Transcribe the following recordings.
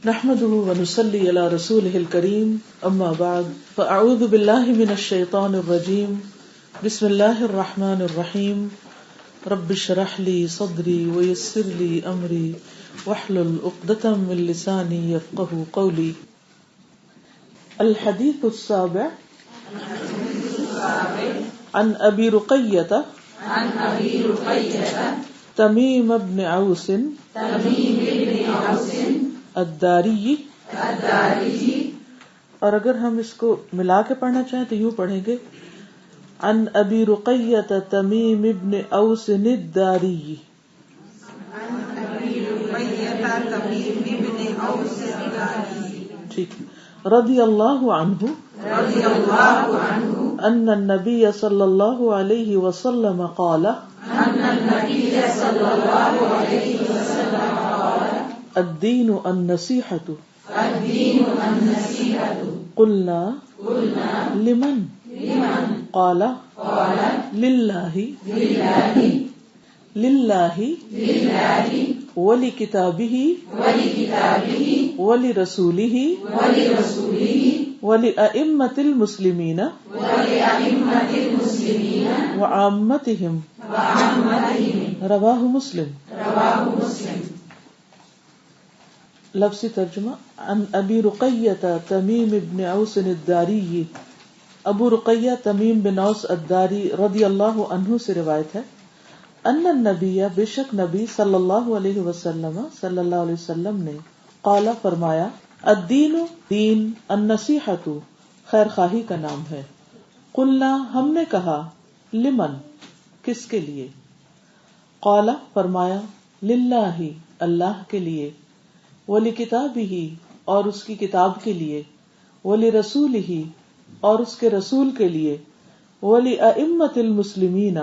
نحمده ونصلي على رسوله الكريم اما بعد فاعوذ بالله من الشيطان الرجيم بسم الله الرحمن الرحيم رب اشرح لي صدري ويسر لي امري واحلل عقدة من لساني يفقهوا قولي. الحديث السابع عن ابي رقية تميم بن عوس الداری. اور اگر ہم اس کو ملا کے پڑھنا چاہیں تو یوں پڑھیں گے عن ابی رقیۃ تمیم ابن اوس الداری. ٹھیک. رضی اللہ عنہ ان النبی صلی اللہ علیہ وسلم قال الدین النصیحة. قلنا لمن؟ قال للہ ولکتابہ ولرسولہ ولأئمة المسلمین وعامتہم. رواہ مسلم. لفظی ترجمہ. عن ابی رقیۃ تمیم بن اوس الداری. ابو رقیہ تمیم بن اوس الداری رضی اللہ عنہ سے روایت ہے ان النبی بے شک نبی صلی اللہ علیہ وسلم نے قال فرمایا الدین دین النصیحۃ خیر خواہی کا نام ہے. قلنا ہم نے کہا لمن کس کے لیے؟ قال فرمایا للہ اللہ کے لیے، ولکتابہ اور اس کی کتاب کے لیے، ولرسولہ اور اس کے رسول کے لیے، ولأئمة المسلمین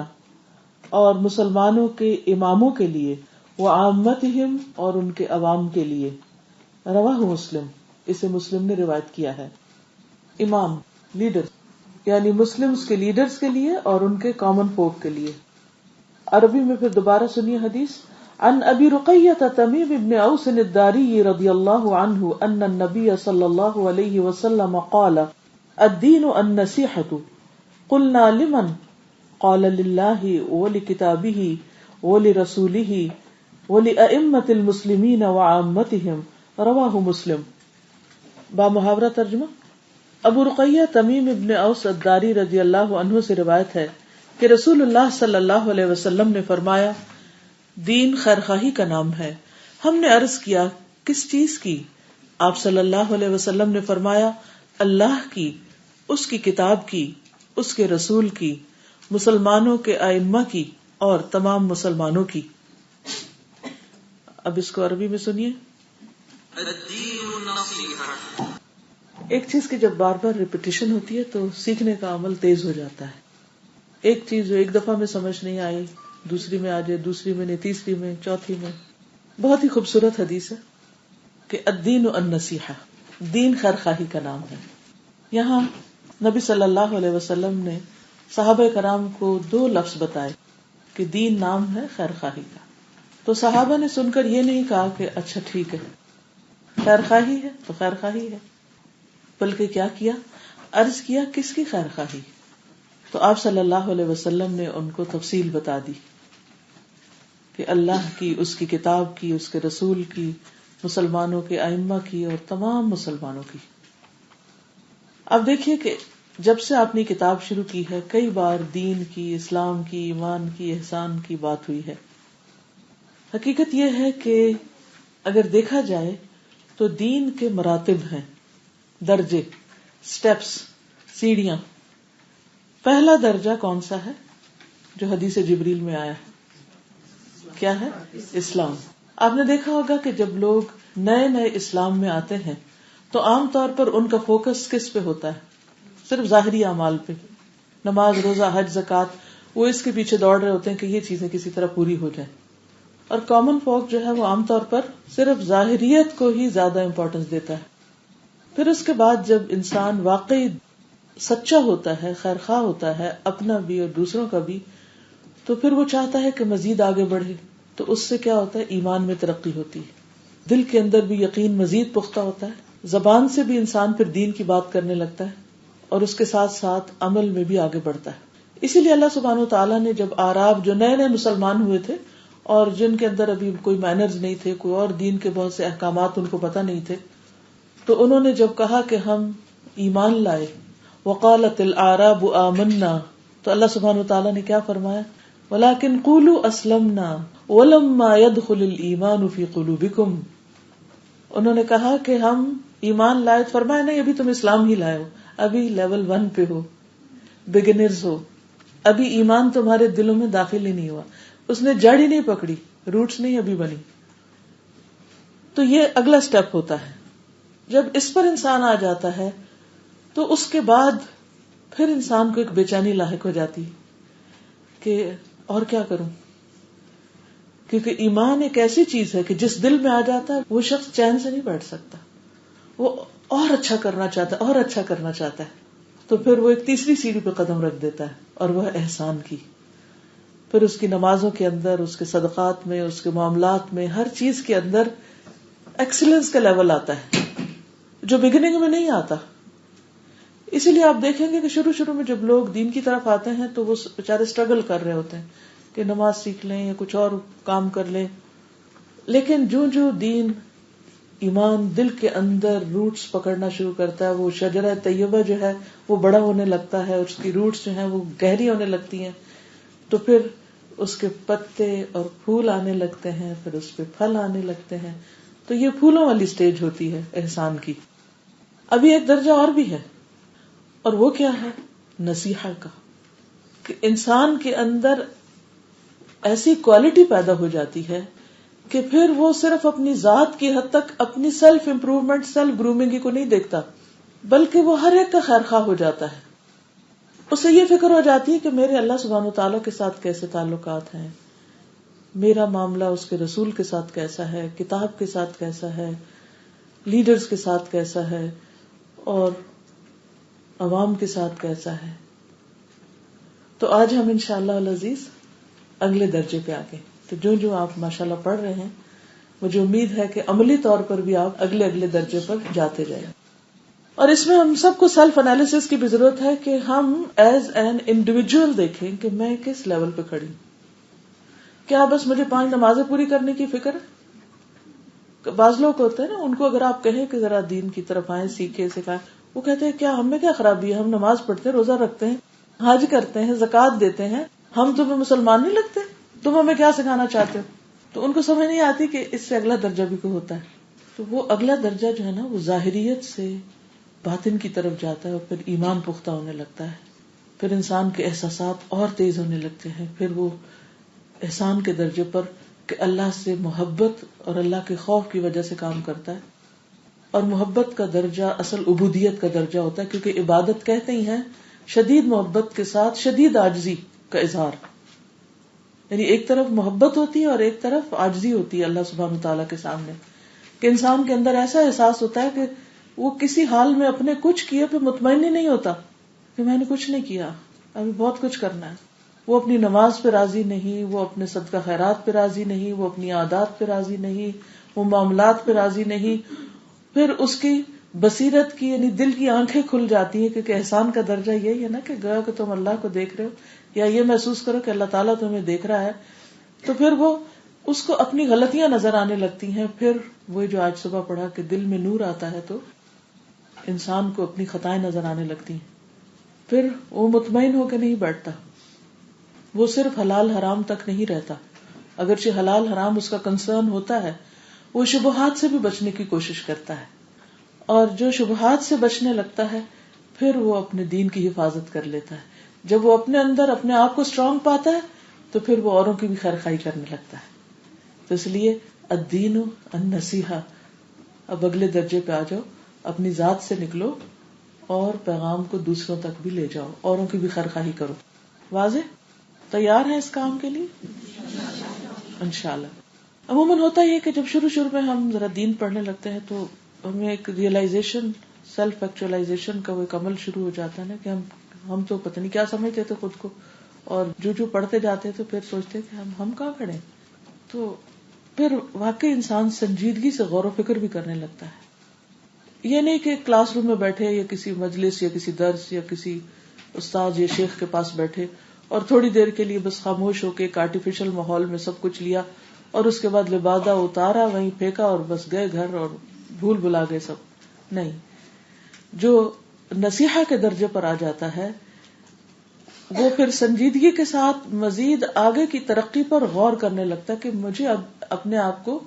اور مسلمانوں کے اماموں کے لیے، وعامتہم اور ان کے عوام کے لیے. رواہ مسلم. اسے مسلم نے روایت کیا ہے. امام لیڈر یعنی مسلمز کے لیڈرز کے لیے اور ان کے کامن فوک کے لیے. عربی میں پھر دوبارہ سنیے حدیث. عن ابی رقیۃ تمیم بن اوس الداری رضی اللہ عنہ ان النبی صلی اللہ علیہ وسلم قال الدین النصیحۃ. قلنا لمن؟ قال للہ ولکتابہ ولرسولہ ولأئمة المسلمین وعامتہم. رواہ مسلم. با محاورہ ترجمہ. ابو رقیہ تمیم ابن اوس الداری رضی اللہ عنہ سے روایت ہے کہ رسول اللہ صلی اللہ علیہ وسلم نے فرمایا دین خیرخواہی کا نام ہے. ہم نے عرض کیا کس چیز کی؟ آپ صلی اللہ علیہ وسلم نے فرمایا اللہ کی، اس کی کتاب کی، اس کے رسول کی، مسلمانوں کے ائمہ کی اور تمام مسلمانوں کی. اب اس کو عربی میں سنیے. ایک چیز کی جب بار بار ریپیٹیشن ہوتی ہے تو سیکھنے کا عمل تیز ہو جاتا ہے. ایک چیز جو ایک دفعہ میں سمجھ نہیں آئی دوسری میں آ جائے، دوسری میں نہیں، تیسری میں، چوتھی میں. بہت ہی خوبصورت حدیث ہے کہ الدین النصیحہ، دین خیرخواہی کا نام ہے. یہاں نبی صلی اللہ علیہ وسلم نے صحابہ کرام کو دو لفظ بتائے کہ دین نام ہے خیرخواہی کا. تو صحابہ نے سن کر یہ نہیں کہا کہ اچھا ٹھیک ہے خیرخواہی ہے تو خیرخواہی ہے، بلکہ کیا کیا؟ عرض کیا کس کی خیرخواہی؟ تو آپ صلی اللہ علیہ وسلم نے ان کو تفصیل بتا دی کہ اللہ کی، اس کی کتاب کی، اس کے رسول کی، مسلمانوں کے ائمہ کی اور تمام مسلمانوں کی. اب دیکھیے کہ جب سے آپ نے کتاب شروع کی ہے کئی بار دین کی، اسلام کی، ایمان کی، احسان کی بات ہوئی ہے. حقیقت یہ ہے کہ اگر دیکھا جائے تو دین کے مراتب ہیں، درجے، سٹیپس، سیڑھیاں. پہلا درجہ کون سا ہے جو حدیث جبریل میں آیا ہے؟ کیا ہے؟ اسلام. آپ نے دیکھا ہوگا کہ جب لوگ نئے نئے اسلام میں آتے ہیں تو عام طور پر ان کا فوکس کس پہ ہوتا ہے؟ صرف ظاہری اعمال پہ، نماز، روزہ، حج، زکوٰۃ. وہ اس کے پیچھے دوڑ رہے ہوتے ہیں کہ یہ چیزیں کسی طرح پوری ہو جائیں. اور کامن فوک جو ہے وہ عام طور پر صرف ظاہریت کو ہی زیادہ امپورٹنس دیتا ہے. پھر اس کے بعد جب انسان واقعی سچا ہوتا ہے، خیر خواہ ہوتا ہے، اپنا بھی اور دوسروں کا بھی، تو پھر وہ چاہتا ہے کہ مزید آگے بڑھے. تو اس سے کیا ہوتا ہے؟ ایمان میں ترقی ہوتی ہے. دل کے اندر بھی یقین مزید پختہ ہوتا ہے، زبان سے بھی انسان پھر دین کی بات کرنے لگتا ہے، اور اس کے ساتھ ساتھ عمل میں بھی آگے بڑھتا ہے. اسی لیے اللہ سبحانہ و تعالیٰ نے جب اعراب جو نئے نئے مسلمان ہوئے تھے اور جن کے اندر ابھی کوئی مینرز نہیں تھے، کوئی اور دین کے بہت سے احکامات ان کو پتہ نہیں تھے، تو انہوں نے جب کہا کہ ہم ایمان لائے، وقالت الاعراب آمنا، تو اللہ سبحانہ و تعالیٰ نے کیا فرمایا؟ ولیکن قولوا اسلمنا ولما يدخل الایمان فی قلوبکم. انہوں نے کہا کہ ہم ایمان لائے، فرمایا نہیں ابھی تم اسلام ہی لائے ہو، ابھی لیول 1 پہ ہو، بگنرز ہو، ابھی ایمان تمہارے دلوں میں داخل ہی نہیں ہوا، اس نے جڑ ہی نہیں پکڑی، روٹس نہیں ابھی بنی. تو یہ اگلا سٹیپ ہوتا ہے. جب اس پر انسان آ جاتا ہے تو اس کے بعد پھر انسان کو ایک بے چینی لاحق ہو جاتی کہ اور کیا کروں، کیونکہ ایمان ایک ایسی چیز ہے کہ جس دل میں آ جاتا ہے وہ شخص چین سے نہیں بیٹھ سکتا، وہ اور اچھا کرنا چاہتا ہے اور اچھا کرنا چاہتا ہے. تو پھر وہ ایک تیسری سیڑھی پہ قدم رکھ دیتا ہے، اور وہ ہے احسان کی. پھر اس کی نمازوں کے اندر، اس کے صدقات میں، اس کے معاملات میں، ہر چیز کے اندر ایکسیلنس کا لیول آتا ہے جو بگننگ میں نہیں آتا. اسی لیے آپ دیکھیں گے کہ شروع میں جب لوگ دین کی طرف آتے ہیں تو وہ بےچارے اسٹرگل کر رہے ہوتے ہیں کہ نماز سیکھ لیں یا کچھ اور کام کر لیں، لیکن جو دین ایمان دل کے اندر روٹس پکڑنا شروع کرتا ہے، وہ شجرہ طیبہ جو ہے وہ بڑا ہونے لگتا ہے، اس کی روٹس جو ہیں وہ گہری ہونے لگتی ہیں، تو پھر اس کے پتے اور پھول آنے لگتے ہیں، پھر اس پہ پھل آنے لگتے ہیں. تو یہ پھولوں والی سٹیج ہوتی ہے احسان کی. ابھی ایک درجہ اور بھی ہے، اور وہ کیا ہے؟ نصیحہ کا، کہ انسان کے اندر ایسی کوالٹی پیدا ہو جاتی ہے کہ پھر وہ صرف اپنی ذات کی حد تک اپنی سیلف امپروومنٹ، سیلف گرومنگ کو نہیں دیکھتا، بلکہ وہ ہر ایک کا خیر خواہ ہو جاتا ہے. اسے یہ فکر ہو جاتی ہے کہ میرے اللہ سبحانہ وتعالیٰ کے ساتھ کیسے تعلقات ہیں، میرا معاملہ اس کے رسول کے ساتھ کیسا ہے، کتاب کے ساتھ کیسا ہے، لیڈرز کے ساتھ کیسا ہے، اور عوام کے ساتھ کیسا ہے. تو آج ہم انشاءاللہ العزیز اگلے درجے پہ آگے. تو جو آپ ماشاءاللہ پڑھ رہے ہیں، مجھے امید ہے کہ عملی طور پر بھی آپ اگلے درجے پر جاتے جائیں. اور اس میں ہم سب کو سیلف انالیسس کی بھی ضرورت ہے کہ ہم ایز این انڈیویجول دیکھیں کہ میں کس لیول پہ کھڑی ہوں. کیا بس مجھے 5 نمازیں پوری کرنے کی فکر ہے؟ بعض لوگ ہوتے ہیں نا، ان کو اگر آپ کہیں کہ ذرا دین کی طرف آئیں، سیکھیں، سکھائیں، وہ کہتے ہیں کیا ہم میں کیا خرابی ہے، ہم نماز پڑھتے ہیں، روزہ رکھتے ہیں، حج کرتے ہیں، زکوٰۃ دیتے ہیں، ہم تمہیں مسلمان نہیں لگتے، تم ہمیں کیا سکھانا چاہتے ہو؟ تو ان کو سمجھ نہیں آتی کہ اس سے اگلا درجہ بھی کوئی ہوتا ہے. تو وہ اگلا درجہ جو ہے نا، وہ ظاہریت سے باطن کی طرف جاتا ہے، اور پھر ایمان پختہ ہونے لگتا ہے، پھر انسان کے احساسات اور تیز ہونے لگتے ہیں، پھر وہ احسان کے درجے پر کہ اللہ سے محبت اور اللہ کے خوف کی وجہ سے کام کرتا ہے. اور محبت کا درجہ اصل عبودیت کا درجہ ہوتا ہے، کیونکہ عبادت کہتے ہی ہیں شدید محبت کے ساتھ شدید عاجزی کا اظہار. یعنی ایک طرف محبت ہوتی ہے اور ایک طرف عاجزی ہوتی ہے اللہ سبحانہ تعالیٰ کے سامنے، کہ انسان کے اندر ایسا احساس ہوتا ہے کہ وہ کسی حال میں اپنے کچھ کیے پہ مطمئن ہی نہیں ہوتا کہ میں نے کچھ نہیں کیا، ابھی بہت کچھ کرنا ہے. وہ اپنی نماز پہ راضی نہیں، وہ اپنے صدقہ خیرات پہ راضی نہیں، وہ اپنی عادات پہ راضی نہیں، وہ معاملات پہ راضی نہیں. پھر اس کی بصیرت کی یعنی دل کی آنکھیں کھل جاتی ہیں، کیونکہ احسان کا درجہ یہی ہے نا کہ گویا کہ تم اللہ کو دیکھ رہے ہو، یا یہ محسوس کرو کہ اللہ تعالیٰ تمہیں دیکھ رہا ہے. تو پھر وہ اس کو اپنی غلطیاں نظر آنے لگتی ہیں. پھر وہ جو آج صبح پڑھا کہ دل میں نور آتا ہے تو انسان کو اپنی خطائیں نظر آنے لگتی ہیں. پھر وہ مطمئن ہو کے نہیں بیٹھتا، وہ صرف حلال حرام تک نہیں رہتا، اگرچہ حلال حرام اس کا کنسرن ہوتا ہے، وہ شبہات سے بھی بچنے کی کوشش کرتا ہے. اور جو شبہات سے بچنے لگتا ہے پھر وہ اپنے دین کی حفاظت کر لیتا ہے. جب وہ اپنے اندر اپنے آپ کو اسٹرانگ پاتا ہے تو پھر وہ اوروں کی بھی خیر خواہی کرنے لگتا ہے. تو اس لیے الدین النصیحہ. اب اگلے درجے پہ آ جاؤ، اپنی ذات سے نکلو اور پیغام کو دوسروں تک بھی لے جاؤ، اوروں کی بھی خیر خواہی کرو. واضح؟ تیار ہیں اس کام کے لیے؟ انشاءاللہ. عموماً ہوتا یہ کہ جب شروع میں ہم ذرا دین پڑھنے لگتے ہیں تو ہمیں ایک ریئلائزیشن، سیلف ایکچوائلائزیشن کا وہ ایک عمل شروع ہو جاتا ہے نا کہ ہم تو پتہ نہیں کیا سمجھتے تھے خود کو، اور جو پڑھتے جاتے تو پھر سوچتے کہ ہم کہاں کھڑے. تو پھر واقعی انسان سنجیدگی سے غور و فکر بھی کرنے لگتا ہے. یہ نہیں کہ کلاس روم میں بیٹھے یا کسی مجلس یا کسی درس یا کسی استاد یا شیخ کے پاس بیٹھے اور تھوڑی دیر کے لیے بس خاموش ہو کے ایک آرٹیفیشل ماحول میں سب کچھ لیا اور اس کے بعد لبادہ اتارا وہیں پھینکا اور بس گئے گھر اور بھول بھلا گئے سب. نہیں، جو نصیحہ کے درجے پر آ جاتا ہے وہ پھر سنجیدگی کے ساتھ مزید آگے کی ترقی پر غور کرنے لگتا ہے کہ مجھے اب اپنے آپ کو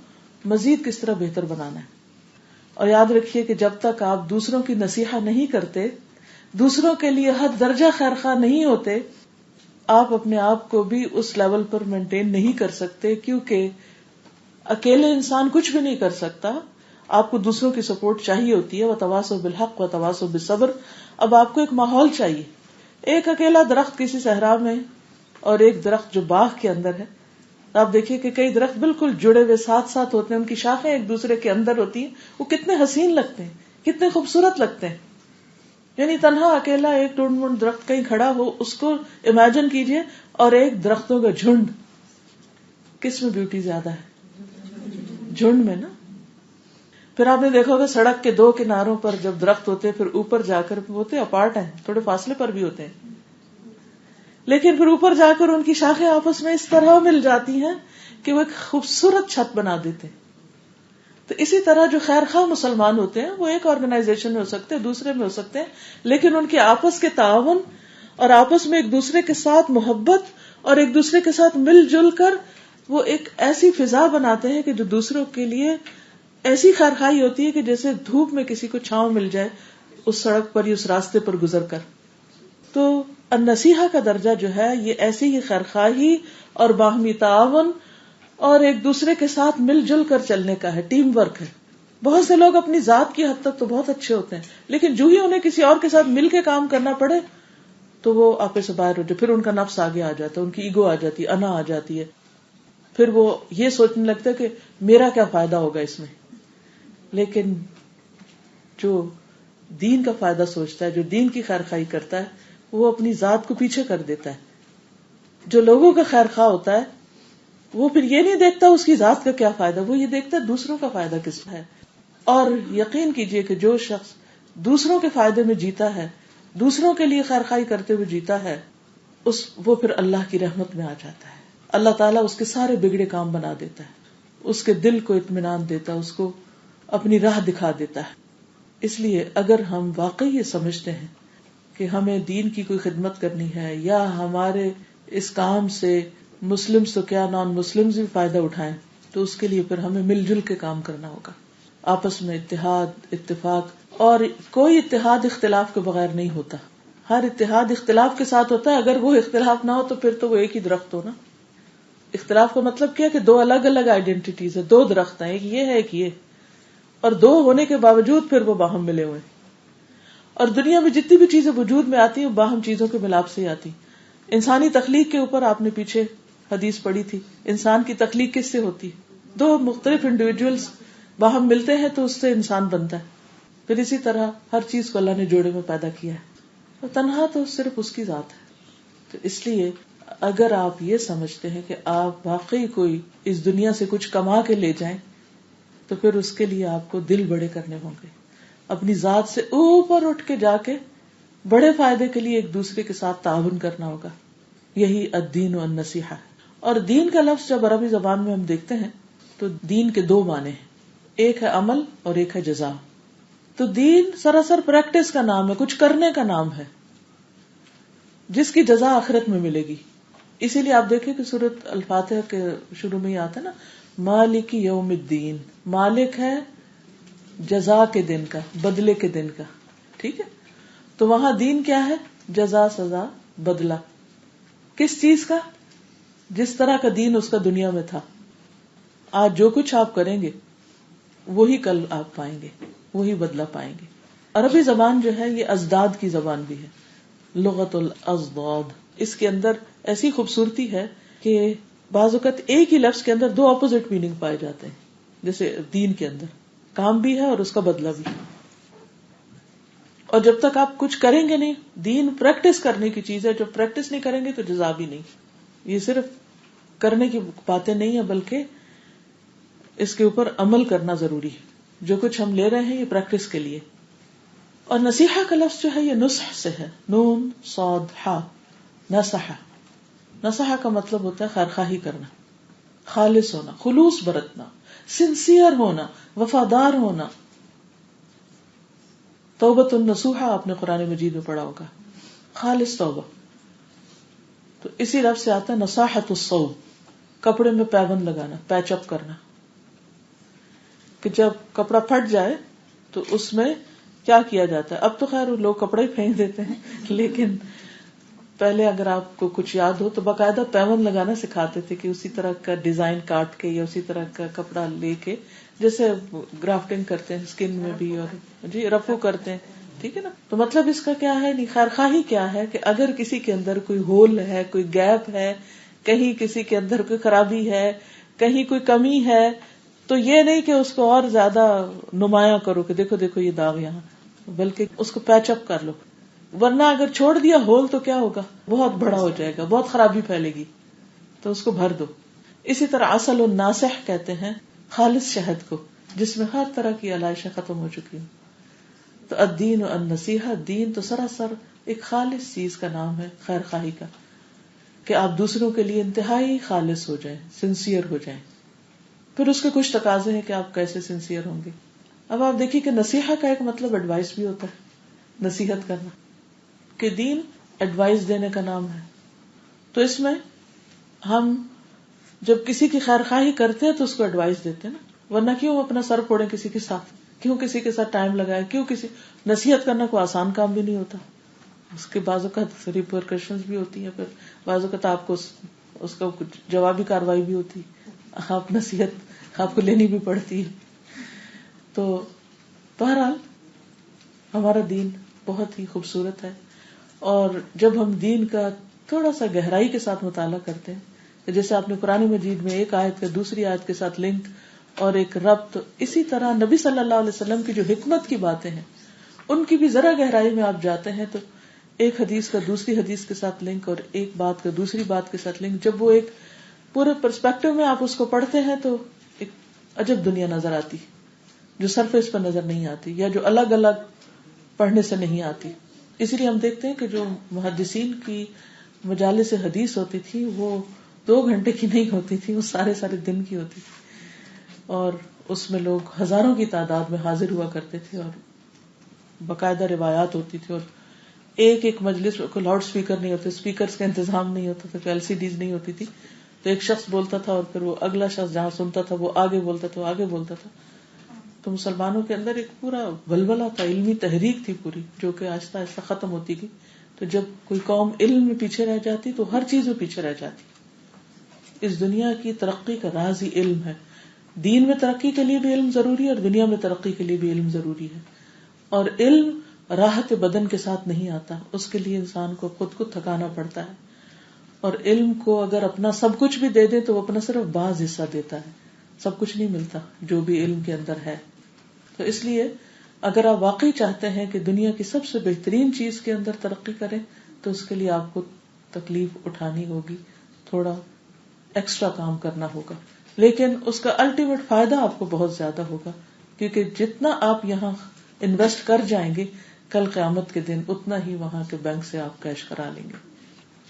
مزید کس طرح بہتر بنانا ہے. اور یاد رکھیے کہ جب تک آپ دوسروں کی نصیحہ نہیں کرتے، دوسروں کے لیے حد درجہ خیرخواہ نہیں ہوتے، آپ اپنے آپ کو بھی اس لیول پر مینٹین نہیں کر سکتے، کیونکہ اکیلے انسان کچھ بھی نہیں کر سکتا. آپ کو دوسروں کی سپورٹ چاہیے ہوتی ہے. وتواصوا بالحق وتواصوا بالصبر. اب آپ کو ایک ماحول چاہیے. ایک اکیلا درخت کسی صحرا میں اور ایک درخت جو باغ کے اندر ہے، آپ دیکھیے کہ کئی درخت بالکل جڑے ہوئے ساتھ ساتھ ہوتے ہیں، ان کی شاخیں ایک دوسرے کے اندر ہوتی ہیں، وہ کتنے حسین لگتے ہیں، کتنے خوبصورت لگتے ہیں. یعنی تنہا اکیلا ایک ٹنڈ منڈ درخت کہیں کھڑا ہو، اس کو امیجن کیجئے، اور ایک درختوں کا جھنڈ. کس میں بیوٹی زیادہ ہے؟ جھنڈ میں نا. پھر آپ نے دیکھا ہوگا سڑک کے دو کناروں پر جب درخت ہوتے ہیں پھر اوپر جا کر ہوتے اپارٹ ہیں، تھوڑے فاصلے پر بھی ہوتے ہیں، لیکن پھر اوپر جا کر ان کی شاخیں آپس میں اس طرح مل جاتی ہیں کہ وہ ایک خوبصورت چھت بنا دیتے ہیں. تو اسی طرح جو خیر خواہ مسلمان ہوتے ہیں وہ ایک آرگنائزیشن میں ہو سکتے ہیں، دوسرے میں ہو سکتے ہیں، لیکن ان کے آپس کے تعاون اور آپس میں ایک دوسرے کے ساتھ محبت اور ایک دوسرے کے ساتھ مل جل کر وہ ایک ایسی فضا بناتے ہیں کہ جو دوسروں کے لیے ایسی خیرخواہی ہوتی ہے کہ جیسے دھوپ میں کسی کو چھاؤں مل جائے اس سڑک پر یا اس راستے پر گزر کر. تو النصیحہ کا درجہ جو ہے یہ ایسی ہی خیرخواہی اور باہمی تعاون اور ایک دوسرے کے ساتھ مل جل کر چلنے کا ہے، ٹیم ورک ہے. بہت سے لوگ اپنی ذات کی حد تک تو بہت اچھے ہوتے ہیں، لیکن جو ہی انہیں کسی اور کے ساتھ مل کے کام کرنا پڑے تو وہ آپے سے باہر ہو جائے، پھر ان کا نفس آگے آ جاتا ہے، ان کی ایگو آ جاتی ہے، انا آ جاتی ہے، پھر وہ یہ سوچنے لگتا ہے کہ میرا کیا فائدہ ہوگا اس میں. لیکن جو دین کا فائدہ سوچتا ہے، جو دین کی خیرخواہی کرتا ہے، وہ اپنی ذات کو پیچھے کر دیتا ہے. جو لوگوں کا خیر خواہ ہوتا ہے وہ پھر یہ نہیں دیکھتا اس کی ذات کا کیا فائدہ، وہ یہ دیکھتا ہے دوسروں کا فائدہ کس میں ہے. اور یقین کیجئے کہ جو شخص دوسروں کے فائدے میں جیتا ہے، دوسروں کے لیے خیر خواہی کرتے ہوئے جیتا ہے، وہ پھر اللہ کی رحمت میں آ جاتا ہے. اللہ تعالیٰ اس کے سارے بگڑے کام بنا دیتا ہے، اس کے دل کو اطمینان دیتا ہے، اس کو اپنی راہ دکھا دیتا ہے. اس لیے اگر ہم واقعی یہ سمجھتے ہیں کہ ہمیں دین کی کوئی خدمت کرنی ہے یا ہمارے اس کام سے مسلمز تو کیا نان مسلمز بھی فائدہ اٹھائیں، تو اس کے لیے پھر ہمیں مل جل کے کام کرنا ہوگا، آپس میں اتحاد اتفاق. اور کوئی اتحاد اختلاف کے بغیر نہیں ہوتا، ہر اتحاد اختلاف کے ساتھ ہوتا ہے. اگر وہ اختلاف نہ ہو تو پھر تو وہ ایک ہی درخت ہو نا. اختلاف کا مطلب کیا کہ دو الگ الگ آئیڈینٹیز ہے، دو درخت ہیں، ایک یہ ہے ایک یہ، اور دو ہونے کے باوجود پھر وہ باہم ملے ہوئے. اور دنیا میں جتنی بھی چیزیں وجود میں آتی ہیں باہم چیزوں کے ملاپ سے ہی آتی. انسانی تخلیق کے اوپر آپ نے پیچھے حدیث پڑھی تھی، انسان کی تخلیق کس سے ہوتی؟ دو مختلف انڈیویجولز باہم ملتے ہیں تو اس سے انسان بنتا ہے. پھر اسی طرح ہر چیز کو اللہ نے جوڑے میں پیدا کیا ہے، اور تنہا تو صرف اس کی ذات ہے. تو اس لیے اگر آپ یہ سمجھتے ہیں کہ آپ واقعی کوئی اس دنیا سے کچھ کما کے لے جائیں تو پھر اس کے لیے آپ کو دل بڑے کرنے ہوں گے، اپنی ذات سے اوپر اٹھ کے جا کے بڑے فائدے کے لیے ایک دوسرے کے ساتھ تعاون کرنا ہوگا. یہی الدین و النصیحہ. اور دین کا لفظ جب عربی زبان میں ہم دیکھتے ہیں تو دین کے دو معنی ہیں، ایک ہے عمل اور ایک ہے جزا. تو دین سراسر پریکٹس کا نام ہے، کچھ کرنے کا نام ہے جس کی جزا آخرت میں ملے گی. اسی لیے آپ دیکھیں کہ سورۃ الفاتحہ کے شروع میں ہی آتا ہے نا، مالک یوم الدین، مالک ہے جزا کے دن کا، بدلے کے دن کا. ٹھیک ہے، تو وہاں دین کیا ہے؟ جزا، سزا، بدلہ. کس چیز کا؟ جس طرح کا دین اس کا دنیا میں تھا. آج جو کچھ آپ کریں گے وہی کل آپ پائیں گے، وہی بدلہ پائیں گے. عربی زبان جو ہے یہ ازداد کی زبان بھی ہے، لغت الازداد. اس کے اندر ایسی خوبصورتی ہے کہ بعض اوقات ایک ہی لفظ کے اندر دو اپوزٹ میننگ پائے جاتے ہیں. جیسے دین کے اندر کام بھی ہے اور اس کا بدلہ بھی. اور جب تک آپ کچھ کریں گے نہیں، دین پریکٹس کرنے کی چیز ہے، جب پریکٹس نہیں کریں گے تو جزا بھی نہیں. یہ صرف کرنے کی باتیں نہیں ہیں بلکہ اس کے اوپر عمل کرنا ضروری ہے. جو کچھ ہم لے رہے ہیں یہ پریکٹس کے لیے. اور نصیحہ کا لفظ جو ہے یہ نصح سے ہے، نون صاد ہا، نصح. نصح کا مطلب ہوتا ہے خیرخواہی کرنا، خالص ہونا، خلوص برتنا، سنسیئر ہونا، وفادار ہونا. توبۃ النصوحہ آپ نے قرآن مجید میں پڑھا ہوگا، خالص توبہ. تو اسی لفظ سے آتا ہے نصاحت الصوب، کپڑے میں پیبند لگانا، پیچ اپ کرنا. کہ جب کپڑا پھٹ جائے تو اس میں کیا کیا جاتا ہے. اب تو خیر لوگ کپڑے ہی پھینک دیتے ہیں، لیکن پہلے اگر آپ کو کچھ یاد ہو تو باقاعدہ پیوند لگانا سکھاتے تھے کہ اسی طرح کا ڈیزائن کاٹ کے یا اسی طرح کا کپڑا لے کے، جیسے گرافٹنگ کرتے ہیں اسکن میں بھی، اور جی رفو کرتے ہیں. ٹھیک ہے نا. تو مطلب اس کا کیا ہے، خیرخواہی کیا ہے کہ اگر کسی کے اندر کوئی ہول ہے، کوئی گیپ ہے، کہیں کسی کے اندر کوئی خرابی ہے، کہیں کوئی کمی ہے، تو یہ نہیں کہ اس کو اور زیادہ نمایاں کرو کہ دیکھو دیکھو یہ داغ یہاں، بلکہ اس کو پیچ اپ کر لو. ورنہ اگر چھوڑ دیا ہول تو کیا ہوگا، بہت بڑا ہو جائے گا، بہت خرابی پھیلے گی. تو اس کو بھر دو. اسی طرح عسل الناصح کہتے ہیں خالص شہد کو، جس میں ہر طرح کی علائشیں ختم ہو چکی ہوں. تو الدین النصیحہ، دین تو سراسر ایک خالص چیز کا نام ہے، خیر خواہی کا، کہ آپ دوسروں کے لیے انتہائی خالص ہو جائیں، سنسیئر ہو جائیں. پھر اس کے کچھ تقاضے ہیں کہ آپ کیسے سنسیئر ہوں گے. اب آپ دیکھیے کہ نصیحہ کا ایک مطلب ایڈوائس بھی ہوتا ہے، نصیحت کرنا، کہ دین ایڈوائس دینے کا نام ہے. تو اس میں ہم جب کسی کی خیر خواہی کرتے ہیں تو اس کو ایڈوائس دیتے ہیں نا. ورنہ کیوں اپنا سر پھوڑیں کسی کے ساتھ، کیوں کسی کے ساتھ ٹائم لگائے، کیوں کسی نصیحت کرنا کوئی آسان کام بھی نہیں ہوتا. اس کے بعض اوقات ریپرکشنز بھی ہوتی ہیں، پھر بعض اوقات آپ کو اس کا جوابی کاروائی بھی ہوتی ہے، آپ نصیحت آپ کو لینی بھی پڑتی ہے. تو بہرحال ہمارا دین بہت ہی خوبصورت ہے. اور جب ہم دین کا تھوڑا سا گہرائی کے ساتھ مطالعہ کرتے ہیں، جیسے آپ نے قرآن مجید میں ایک آیت کا دوسری آیت کے ساتھ لنک اور ایک ربط، اسی طرح نبی صلی اللہ علیہ وسلم کی جو حکمت کی باتیں ہیں ان کی بھی ذرا گہرائی میں آپ جاتے ہیں، تو ایک حدیث کا دوسری حدیث کے ساتھ لنک اور ایک بات کا دوسری بات کے ساتھ لنک، جب وہ ایک پورے پرسپیکٹو میں آپ اس کو پڑھتے ہیں تو ایک عجب دنیا نظر آتی جو سرفیس پر نظر نہیں آتی، یا جو الگ الگ پڑھنے سے نہیں آتی. اسی لیے ہم دیکھتے ہیں کہ جو محدثین کی مجالس حدیث ہوتی تھی وہ 2 گھنٹے کی نہیں ہوتی تھی، وہ سارے دن کی ہوتی تھی، اور اس میں لوگ ہزاروں کی تعداد میں حاضر ہوا کرتے تھے، اور باقاعدہ روایات ہوتی تھی، اور ایک ایک مجلس کو لاؤڈ اسپیکر نہیں ہوتے، اسپیکرز کا انتظام نہیں ہوتا تھا، LCDs نہیں ہوتی تھی. تو ایک شخص بولتا تھا اور پھر وہ اگلا شخص جہاں سنتا تھا وہ آگے بولتا تھا، وہ آگے بولتا تھا. تو مسلمانوں کے اندر ایک پورا ولولہ تھا، علمی تحریک تھی پوری، جو کہ آہستہ آہستہ ختم ہوتی گئی. تو جب کوئی قوم علم میں پیچھے رہ جاتی تو ہر چیز میں پیچھے رہ جاتی. اس دنیا کی ترقی کا راز ہی علم ہے. دین میں ترقی کے لیے بھی علم ضروری ہے اور دنیا میں ترقی کے لیے بھی علم ضروری ہے. اور علم راحت بدن کے ساتھ نہیں آتا، اس کے لیے انسان کو خود کو تھکانا پڑتا ہے. اور علم کو اگر اپنا سب کچھ بھی دے دے تو وہ اپنا صرف بعض حصہ دیتا ہے، سب کچھ نہیں ملتا جو بھی علم کے اندر ہے. تو اس لیے اگر آپ واقعی چاہتے ہیں کہ دنیا کی سب سے بہترین چیز کے اندر ترقی کریں تو اس کے لیے آپ کو تکلیف اٹھانی ہوگی، تھوڑا ایکسٹرا کام کرنا ہوگا، لیکن اس کا الٹیمیٹ فائدہ آپ کو بہت زیادہ ہوگا، کیونکہ جتنا آپ یہاں انویسٹ کر جائیں گے کل قیامت کے دن اتنا ہی وہاں کے بینک سے آپ کیش کرا لیں گے.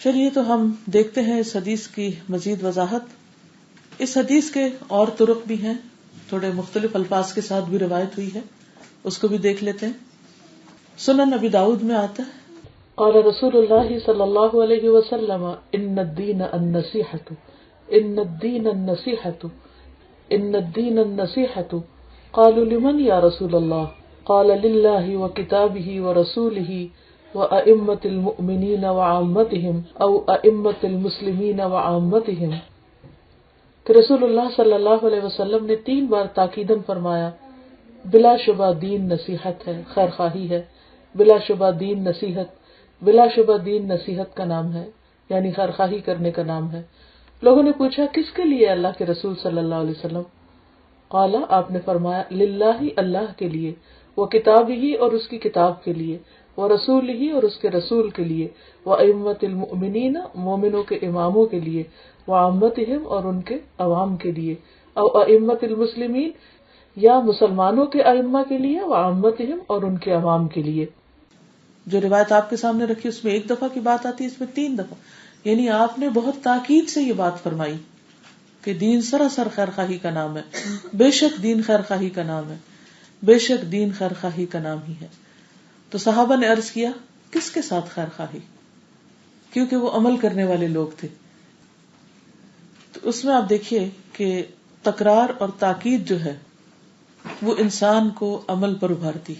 چلیے تو ہم دیکھتے ہیں اس حدیث کی مزید وضاحت. اس حدیث کے اور طرق بھی ہیں، تھوڑے مختلف الفاظ کے ساتھ بھی روایت ہوئی ہے، اس کو بھی دیکھ لیتے ہیں. سنن نبی داؤد میں آتا ہے قال رسول اللہ صلی اللہ علیہ وسلم ان الدین النصیحۃ ان الدین النصیحۃ ان الدین النصیحۃ قالوا لمن یا رسول اللہ قال للہ وکتابہ ورسولہ وأئمة المؤمنین وعامتہم او أئمة المسلمین وعامتہم. کہ رسول اللہ صلی اللہ علیہ وسلم نے 3 بار تاکیدن فرمایا بلا شبہ دین نصیحت ہے، خیر خواہی ہے. بلا شبہ دین نصیحت، بلا شبہ دین نصیحت کا نام ہے، یعنی خیر خواہی کرنے کا نام ہے. لوگوں نے پوچھا کس کے لیے اللہ کے رسول صلی اللہ علیہ وسلم؟ قال آپ نے فرمایا للہ اللہ کے لیے، وہ کتاب ہی اور اس کی کتاب کے لیے، وہ رسول ہی اور اس کے رسول کے لیے، وہ ائمۃ المؤمنین مومنوں کے اماموں کے لیے، وہ عامتہم اور ان کے عوام کے لیے، او ائمۃ المسلمین، یا مسلمانوں کے ائمہ کے لیے، وعامتہم اور ان کے عوام کے لیے. جو روایت آپ کے سامنے رکھی اس میں ایک دفعہ کی بات آتی ہے، اس میں 3 دفعہ، یعنی آپ نے بہت تاکید سے یہ بات فرمائی کہ دین سراسر خیر خواہی کا نام ہے. بے شک دین خیر خواہی کا نام ہے، بے شک دین خیر خواہی کا نام ہی ہے. تو صحابہ نے عرض کیا کس کے ساتھ خیر خواہی، کیونکہ وہ عمل کرنے والے لوگ تھے. تو اس میں آپ دیکھیے کہ تکرار اور تاکید جو ہے وہ انسان کو عمل پر ابھارتی،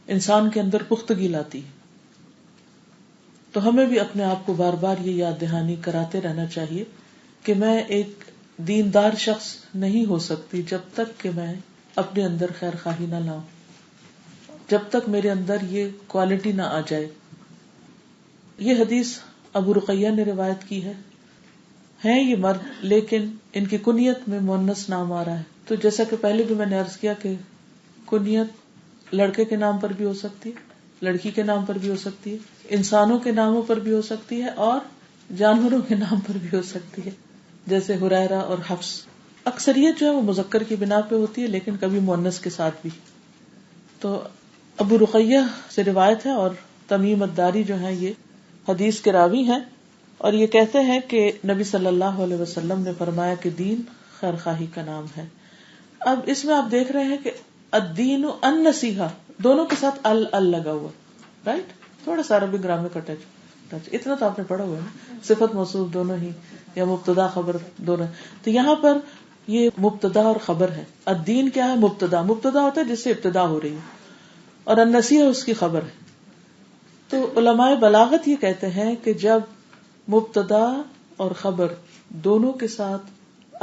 انسان کے اندر پختگی لاتی. تو ہمیں بھی اپنے آپ کو بار بار یہ یاد دہانی کراتے رہنا چاہیے کہ میں ایک دیندار شخص نہیں ہو سکتی جب تک کہ میں اپنے اندر خیر خواہی نہ لاؤں، جب تک میرے اندر یہ کوالٹی نہ آ جائے. یہ حدیث ابو رقیہ نے روایت کی ہے یہ مرد، لیکن ان کی کنیت میں مؤنث نام آ رہا ہے. تو جیسا کہ پہلے بھی میں نے عرض کیا کہ کنیت لڑکے کے نام پر بھی ہو سکتی ہے، لڑکی کے نام پر بھی ہو سکتی ہے، انسانوں کے ناموں پر بھی ہو سکتی ہے، اور جانوروں کے نام پر بھی ہو سکتی ہے، جیسے ہریرہ اور حفص. اکثریت جو ہے وہ مذکر کی بنا پہ ہوتی ہے، لیکن کبھی مؤنث کے ساتھ بھی. تو ابو رقیہ سے روایت ہے، اور تمیم الداری جو ہے یہ حدیث کے راوی ہیں، اور یہ کہتے ہیں کہ نبی صلی اللہ علیہ وسلم نے فرمایا کہ دین خیر خواہی کا نام ہے. اب اس میں آپ دیکھ رہے ہیں کہ الدین النصیحہ دونوں کے ساتھ ال لگا ہوا، رائٹ؟ تھوڑا سا عربی گرامر کا ٹچ، اتنا تو آپ نے پڑھا ہوا ہے، صفت موصوف دونوں ہی، یا مبتدا خبر دونوں. تو یہاں پر یہ مبتدا اور خبر ہے. الدین کیا ہے؟ مبتدا ہوتا ہے جس سے ابتدا ہو رہی ہے، اور النصیحہ اس کی خبر ہے. تو علماء بلاغت یہ کہتے ہیں کہ جب مبتدا اور خبر دونوں کے ساتھ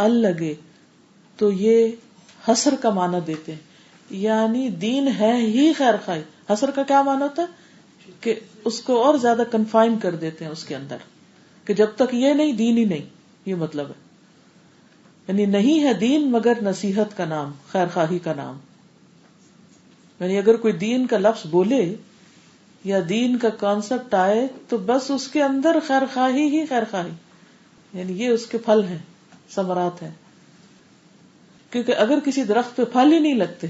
ال لگے تو یہ حصر کا معنی دیتے ہیں، یعنی دین ہے ہی خیر خواہی. حصر کا کیا معنی ہوتا ہے؟ کہ اس کو اور زیادہ کنفائن کر دیتے ہیں اس کے اندر، کہ جب تک یہ نہیں دین ہی نہیں، یہ مطلب ہے. یعنی نہیں ہے دین مگر نصیحت کا نام، خیر خواہی کا نام. یعنی اگر کوئی دین کا لفظ بولے یا دین کا کانسیپٹ آئے تو بس اس کے اندر خیر خواہی ہی خیر خواہی، یعنی یہ اس کے پھل ہیں، ثمرات ہیں. کیونکہ اگر کسی درخت پہ پھل ہی نہیں لگتے،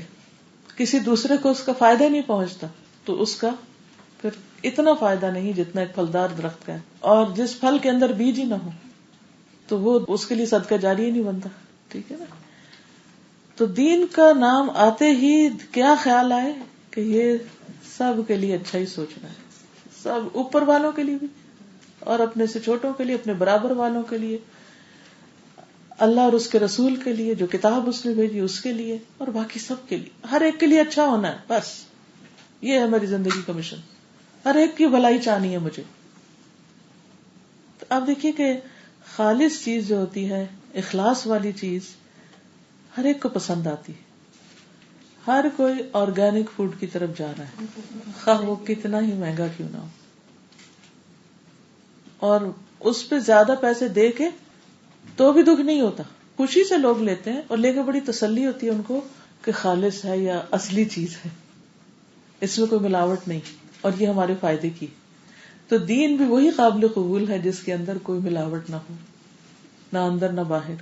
کسی دوسرے کو اس کا فائدہ نہیں پہنچتا، تو اس کا پھر اتنا فائدہ نہیں جتنا ایک پھلدار درخت کا ہے. اور جس پھل کے اندر بیج ہی نہ ہو تو وہ اس کے لیے صدقہ جاری ہی نہیں بنتا. ٹھیک ہے نا؟ تو دین کا نام آتے ہی کیا خیال آئے کہ یہ سب کے لیے اچھا ہی سوچنا ہے، سب اوپر والوں کے لیے بھی اور اپنے سے چھوٹوں کے لیے، اپنے برابر والوں کے لیے، اللہ اور اس کے رسول کے لیے، جو کتاب اس نے بھیجی اس کے لیے، اور باقی سب کے لیے. ہر ایک کے لیے اچھا ہونا ہے، بس یہ ہے ہماری زندگی کا مشن. ہر ایک کی بھلائی چاہنی ہے مجھے. تو آپ دیکھیے کہ خالص چیز جو ہوتی ہے، اخلاص والی چیز، ہر ایک کو پسند آتی ہے. ہر کوئی آرگینک فوڈ کی طرف جا رہا ہے، خواہ وہ کتنا ہی مہنگا کیوں نہ ہو، اور اس پہ زیادہ پیسے دے کے تو بھی دکھ نہیں ہوتا. خوشی سے لوگ لیتے ہیں، اور لے کے بڑی تسلی ہوتی ہے ان کو کہ خالص ہے یا اصلی چیز ہے، اس میں کوئی ملاوٹ نہیں، اور یہ ہمارے فائدے کی. تو دین بھی وہی قابل قبول ہے جس کے اندر کوئی ملاوٹ نہ ہو، نہ اندر نہ باہر،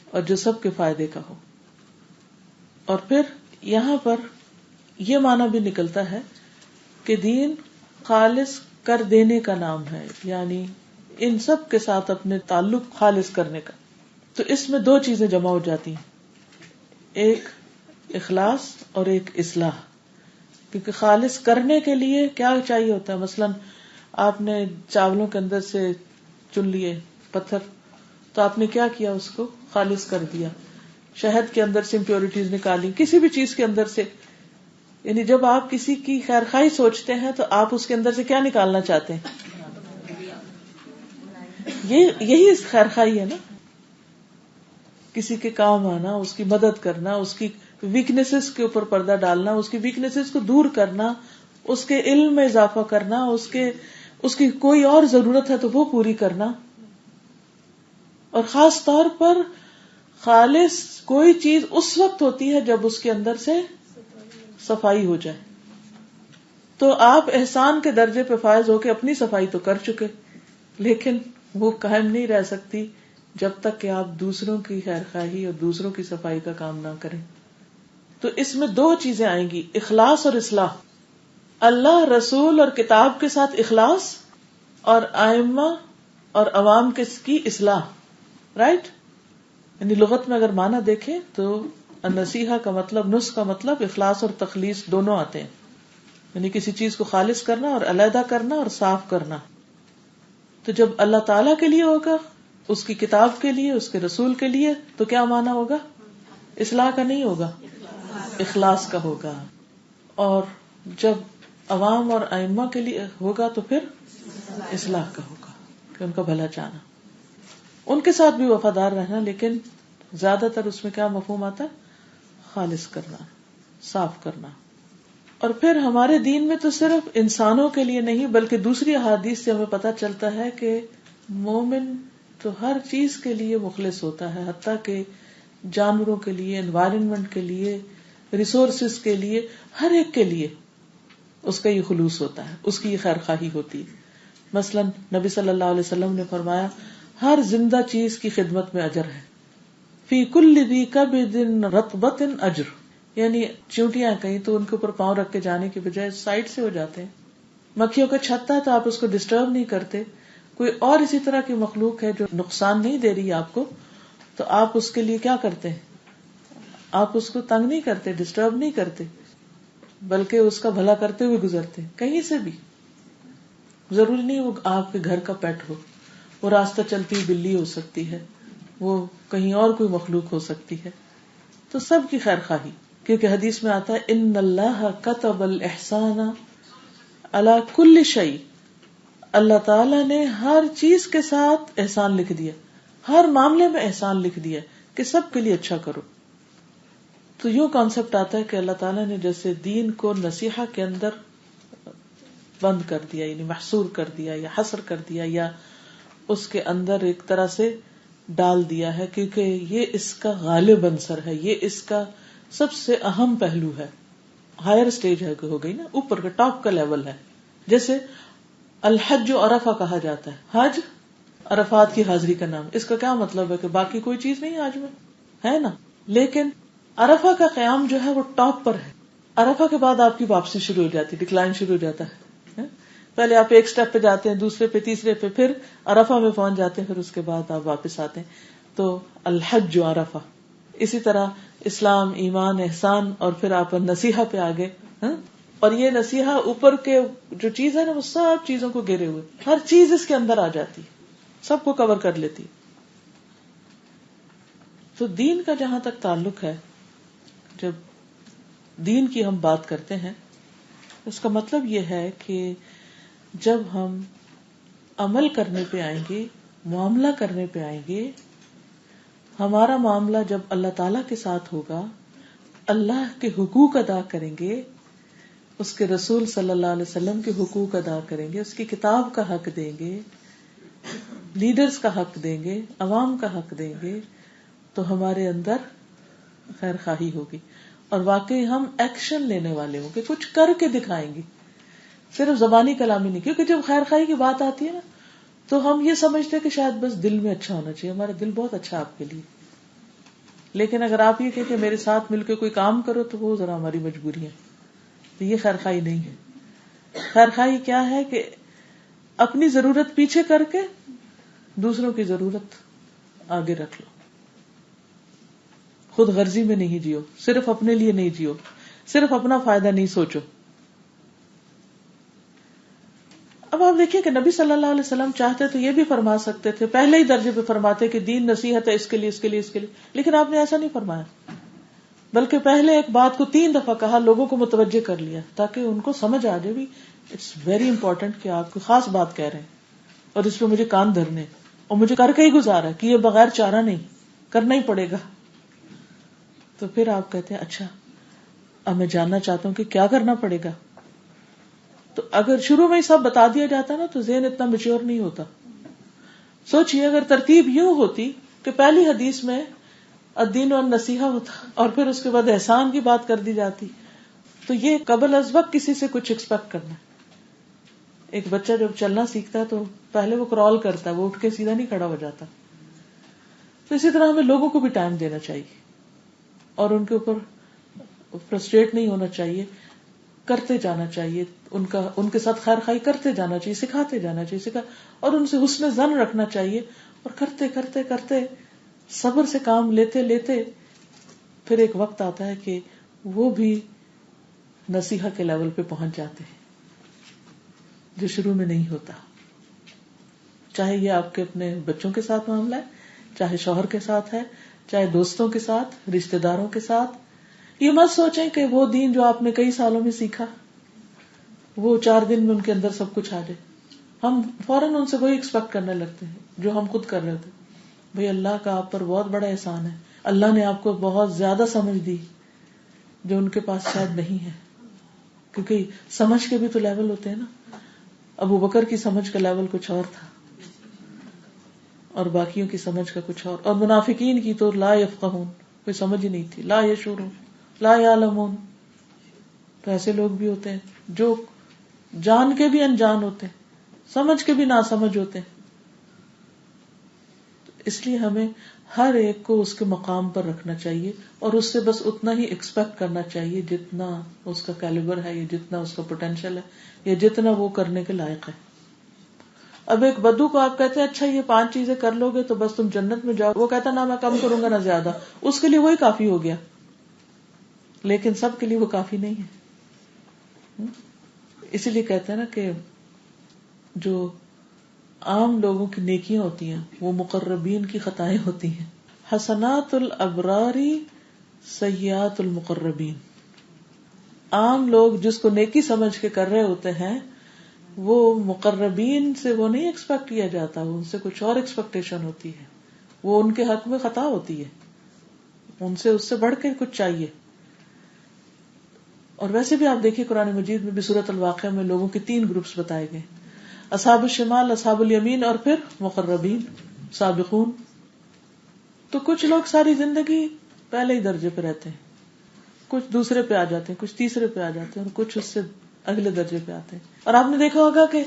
اور جو سب کے فائدے کا ہو. اور پھر یہاں پر یہ معنی بھی نکلتا ہے کہ دین خالص کر دینے کا نام ہے، یعنی ان سب کے ساتھ اپنے تعلق خالص کرنے کا. تو اس میں 2 چیزیں جمع ہو جاتی ہیں، ایک اخلاص اور ایک اصلاح. کیونکہ خالص کرنے کے لیے کیا چاہیے ہوتا ہے؟ مثلا آپ نے چاولوں کے اندر سے چن لیے پتھر، تو آپ نے کیا کیا؟ اس کو خالص کر دیا. شہد کے اندر سے امپیورٹیز نکالی، کسی بھی چیز کے اندر سے. یعنی جب آپ کسی کی خیر خواہی سوچتے ہیں تو آپ اس کے اندر سے کیا نکالنا چاہتے ہیں؟ یہی خیر خواہی ہے نا. کسی کے کام آنا، اس کی مدد کرنا، اس کی ویکنیسز کے اوپر پردہ ڈالنا، اس کی ویکنیسز کو دور کرنا، اس کے علم میں اضافہ کرنا، اس کی کوئی اور ضرورت ہے تو وہ پوری کرنا. اور خاص طور پر خالص کوئی چیز اس وقت ہوتی ہے جب اس کے اندر سے صفائی ہو جائے. تو آپ احسان کے درجے پہ فائز ہو کے اپنی صفائی تو کر چکے، لیکن وہ قائم نہیں رہ سکتی جب تک کہ آپ دوسروں کی خیر خواہی اور دوسروں کی صفائی کا کام نہ کریں. تو اس میں دو چیزیں آئیں گی، اخلاص اور اصلاح. اللہ، رسول اور کتاب کے ساتھ اخلاص، اور ائمہ اور عوام کی اصلاح. رائٹ؟ یعنی لغت میں اگر معنی دیکھیں تو النصیحہ کا مطلب، نصح کا مطلب اخلاص اور تخلیص دونوں آتے ہیں. یعنی کسی چیز کو خالص کرنا اور علیحدہ کرنا اور صاف کرنا. تو جب اللہ تعالیٰ کے لیے ہوگا، اس کی کتاب کے لیے، اس کے رسول کے لیے، تو کیا معنی ہوگا؟ اصلاح کا نہیں ہوگا، اخلاص کا ہوگا. اور جب عوام اور ائمہ کے لیے ہوگا تو پھر اصلاح کا ہوگا، کہ ان کا بھلا چاہنا، ان کے ساتھ بھی وفادار رہنا. لیکن زیادہ تر اس میں کیا مفہوم آتا ہے؟ خالص کرنا، صاف کرنا. اور پھر ہمارے دین میں تو صرف انسانوں کے لیے نہیں بلکہ دوسری احادیث سے ہمیں پتہ چلتا ہے کہ مومن تو ہر چیز کے لیے مخلص ہوتا ہے، حتیٰ کہ جانوروں کے لیے، انوائرمنٹ کے لیے، ریسورسز کے لیے، ہر ایک کے لیے اس کا یہ خلوص ہوتا ہے، اس کی یہ خیر خواہی ہوتی ہے. مثلا نبی صلی اللہ علیہ وسلم نے فرمایا ہر زندہ چیز کی خدمت میں اجر ہے. فی کل ذی کبد رطبۃ اجر. یعنی چونٹیاں کہیں تو ان کے اوپر پاؤں رکھ کے جانے کی بجائے سائڈ سے ہو جاتے ہیں. مکھیوں کا چھتا ہے تو آپ اس کو ڈسٹرب نہیں کرتے. کوئی اور اسی طرح کی مخلوق ہے جو نقصان نہیں دے رہی آپ کو، تو آپ اس کے لیے کیا کرتے ہیں؟ آپ اس کو تنگ نہیں کرتے، ڈسٹرب نہیں کرتے، بلکہ اس کا بھلا کرتے ہوئے گزرتے ہیں. کہیں سے بھی ضروری نہیں وہ آپ کے گھر کا پیٹ ہو، وہ راستہ چلتی بلی ہو سکتی ہے، وہ کہیں اور کوئی مخلوق ہو سکتی ہے. تو سب کی خیر خواہی، کیونکہ حدیث میں آتا ہے ان اللہ کتب الاحسان علی کل شیء. اللہ تعالیٰ نے ہر چیز کے ساتھ احسان لکھ دیا، ہر معاملے میں احسان لکھ دیا کہ سب کے لیے اچھا کرو. تو یوں کانسیپٹ آتا ہے کہ اللہ تعالیٰ نے جیسے دین کو نصیحہ کے اندر بند کر دیا، یعنی محصور کر دیا یا حصر کر دیا یا اس کے اندر ایک طرح سے ڈال دیا ہے، کیونکہ یہ اس کا غالب عنصر ہے، یہ اس کا سب سے اہم پہلو ہے، ہائر سٹیج ہے، ہو گئی نا، اوپر کا ٹاپ کا لیول ہے. جیسے الحج عرفہ کہا جاتا ہے، حج عرفات کی حاضری کا نام. اس کا کیا مطلب ہے کہ باقی کوئی چیز نہیں حج میں ہے نا، لیکن عرفہ کا قیام جو ہے وہ ٹاپ پر ہے. عرفہ کے بعد آپ کی واپسی شروع ہو جاتی، ڈکلائن شروع ہو جاتا ہے. پہلے آپ ایک سٹیپ پہ جاتے ہیں، دوسرے پہ، تیسرے پہ، پھر عرفہ میں پہنچ جاتے ہیں، پھر اس کے بعد آپ واپس آتے ہیں. تو الحج عرفہ. اسی طرح اسلام، ایمان، احسان، اور پھر آپ نصیحہ پہ آگے. اور یہ نصیحہ اوپر کے جو چیز ہے نا، وہ سب چیزوں کو گھیرے ہوئے، ہر چیز اس کے اندر آ جاتی، سب کو کور کر لیتی. تو دین کا جہاں تک تعلق ہے، جب دین کی ہم بات کرتے ہیں اس کا مطلب یہ ہے کہ جب ہم عمل کرنے پہ آئیں گے، معاملہ کرنے پہ آئیں گے، ہمارا معاملہ جب اللہ تعالی کے ساتھ ہوگا، اللہ کے حقوق ادا کریں گے، اس کے رسول صلی اللہ علیہ وسلم کے حقوق ادا کریں گے، اس کی کتاب کا حق دیں گے، لیڈرز کا حق دیں گے، عوام کا حق دیں گے، تو ہمارے اندر خیر خواہی ہوگی. اور واقعی ہم ایکشن لینے والے ہوں گے، کچھ کر کے دکھائیں گے، صرف زبانی کلامی نہیں. کیونکہ جب خیر خواہی کی بات آتی ہے نا، تو ہم یہ سمجھتے ہیں کہ شاید بس دل میں اچھا ہونا چاہیے، ہمارا دل بہت اچھا آپ کے لیے. لیکن اگر آپ یہ کہیں کہ میرے ساتھ مل کے کوئی کام کرو، تو وہ ذرا ہماری مجبوری ہے. تو یہ خیر خواہی نہیں ہے. خیر خواہی کیا ہے کہ اپنی ضرورت پیچھے کر کے دوسروں کی ضرورت آگے رکھ لو. خود غرضی میں نہیں جیو، صرف اپنے لیے نہیں جیو، صرف اپنا فائدہ نہیں سوچو. اب آپ دیکھیے کہ نبی صلی اللہ علیہ وسلم چاہتے تو یہ بھی فرما سکتے تھے، پہلے ہی درجے پہ فرماتے کہ دین نصیحت ہے، اس کے لیے، اس کے لیے، اس کے لیے. لیکن آپ نے ایسا نہیں فرمایا، بلکہ پہلے ایک بات کو 3 دفعہ کہا، لوگوں کو متوجہ کر لیا تاکہ ان کو سمجھ آ جائے بھی اٹس ویری امپورٹنٹ کہ آپ کو خاص بات کہہ رہے ہیں اور اس پہ مجھے کان دھرنے اور مجھے کر کے ہی گزارا کہ یہ بغیر چارہ نہیں، کرنا ہی پڑے گا. تو پھر آپ کہتے ہیں اچھا اب میں جاننا چاہتا ہوں کہ کیا کرنا پڑے گا. تو اگر شروع میں ہی سب بتا دیا جاتا نا تو ذہن اتنا میچور نہیں ہوتا. سوچئے اگر ترتیب یوں ہوتی کہ پہلی حدیث میں الدین والنصیحہ ہوتا اور پھر اس کے بعد احسان کی بات کر دی جاتی، تو یہ قبل از وقت کسی سے کچھ ایکسپیکٹ کرنا. ایک بچہ جب چلنا سیکھتا ہے تو پہلے وہ کرال کرتا ہے، وہ اٹھ کے سیدھا نہیں کھڑا ہو جاتا. تو اسی طرح ہمیں لوگوں کو بھی ٹائم دینا چاہیے اور ان کے اوپر فرسٹریٹ نہیں ہونا چاہیے، کرتے جانا چاہیے، ان کے ساتھ خیر خائی کرتے جانا چاہیے، سکھاتے جانا چاہیے، اور ان سے حسن ظن رکھنا چاہیے، اور کرتے کرتے کرتے صبر سے کام لیتے لیتے پھر ایک وقت آتا ہے کہ وہ بھی نصیحہ کے لیول پہ پہنچ جاتے ہیں جو شروع میں نہیں ہوتا. چاہے یہ آپ کے اپنے بچوں کے ساتھ معاملہ ہے، چاہے شوہر کے ساتھ ہے، چاہے دوستوں کے ساتھ، رشتہ داروں کے ساتھ. یہ مت سوچیں کہ وہ دین جو آپ نے کئی سالوں میں سیکھا وہ 4 دن میں ان کے اندر سب کچھ آ جائے. ہم فوراً ان سے وہی ایکسپیکٹ کرنے لگتے ہیں جو ہم خود کر رہے تھے. بھئی اللہ کا آپ پر بہت بڑا احسان ہے، اللہ نے آپ کو بہت زیادہ سمجھ دی جو ان کے پاس شاید نہیں ہے. کیونکہ سمجھ کے بھی تو لیول ہوتے ہیں نا. ابو بکر کی سمجھ کا لیول کچھ اور تھا اور باقیوں کی سمجھ کا کچھ اور منافقین کی تو لا یفقہون، کوئی سمجھ ہی نہیں تھی. لا یشعرون، لا یعلمون. تو ایسے لوگ بھی ہوتے ہیں جو جان کے بھی انجان ہوتے ہیں، سمجھ کے بھی ناسمجھ ہوتے ہیں. اس لیے ہمیں ہر ایک کو اس کے مقام پر رکھنا چاہیے اور اس سے بس اتنا ہی ایکسپیکٹ کرنا چاہیے جتنا اس کا کیلیبر ہے، یا جتنا اس کا پوٹینشیل ہے، یا جتنا وہ کرنے کے لائق ہے. اب ایک بدو کو آپ کہتے ہیں اچھا یہ 5 چیزیں کر لو گے تو بس تم جنت میں جاؤ، وہ کہتا نہ میں کم کروں گا نہ زیادہ، اس کے لیے وہی کافی ہو گیا. لیکن سب کے لیے وہ کافی نہیں ہے. اسی لیے کہتے ہیں نا کہ جو عام لوگوں کی نیکیاں ہوتی ہیں وہ مقربین کی خطائیں ہوتی ہیں. حسنات الابراری سیئات المقربین. عام لوگ جس کو نیکی سمجھ کے کر رہے ہوتے ہیں وہ مقربین سے وہ نہیں ایکسپیکٹ کیا جاتا، ان سے کچھ اور ایکسپیکٹیشن ہوتی ہے، وہ ان کے حق میں خطا ہوتی ہے، ان سے اس سے بڑھ کے کچھ چاہیے. اور ویسے بھی آپ دیکھیے قرآن مجید میں بھی سورۃ الواقعہ میں لوگوں کے 3 گروپس بتائے گئے، اصحاب الشمال، اصحاب الیمین اور پھر مقربین سابقون. تو کچھ لوگ ساری زندگی پہلے ہی درجے پہ رہتے ہیں، کچھ دوسرے پہ آ جاتے ہیں، کچھ تیسرے پہ آ جاتے ہیں، اور کچھ اس سے اگلے درجے پہ آتے ہیں. اور آپ نے دیکھا ہوگا کہ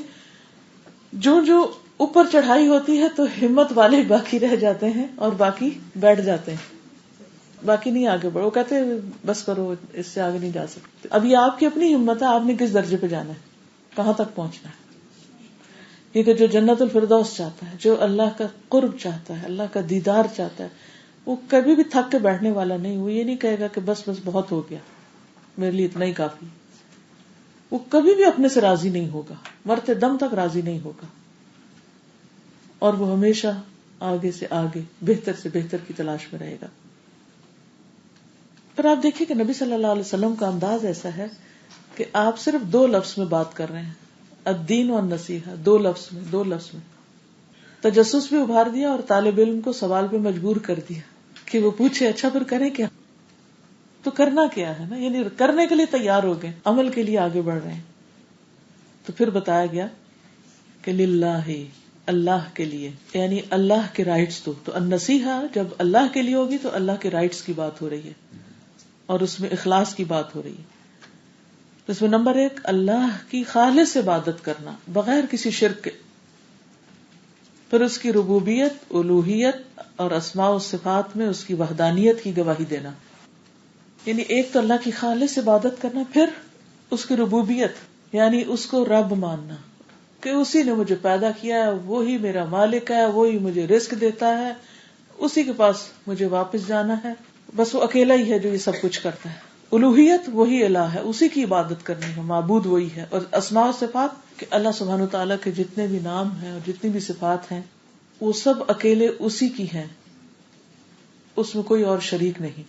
جو جو اوپر چڑھائی ہوتی ہے تو ہمت والے باقی رہ جاتے ہیں اور باقی بیٹھ جاتے ہیں، باقی نہیں آگے بڑھو. کہتے ہیں بس کرو، اس سے آگے نہیں جا سکتے. اب یہ آپ کی اپنی ہمت ہے، آپ نے کس درجے پہ جانا ہے، کہاں تک پہنچنا ہے. کیونکہ جو جنت الفردوس چاہتا ہے، جو اللہ کا قرب چاہتا ہے، اللہ کا دیدار چاہتا ہے، وہ کبھی بھی تھک کے بیٹھنے والا نہیں. وہ یہ نہیں کہے گا کہ بس بس بہت ہو گیا، میرے لیے اتنا ہی کافی. وہ کبھی بھی اپنے سے راضی نہیں ہوگا، مرتے دم تک راضی نہیں ہوگا، اور وہ ہمیشہ آگے سے آگے بہتر سے بہتر کی تلاش میں رہے گا. پر آپ دیکھیں کہ نبی صلی اللہ علیہ وسلم کا انداز ایسا ہے کہ آپ صرف 2 لفظ میں بات کر رہے ہیں، الدین والنصیحہ. 2 لفظ میں تجسس بھی ابھار دیا اور طالب علم کو سوال پہ مجبور کر دیا کہ وہ پوچھے اچھا پھر کریں کیا. تو کرنا کیا ہے نا، یعنی کرنے کے لیے تیار ہو گئے، عمل کے لیے آگے بڑھ رہے ہیں. تو پھر بتایا گیا کہ للہ، اللہ کے لیے، یعنی اللہ کے رائٹس. تو النصیحہ جب اللہ کے لیے ہوگی تو اللہ کے رائٹس کی بات ہو رہی ہے اور اس میں اخلاص کی بات ہو رہی ہے. تو اس میں نمبر 1 اللہ کی خالص عبادت کرنا بغیر کسی شرک کے، پھر اس کی ربوبیت، الوہیت اور اسماء و صفات میں اس کی وحدانیت کی گواہی دینا. یعنی ایک تو اللہ کی خالص عبادت کرنا، پھر اس کی ربوبیت یعنی اس کو رب ماننا کہ اسی نے مجھے پیدا کیا ہے، وہی میرا مالک ہے، وہی مجھے رزق دیتا ہے، اسی کے پاس مجھے واپس جانا ہے، بس وہ اکیلا ہی ہے جو یہ سب کچھ کرتا ہے. الوہیت وہی الہ ہے، اسی کی عبادت کرنی ہے، معبود وہی ہے. اور اسماء و صفات کہ اللہ سبحانہ وتعالیٰ کے جتنے بھی نام ہیں اور جتنی بھی صفات ہیں وہ سب اکیلے اسی کی ہیں، اس میں کوئی اور شریک نہیں.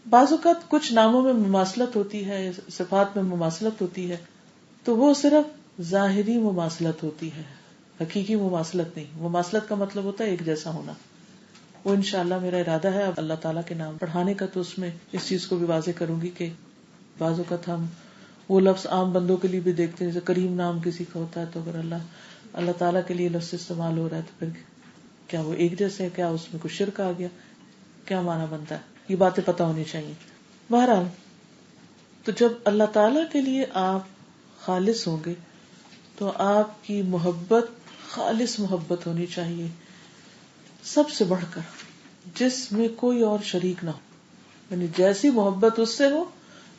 بعض اوقات کچھ ناموں میں مماثلت ہوتی ہے، صفات میں مماثلت ہوتی ہے، تو وہ صرف ظاہری مماثلت ہوتی ہے، حقیقی مماثلت نہیں. مماثلت کا مطلب ہوتا ہے ایک جیسا ہونا. وہ انشاءاللہ میرا ارادہ ہے اب اللہ تعالیٰ کے نام پڑھانے کا، تو اس میں اس چیز کو بھی واضح کروں گی کہ بعض اوقات ہم وہ لفظ عام بندوں کے لیے بھی دیکھتے ہیں، جیسے کریم نام کسی کا ہوتا ہے تو اگر اللہ تعالیٰ کے لیے لفظ استعمال ہو رہا ہے تو پھر کیا وہ ایک جیسے ہے، کیا اس میں کچھ شرک آ گیا، کیا معنی بنتا ہے، یہ باتیں پتہ ہونی چاہیے. بہرحال تو جب اللہ تعالیٰ کے لیے آپ خالص ہوں گے تو آپ کی محبت خالص محبت ہونی چاہیے، سب سے بڑھ کر. جس میں کوئی اور شریک نہ ہو، یعنی جیسی محبت اس سے ہو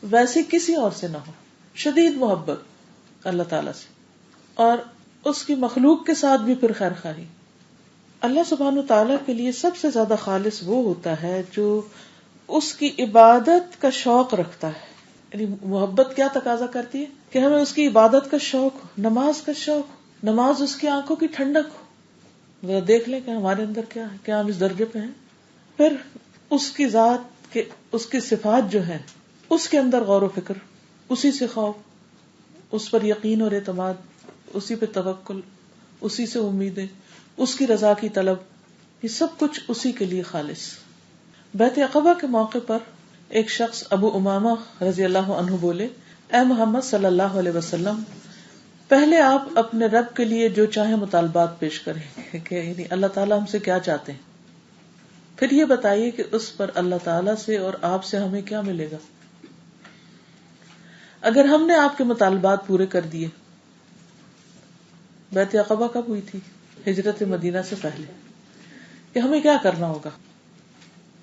ویسی کسی اور سے نہ ہو. شدید محبت اللہ تعالی سے، اور اس کی مخلوق کے ساتھ بھی پھر خیر خواہی. اللہ سبحانہ تعالیٰ کے لیے سب سے زیادہ خالص وہ ہوتا ہے جو اس کی عبادت کا شوق رکھتا ہے. یعنی محبت کیا تقاضا کرتی ہے کہ ہمیں اس کی عبادت کا شوق ہو، نماز کا شوق ہو، نماز اس کی آنکھوں کی ٹھنڈک ہو. ذرا دیکھ لیں کہ ہمارے اندر کیا ہے، کیا ہم اس درجے پہ ہیں. پھر اس کی ذات کے، اس کی صفات جو ہیں اس کے اندر غور و فکر، اسی سے خوف، اس پر یقین اور اعتماد، اسی پہ توکل، اسی سے امیدیں، اس کی رضا کی طلب، یہ سب کچھ اسی کے لیے خالص. بیعت عقبہ کے موقع پر ایک شخص ابو امامہ رضی اللہ عنہ بولے، اے محمد صلی اللہ علیہ وسلم، پہلے آپ اپنے رب کے لیے جو چاہیں مطالبات پیش کریں کہ یعنی اللہ تعالیٰ ہم سے کیا چاہتے ہیں، پھر یہ بتائیے کہ اس پر اللہ تعالیٰ سے اور آپ سے ہمیں کیا ملے گا. اگر ہم نے آپ کے مطالبات پورے کر دیے. بیعت عقبہ کب ہوئی تھی؟ ہجرت مدینہ سے پہلے. کہ ہمیں کیا کرنا ہوگا.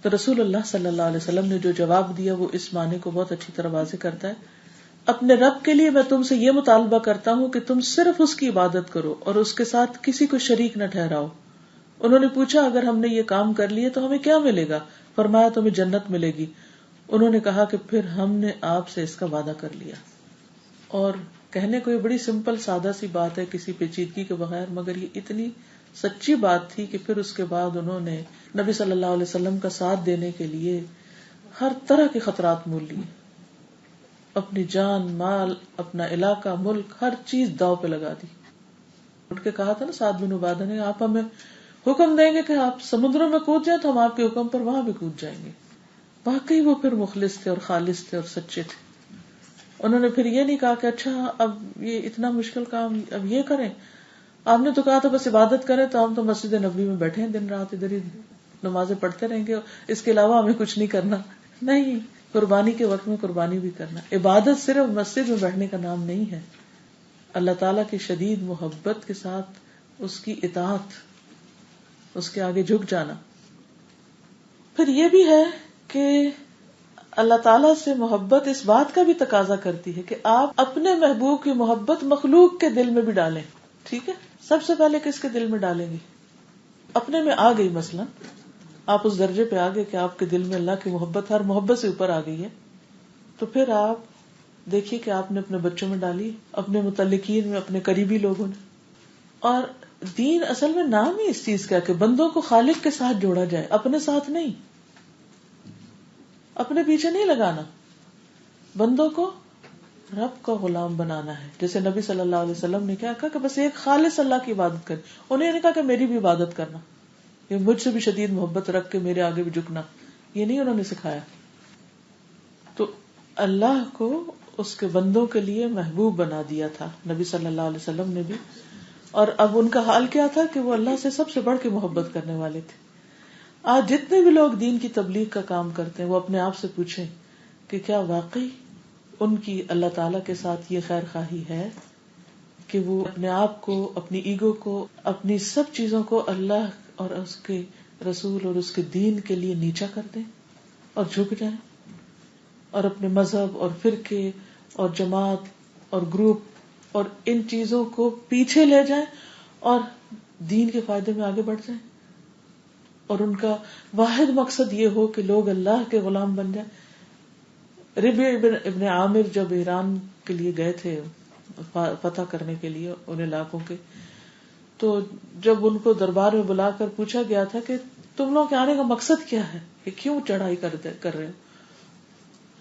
تو رسول اللہ صلی اللہ علیہ وسلم نے جو جواب دیا وہ اس معنی کو بہت اچھی طرح واضح کرتا ہے. اپنے رب کے لیے میں تم سے یہ مطالبہ کرتا ہوں کہ تم صرف اس کی عبادت کرو اور اس کے ساتھ کسی کو شریک نہ ٹھہراؤ. انہوں نے پوچھا اگر ہم نے یہ کام کر لیے تو ہمیں کیا ملے گا؟ فرمایا تمہیں جنت ملے گی. انہوں نے کہا کہ پھر ہم نے آپ سے اس کا وعدہ کر لیا. اور کہنے کو یہ بڑی سمپل سادہ سی بات ہے کسی پیچیدگی کے بغیر، مگر یہ اتنی سچی بات تھی کہ پھر اس کے بعد انہوں نے نبی صلی اللہ علیہ وسلم کا ساتھ دینے کے لیے ہر طرح کے خطرات مول لیے. اپنی جان، مال، اپنا علاقہ، ملک، ہر چیز داؤ پہ لگا دی. اٹھ کے کہا تھا نا سعد بن عبادہ نے، آپ ہمیں حکم دیں گے کہ آپ سمندروں میں کود جائیں تو ہم آپ کے حکم پر وہاں بھی کود جائیں گے. واقعی وہ پھر مخلص تھے اور خالص تھے اور سچے تھے. انہوں نے پھر یہ نہیں کہا کہ اچھا اب یہ اتنا مشکل کام اب یہ کریں، آپ نے تو کہا تھا بس عبادت کریں، تو ہم تو مسجد نبوی میں بیٹھے ہیں دن رات ادھر ہی نمازیں پڑھتے رہیں گے، اس کے علاوہ ہمیں کچھ نہیں کرنا. نہیں، قربانی کے وقت میں قربانی بھی کرنا. عبادت صرف مسجد میں بیٹھنے کا نام نہیں ہے. اللہ تعالیٰ کی شدید محبت کے ساتھ اس کی اطاعت، اس کے آگے جھک جانا. پھر یہ بھی ہے کہ اللہ تعالیٰ سے محبت اس بات کا بھی تقاضا کرتی ہے کہ آپ اپنے محبوب کی محبت مخلوق کے دل میں بھی ڈالیں. ٹھیک ہے، سب سے پہلے کس کے دل میں ڈالیں گے؟ اپنے میں آ گئی، مثلا آپ اس درجے پہ آ گئے کہ آپ کے دل میں اللہ کی محبت ہر محبت سے اوپر آ گئی ہے، تو پھر آپ دیکھیے کہ آپ نے اپنے بچوں میں ڈالی، اپنے متعلقین میں، اپنے قریبی لوگوں نے. اور دین اصل میں نام ہی اس چیز کا کہ بندوں کو خالق کے ساتھ جوڑا جائے، اپنے ساتھ نہیں، اپنے پیچھے نہیں لگانا. بندوں کو رب کا غلام بنانا ہے. جیسے نبی صلی اللہ علیہ وسلم نے کیا کہا کہ بس ایک خالص اللہ کی عبادت کرے. انہوں نے کہا کہ میری بھی عبادت کرنا، یہ مجھ سے بھی شدید محبت رکھ کے میرے آگے بھی جھکنا، یہ نہیں انہوں نے سکھایا. تو اللہ کو اس کے بندوں کے لیے محبوب بنا دیا تھا نبی صلی اللہ علیہ وسلم نے بھی. اور اب ان کا حال کیا تھا کہ وہ اللہ سے سب سے بڑھ کے محبت کرنے والے تھے. آج جتنے بھی لوگ دین کی تبلیغ کا کام کرتے ہیں وہ اپنے آپ سے پوچھیں کہ کیا واقعی ان کی اللہ تعالی کے ساتھ یہ خیر خواہی ہے کہ وہ اپنے آپ کو، اپنی ایگو کو، اپنی سب چیزوں کو اللہ اور اس کے رسول اور اس کے دین کے لیے نیچا کر دیں اور جھک جائیں، اور اپنے مذہب اور فرقے اور جماعت اور گروپ اور ان چیزوں کو پیچھے لے جائیں اور دین کے فائدے میں آگے بڑھ جائیں، اور ان کا واحد مقصد یہ ہو کہ لوگ اللہ کے غلام بن جائیں. ربیع ابن عامر جب ایران کے لیے گئے تھے فتح کرنے کے لیے ان علاقوں کے، تو جب ان کو دربار میں بلا کر پوچھا گیا تھا کہ تم لوگ کے آنے کا مقصد کیا ہے، کہ کیوں چڑھائی کر رہے ہو،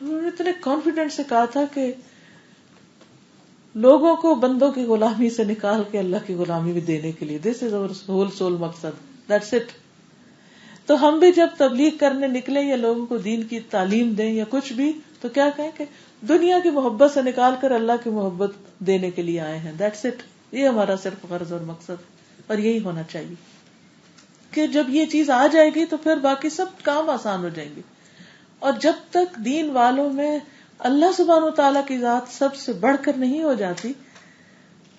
انہوں نے اتنے کانفیڈنٹ سے کہا تھا کہ لوگوں کو بندوں کی غلامی سے نکال کے اللہ کی غلامی میں دینے کے لیے، دس از اوور ہول سول مقصد، دیٹس اٹ. تو ہم بھی جب تبلیغ کرنے نکلے یا لوگوں کو دین کی تعلیم دیں یا کچھ بھی، تو کیا کہیں کہ دنیا کی محبت سے نکال کر اللہ کی محبت دینے کے لیے آئے ہیں. That's it. یہ ہمارا صرف غرض اور مقصد، اور یہی ہونا چاہیے کہ جب یہ چیز آ جائے گی تو پھر باقی سب کام آسان ہو جائیں گے. اور جب تک دین والوں میں اللہ سبحانہ وتعالیٰ کی ذات سب سے بڑھ کر نہیں ہو جاتی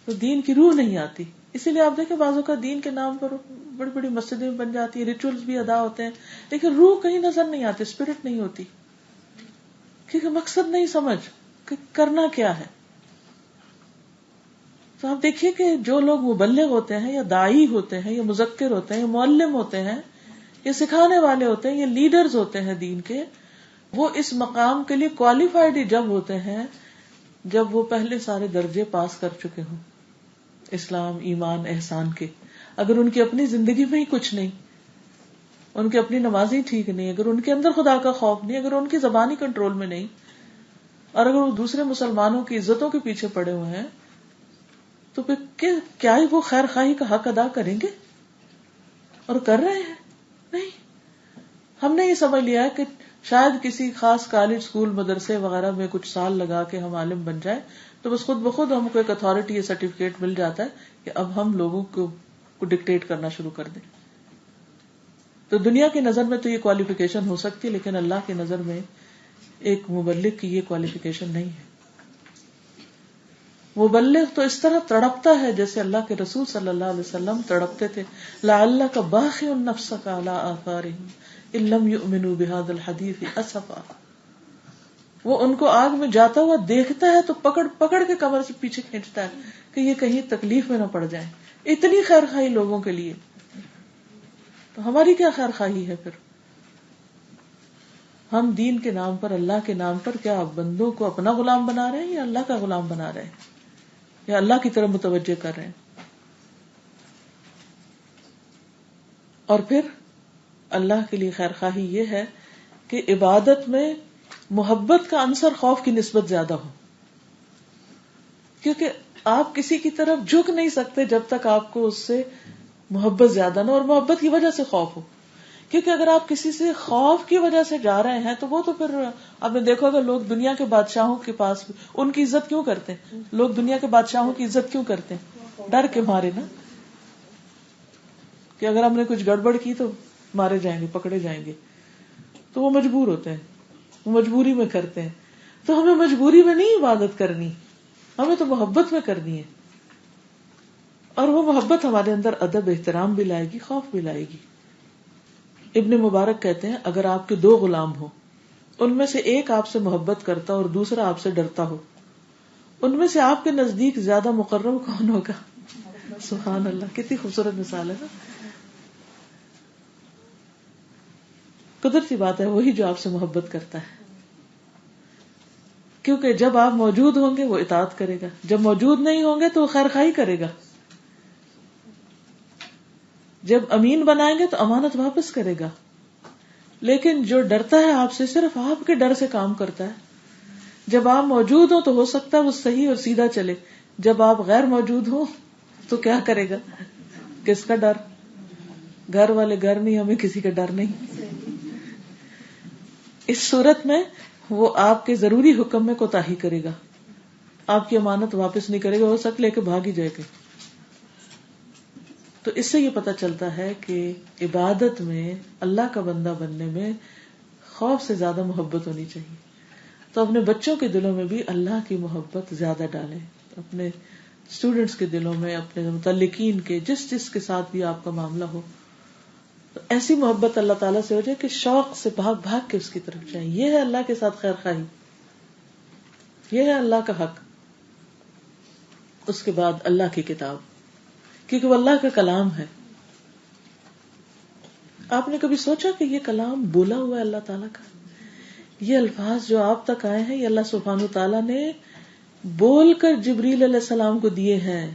تو دین کی روح نہیں آتی. اسی لیے آپ دیکھیں بعضوں کا دین کے نام پر بڑی بڑی مسجدیں بن جاتی ہیں، ریچولز بھی ادا ہوتے ہیں، لیکن روح کہیں نظر نہیں آتی، اسپرٹ نہیں ہوتی، کیونکہ مقصد نہیں سمجھ کہ کرنا کیا ہے. تو آپ دیکھیے کہ جو لوگ مبلغ ہوتے ہیں یا داعی ہوتے ہیں یا مذکر ہوتے ہیں یا معلم ہوتے ہیں یا سکھانے والے ہوتے ہیں یا لیڈرز ہوتے ہیں دین کے، وہ اس مقام کے لیے کوالیفائڈ جب ہوتے ہیں جب وہ پہلے سارے درجے پاس کر چکے ہوں، اسلام، ایمان، احسان کے. اگر ان کی اپنی زندگی میں ہی کچھ نہیں، ان کی اپنی نمازیں ٹھیک نہیں، اگر ان کے اندر خدا کا خوف نہیں، اگر ان کی زبانی کنٹرول میں نہیں، اور اگر وہ دوسرے مسلمانوں کی عزتوں کے پیچھے پڑے ہوئے ہیں، تو پھر کیا ہی وہ خیر خواہی کا حق ادا کریں گے؟ اور کر رہے ہیں؟ نہیں. ہم نے یہ سمجھ لیا ہے کہ شاید کسی خاص کالج، اسکول، مدرسے وغیرہ میں کچھ سال لگا کے ہم عالم بن جائیں تو بس خود بخود ہم کو ایک اتھارٹی یا سرٹیفکیٹ مل جاتا ہے کہ اب ہم لوگوں کو ڈکٹیٹ کرنا شروع کر دیں. تو دنیا کی نظر میں تو یہ کوالیفیکیشن ہو سکتی ہے، لیکن اللہ کی نظر میں ایک مبلغ کی یہ کوالیفیکیشن نہیں ہے. مبلغ تو اس طرح تڑپتا ہے جیسے اللہ کے رسول صلی اللہ علیہ وسلم تڑپتے تھے. لعلک باخع نفسک علی آثارہم ان لم یؤمنوا بہذا الحدیث اسفا. وہ ان کو آگ میں جاتا ہوا دیکھتا ہے تو پکڑ پکڑ کے کمر سے پیچھے کھینچتا ہے کہ یہ کہیں تکلیف میں نہ پڑ جائیں. اتنی خیر خواہی لوگوں کے لیے، تو ہماری کیا خیر خواہی ہے پھر؟ ہم دین کے نام پر، اللہ کے نام پر کیا بندوں کو اپنا غلام بنا رہے ہیں یا اللہ کا غلام بنا رہے ہیں، یا اللہ کی طرف متوجہ کر رہے ہیں؟ اور پھر اللہ کے لیے خیر خواہی یہ ہے کہ عبادت میں محبت کا عنصر خوف کی نسبت زیادہ ہو، کیونکہ آپ کسی کی طرف جھک نہیں سکتے جب تک آپ کو اس سے محبت زیادہ نہ، اور محبت کی وجہ سے خوف ہو. کیونکہ اگر آپ کسی سے خوف کی وجہ سے جا رہے ہیں تو وہ تو پھر آپ نے دیکھو گا لوگ دنیا کے بادشاہوں کے پاس ان کی عزت کیوں کرتے ہیں؟ لوگ دنیا کے بادشاہوں کی عزت کیوں کرتے ہیں؟ ڈر کے مارے نا، کہ اگر ہم نے کچھ گڑبڑ کی تو مارے جائیں گے، پکڑے جائیں گے. تو وہ مجبور ہوتے ہیں، وہ مجبوری میں کرتے ہیں. تو ہمیں مجبوری میں نہیں عبادت کرنی، ہمیں تو محبت میں کرنی ہے. اور وہ محبت ہمارے اندر ادب، احترام بھی لائے گی، خوف بھی لائے گی. ابن مبارک کہتے ہیں اگر آپ کے دو غلام ہو، ان میں سے ایک آپ سے محبت کرتا اور دوسرا آپ سے ڈرتا ہو، ان میں سے آپ کے نزدیک زیادہ مقرب کون ہوگا؟ سبحان اللہ، کتنی خوبصورت مثال ہے نا. قدرتی بات ہے وہی جو آپ سے محبت کرتا ہے، کیونکہ جب آپ موجود ہوں گے وہ اطاعت کرے گا، جب موجود نہیں ہوں گے تو وہ خیر خواہی کرے گا. جب امین بنائیں گے تو امانت واپس کرے گا. لیکن جو ڈرتا ہے آپ سے صرف آپ کے ڈر سے کام کرتا ہے. جب آپ موجود ہو تو ہو سکتا ہے وہ صحیح اور سیدھا چلے، جب آپ غیر موجود ہو تو کیا کرے گا؟ کس کا ڈر؟ گھر والے گھر نہیں، ہمیں کسی کا ڈر نہیں. اس صورت میں وہ آپ کے ضروری حکم میں کوتاہی کرے گا، آپ کی امانت واپس نہیں کرے گا، ہو سکتا لے کے بھاگ ہی جائے گا. تو اس سے یہ پتہ چلتا ہے کہ عبادت میں، اللہ کا بندہ بننے میں خوف سے زیادہ محبت ہونی چاہیے. تو اپنے بچوں کے دلوں میں بھی اللہ کی محبت زیادہ ڈالیں، اپنے اسٹوڈینٹس کے دلوں میں، اپنے متعلقین کے، جس کے ساتھ بھی آپ کا معاملہ ہو، تو ایسی محبت اللہ تعالیٰ سے ہو جائے کہ شوق سے بھاگ بھاگ کے اس کی طرف جائیں. یہ ہے اللہ کے ساتھ خیر خواہی، یہ ہے اللہ کا حق. اس کے بعد اللہ کی کتاب، کیونکہ وہ اللہ کا کلام ہے. آپ نے کبھی سوچا کہ یہ کلام بولا ہوا ہے اللہ تعالیٰ کا؟ یہ الفاظ جو آپ تک آئے ہیں یہ اللہ سبحانہ وتعالیٰ نے بول کر جبریل علیہ السلام کو دیے ہیں،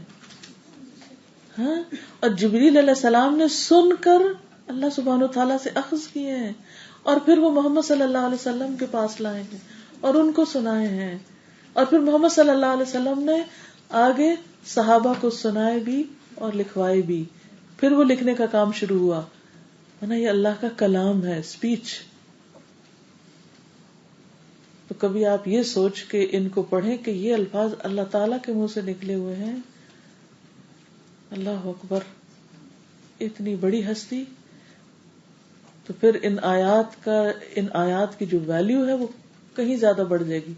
ہاں، اور جبریل علیہ السلام نے سن کر اللہ سبحانہ وتعالیٰ سے اخذ کیے ہیں، اور پھر وہ محمد صلی اللہ علیہ وسلم کے پاس لائے ہیں اور ان کو سنائے ہیں، اور پھر محمد صلی اللہ علیہ وسلم نے آگے صحابہ کو سنائے بھی اور لکھوائے بھی، پھر وہ لکھنے کا کام شروع ہوا. نا یہ اللہ کا کلام ہے، اسپیچ. تو کبھی آپ یہ سوچ کے ان کو پڑھیں کہ یہ الفاظ اللہ تعالیٰ کے منہ سے نکلے ہوئے ہیں. اللہ اکبر، اتنی بڑی ہستی. تو پھر ان آیات کی جو ویلیو ہے وہ کہیں زیادہ بڑھ جائے گی.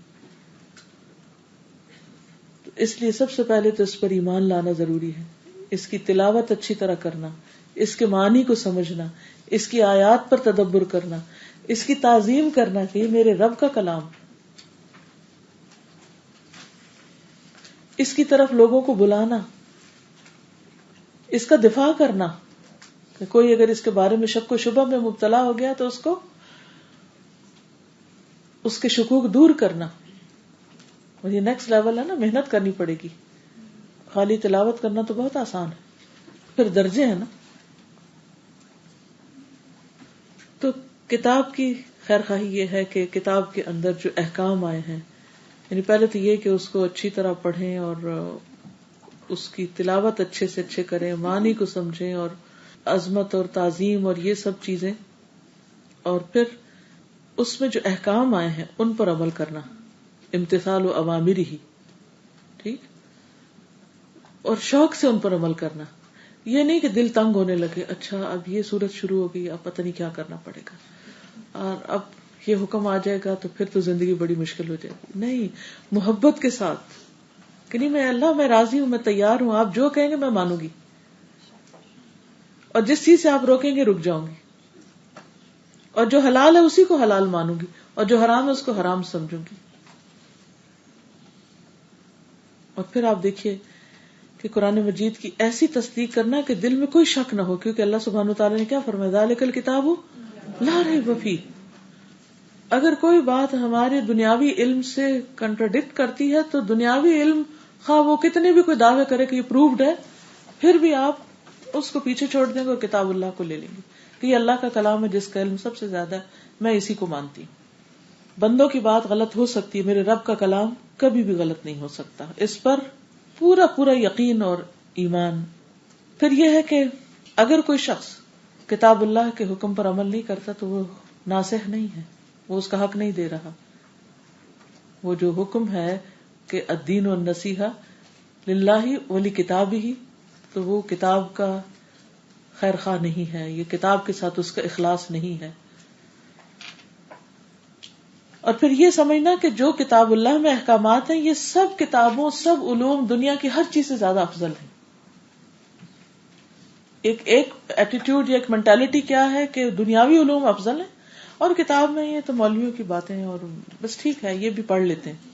تو اس لیے سب سے پہلے تو اس پر ایمان لانا ضروری ہے، اس کی تلاوت اچھی طرح کرنا، اس کے معنی کو سمجھنا، اس کی آیات پر تدبر کرنا، اس کی تعظیم کرنا کہ یہ میرے رب کا کلام، اس کی طرف لوگوں کو بلانا، اس کا دفاع کرنا کہ کوئی اگر اس کے بارے میں شک و شبہ میں مبتلا ہو گیا تو اس کو اس کے شکوک دور کرنا. اور یہ نیکسٹ لیول ہے نا، محنت کرنی پڑے گی. خالی تلاوت کرنا تو بہت آسان ہے، پھر درجے ہیں نا. تو کتاب کی خیر خواہی یہ ہے کہ کتاب کے اندر جو احکام آئے ہیں، یعنی پہلے تو یہ کہ اس کو اچھی طرح پڑھیں اور اس کی تلاوت اچھے سے اچھے کریں، معنی کو سمجھیں اور عظمت اور تعظیم اور یہ سب چیزیں، اور پھر اس میں جو احکام آئے ہیں ان پر عمل کرنا، امتثال و اوامرہ، ٹھیک، اور شوق سے ان پر عمل کرنا. یہ نہیں کہ دل تنگ ہونے لگے، اچھا اب یہ صورت شروع ہو گئی، اب پتہ نہیں کیا کرنا پڑے گا، اور اب یہ حکم آ جائے گا تو پھر تو زندگی بڑی مشکل ہو جائے گی. نہیں، محبت کے ساتھ کہ نہیں میں اللہ میں راضی ہوں، میں تیار ہوں، آپ جو کہیں گے میں مانوں گی، اور جس چیز سے آپ روکیں گے رک جاؤں گی، اور جو حلال ہے اسی کو حلال مانوں گی، اور جو حرام ہے اس کو حرام سمجھوں گی. اور پھر آپ دیکھیے کہ قرآن مجید کی ایسی تصدیق کرنا کہ دل میں کوئی شک نہ ہو، کیونکہ اللہ سبحانہ وتعالی نے کیا فرمایا، ذالک الکتاب لا ریب فیہ. اگر کوئی بات ہمارے دنیاوی علم سے کنٹراڈکٹ کرتی ہے تو دنیاوی علم خواہ وہ کتنے بھی کوئی دعوے کرے کہ یہ پروفڈ ہے، پھر بھی آپ اس کو پیچھے چھوڑ دیں گے اور کتاب اللہ کو لے لیں گے کہ یہ اللہ کا کلام ہے جس کا علم سب سے زیادہ ہے، میں اسی کو مانتی ہوں. بندوں کی بات غلط ہو سکتی ہے، میرے رب کا کلام کبھی بھی غلط نہیں ہو سکتا، اس پر پورا پورا یقین اور ایمان. پھر یہ ہے کہ اگر کوئی شخص کتاب اللہ کے حکم پر عمل نہیں کرتا تو وہ ناصح نہیں ہے، وہ اس کا حق نہیں دے رہا. وہ جو حکم ہے کہ الدین والنصیحہ للہ ولکتابہ، تو وہ کتاب کا خیر خواہ نہیں ہے، یہ کتاب کے ساتھ اس کا اخلاص نہیں ہے. اور پھر یہ سمجھنا کہ جو کتاب اللہ میں احکامات ہیں یہ سب کتابوں، سب علوم، دنیا کی ہر چیز سے زیادہ افضل ہیں. ایک ایٹیٹیوڈ یا ایک مینٹالٹی کیا ہے کہ دنیاوی علوم افضل ہیں، اور کتاب میں یہ تو مولویوں کی باتیں ہیں اور بس ٹھیک ہے یہ بھی پڑھ لیتے ہیں.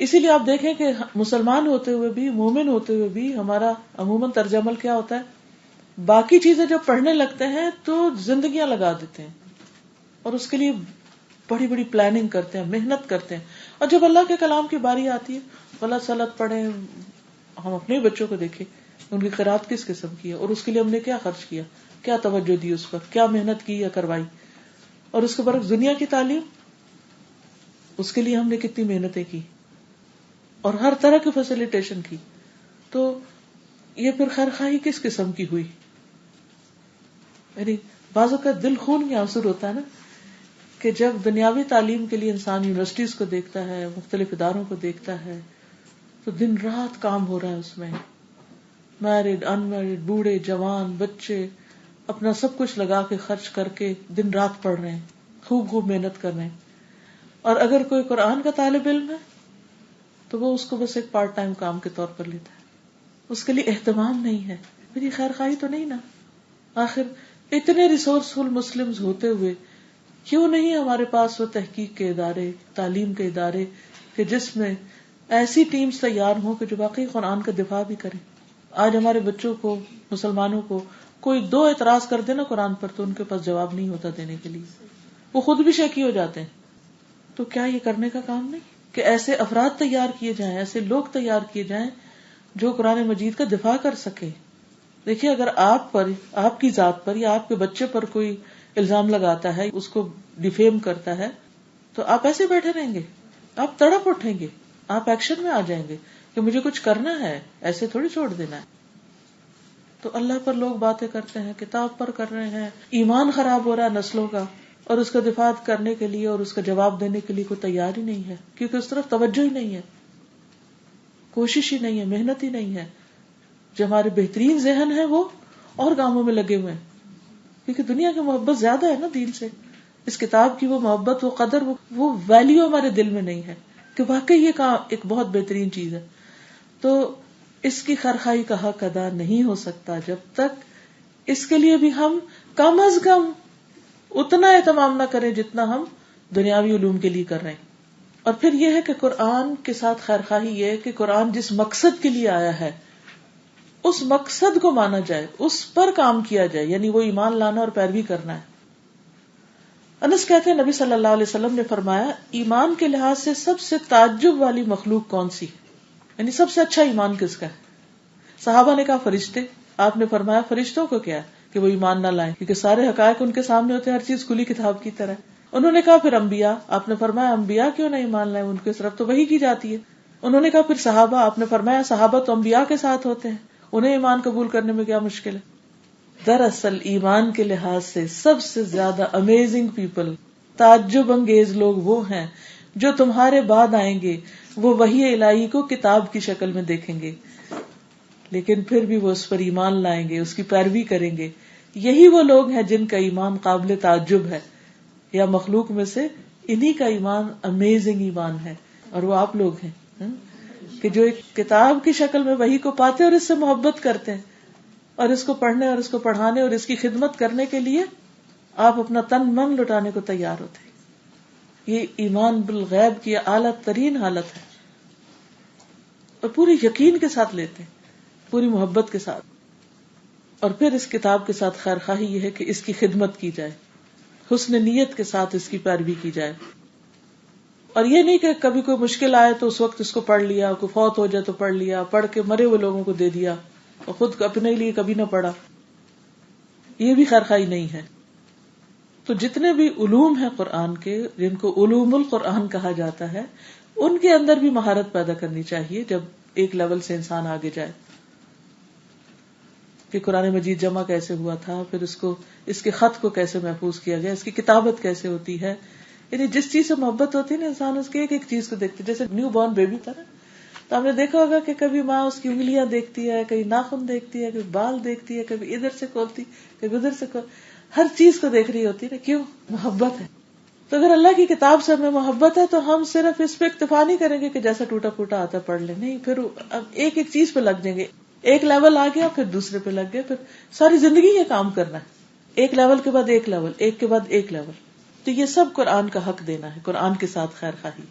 اسی لیے آپ دیکھیں کہ مسلمان ہوتے ہوئے بھی، مومن ہوتے ہوئے بھی ہمارا عموماً طرز عمل کیا ہوتا ہے، باقی چیزیں جب پڑھنے لگتے ہیں تو زندگیاں لگا دیتے ہیں اور اس کے لیے بڑی بڑی پلاننگ کرتے ہیں، محنت کرتے ہیں. اور جب اللہ کے کلام کی باری آتی ہے، غلط سلط پڑھیں. ہم اپنے بچوں کو دیکھیں، ان کی قرات کس قسم کی ہے، اور اس کے لیے ہم نے کیا خرچ کیا، کیا توجہ دی اس پر، کیا محنت کی یا کروائی. اور اس کے برعکس دنیا کی تعلیم، اس کے لیے ہم نے کتنی محنتیں کی اور ہر طرح کی فیسیلیٹیشن کی. تو یہ پھر خیر خواہی کس قسم کی ہوئی. یعنی بعض اوقات دل خون میں آنسر ہوتا ہے نا کہ جب دنیاوی تعلیم کے لیے انسان یونیورسٹیز کو دیکھتا ہے، مختلف اداروں کو دیکھتا ہے، تو دن رات کام ہو رہا ہے اس میں، میرڈ ان میرڈ، بوڑھے جوان بچے اپنا سب کچھ لگا کے خرچ کر کے دن رات پڑھ رہے ہیں، خوب محنت کر رہے ہیں. اور اگر کوئی قرآن کا طالب علم ہے تو وہ اس کو بس ایک پارٹ ٹائم کام کے طور پر لیتا ہے، اس کے لیے اہتمام نہیں ہے. میری خیر خواہی تو نہیں نا. آخر اتنے ریسورسفل مسلمز ہوتے ہوئے کیوں نہیں ہمارے پاس وہ تحقیق کے ادارے، تعلیم کے ادارے کہ جس میں ایسی ٹیمز تیار ہوں کہ جو واقعی قرآن کا دفاع بھی کریں. آج ہمارے بچوں کو، مسلمانوں کو کوئی دو اعتراض کر دے نا قرآن پر تو ان کے پاس جواب نہیں ہوتا دینے کے لیے، وہ خود بھی شکی ہو جاتے ہیں. تو کیا یہ کرنے کا کام نہیں کہ ایسے افراد تیار کیے جائیں، ایسے لوگ تیار کیے جائیں جو قرآن مجید کا دفاع کر سکے. دیکھیے اگر آپ پر، آپ کی ذات پر یا آپ کے بچے پر کوئی الزام لگاتا ہے، اس کو ڈیفیم کرتا ہے، تو آپ ایسے بیٹھے رہیں گے؟ آپ تڑپ اٹھیں گے، آپ ایکشن میں آ جائیں گے کہ مجھے کچھ کرنا ہے، ایسے تھوڑی چھوڑ دینا ہے. تو اللہ پر لوگ باتیں کرتے ہیں، کتاب پر کر رہے ہیں، ایمان خراب ہو رہا ہے نسلوں کا، اور اس کا دفاع کرنے کے لیے اور اس کا جواب دینے کے لیے کوئی تیار ہی نہیں ہے، کیونکہ اس طرف توجہ ہی نہیں ہے، کوشش ہی نہیں ہے، محنت ہی نہیں ہے. جو ہمارے بہترین ذہن ہیں وہ اور کاموں میں لگے ہوئے ہیں، کیونکہ دنیا کی محبت زیادہ ہے نا دین سے. اس کتاب کی وہ محبت، وہ قدر، وہ ویلیو ہمارے دل میں نہیں ہے کہ واقعی یہ کام ایک بہت بہترین چیز ہے. تو اس کی خیرخواہی کا حق ادا نہیں ہو سکتا جب تک اس کے لیے بھی ہم کم از کم اتنا اہتمام نہ کریں جتنا ہم دنیاوی علوم کے لیے کر رہے ہیں. اور پھر یہ ہے کہ قرآن کے ساتھ خیرخواہی یہ ہے کہ قرآن جس مقصد کے لیے آیا ہے اس مقصد کو مانا جائے، اس پر کام کیا جائے، یعنی وہ ایمان لانا اور پیروی کرنا ہے. انس کہتے ہیں نبی صلی اللہ علیہ وسلم نے فرمایا ایمان کے لحاظ سے سب سے تعجب والی مخلوق کون سی، یعنی سب سے اچھا ایمان کس کا ہے؟ صحابہ نے کہا فرشتے. آپ نے فرمایا فرشتوں کو کیا ہے کہ وہ ایمان نہ لائیں، کیونکہ سارے حقائق ان کے سامنے ہوتے ہیں، ہر چیز کھلی کتاب کی طرح. انہوں نے کہا پھر انبیاء. آپ نے فرمایا انبیاء کیوں نہیں ایمان لائیں، ان کے طرف تو وحی کی جاتی ہے. انہوں نے کہا پھر صحابہ. آپ نے فرمایا صحابہ تو انبیاء کے ساتھ ہوتے ہیں، انہیں ایمان قبول کرنے میں کیا مشکل ہے. دراصل ایمان کے لحاظ سے سب سے زیادہ امیزنگ پیپل، تعجب انگیز لوگ وہ ہیں جو تمہارے بعد آئیں گے. وہ وحی الہی کو کتاب کی شکل میں دیکھیں گے لیکن پھر بھی وہ اس پر ایمان لائیں گے، اس کی پیروی کریں گے. یہی وہ لوگ ہیں جن کا ایمان قابل تعجب ہے، یا مخلوق میں سے انہی کا ایمان امیزنگ ایمان ہے. اور وہ آپ لوگ ہیں کہ جو ایک کتاب کی شکل میں وحی کو پاتے اور اس سے محبت کرتے ہیں اور اس کو پڑھنے اور اس کو پڑھانے اور اس کی خدمت کرنے کے لیے آپ اپنا تن من لٹانے کو تیار ہوتے ہیں. یہ ایمان بالغیب کی اعلیٰ ترین حالت ہے اور پوری یقین کے ساتھ لیتے ہیں، پوری محبت کے ساتھ. اور پھر اس کتاب کے ساتھ خیرخواہی یہ ہے کہ اس کی خدمت کی جائے، حسن نیت کے ساتھ اس کی پیروی کی جائے. اور یہ نہیں کہ کبھی کوئی مشکل آئے تو اس وقت اس کو پڑھ لیا، کوئی فوت ہو جائے تو پڑھ لیا، پڑھ کے مرے ہوئے لوگوں کو دے دیا اور خود اپنے لیے کبھی نہ پڑھا. یہ بھی خیرخواہی نہیں ہے. تو جتنے بھی علوم ہیں قرآن کے، جن کو علوم القرآن کہا جاتا ہے، ان کے اندر بھی مہارت پیدا کرنی چاہیے جب ایک لیول سے انسان آگے جائے کہ قرآن مجید جمع کیسے ہوا تھا، پھر اس کے خط کو کیسے محفوظ کیا گیا، اس کی کتابت کیسے ہوتی ہے. یعنی جس چیز سے محبت ہوتی ہے نا انسان اس کے ایک ایک چیز کو دیکھتے. جیسے نیو بورن بیبی تھا نا، تو ہم نے دیکھا ہوگا کہ کبھی ماں اس کی انگلیاں دیکھتی ہے، کبھی ناخن دیکھتی ہے، کبھی بال دیکھتی ہے، کبھی ادھر سے کھولتی، کبھی ادھر سے ہر چیز کو دیکھ رہی ہوتی ہے نا. کیوں؟ محبت ہے. تو اگر اللہ کی کتاب سے ہمیں محبت ہے تو ہم صرف اس پہ اکتفا نہیں کریں گے کہ جیسا ٹوٹا پھوٹا آتا ہے پڑھ لیں، نہیں، پھر اب ایک ایک چیز پہ لگ جائیں گے. ایک لیول آ گیا پھر دوسرے پہ لگ گئے، پھر ساری زندگی یہ کام کرنا ہے، ایک لیول کے بعد ایک لیول، ایک کے بعد ایک لیول. تو یہ سب قرآن کا حق دینا ہے، قرآن کے ساتھ خیر خواہی.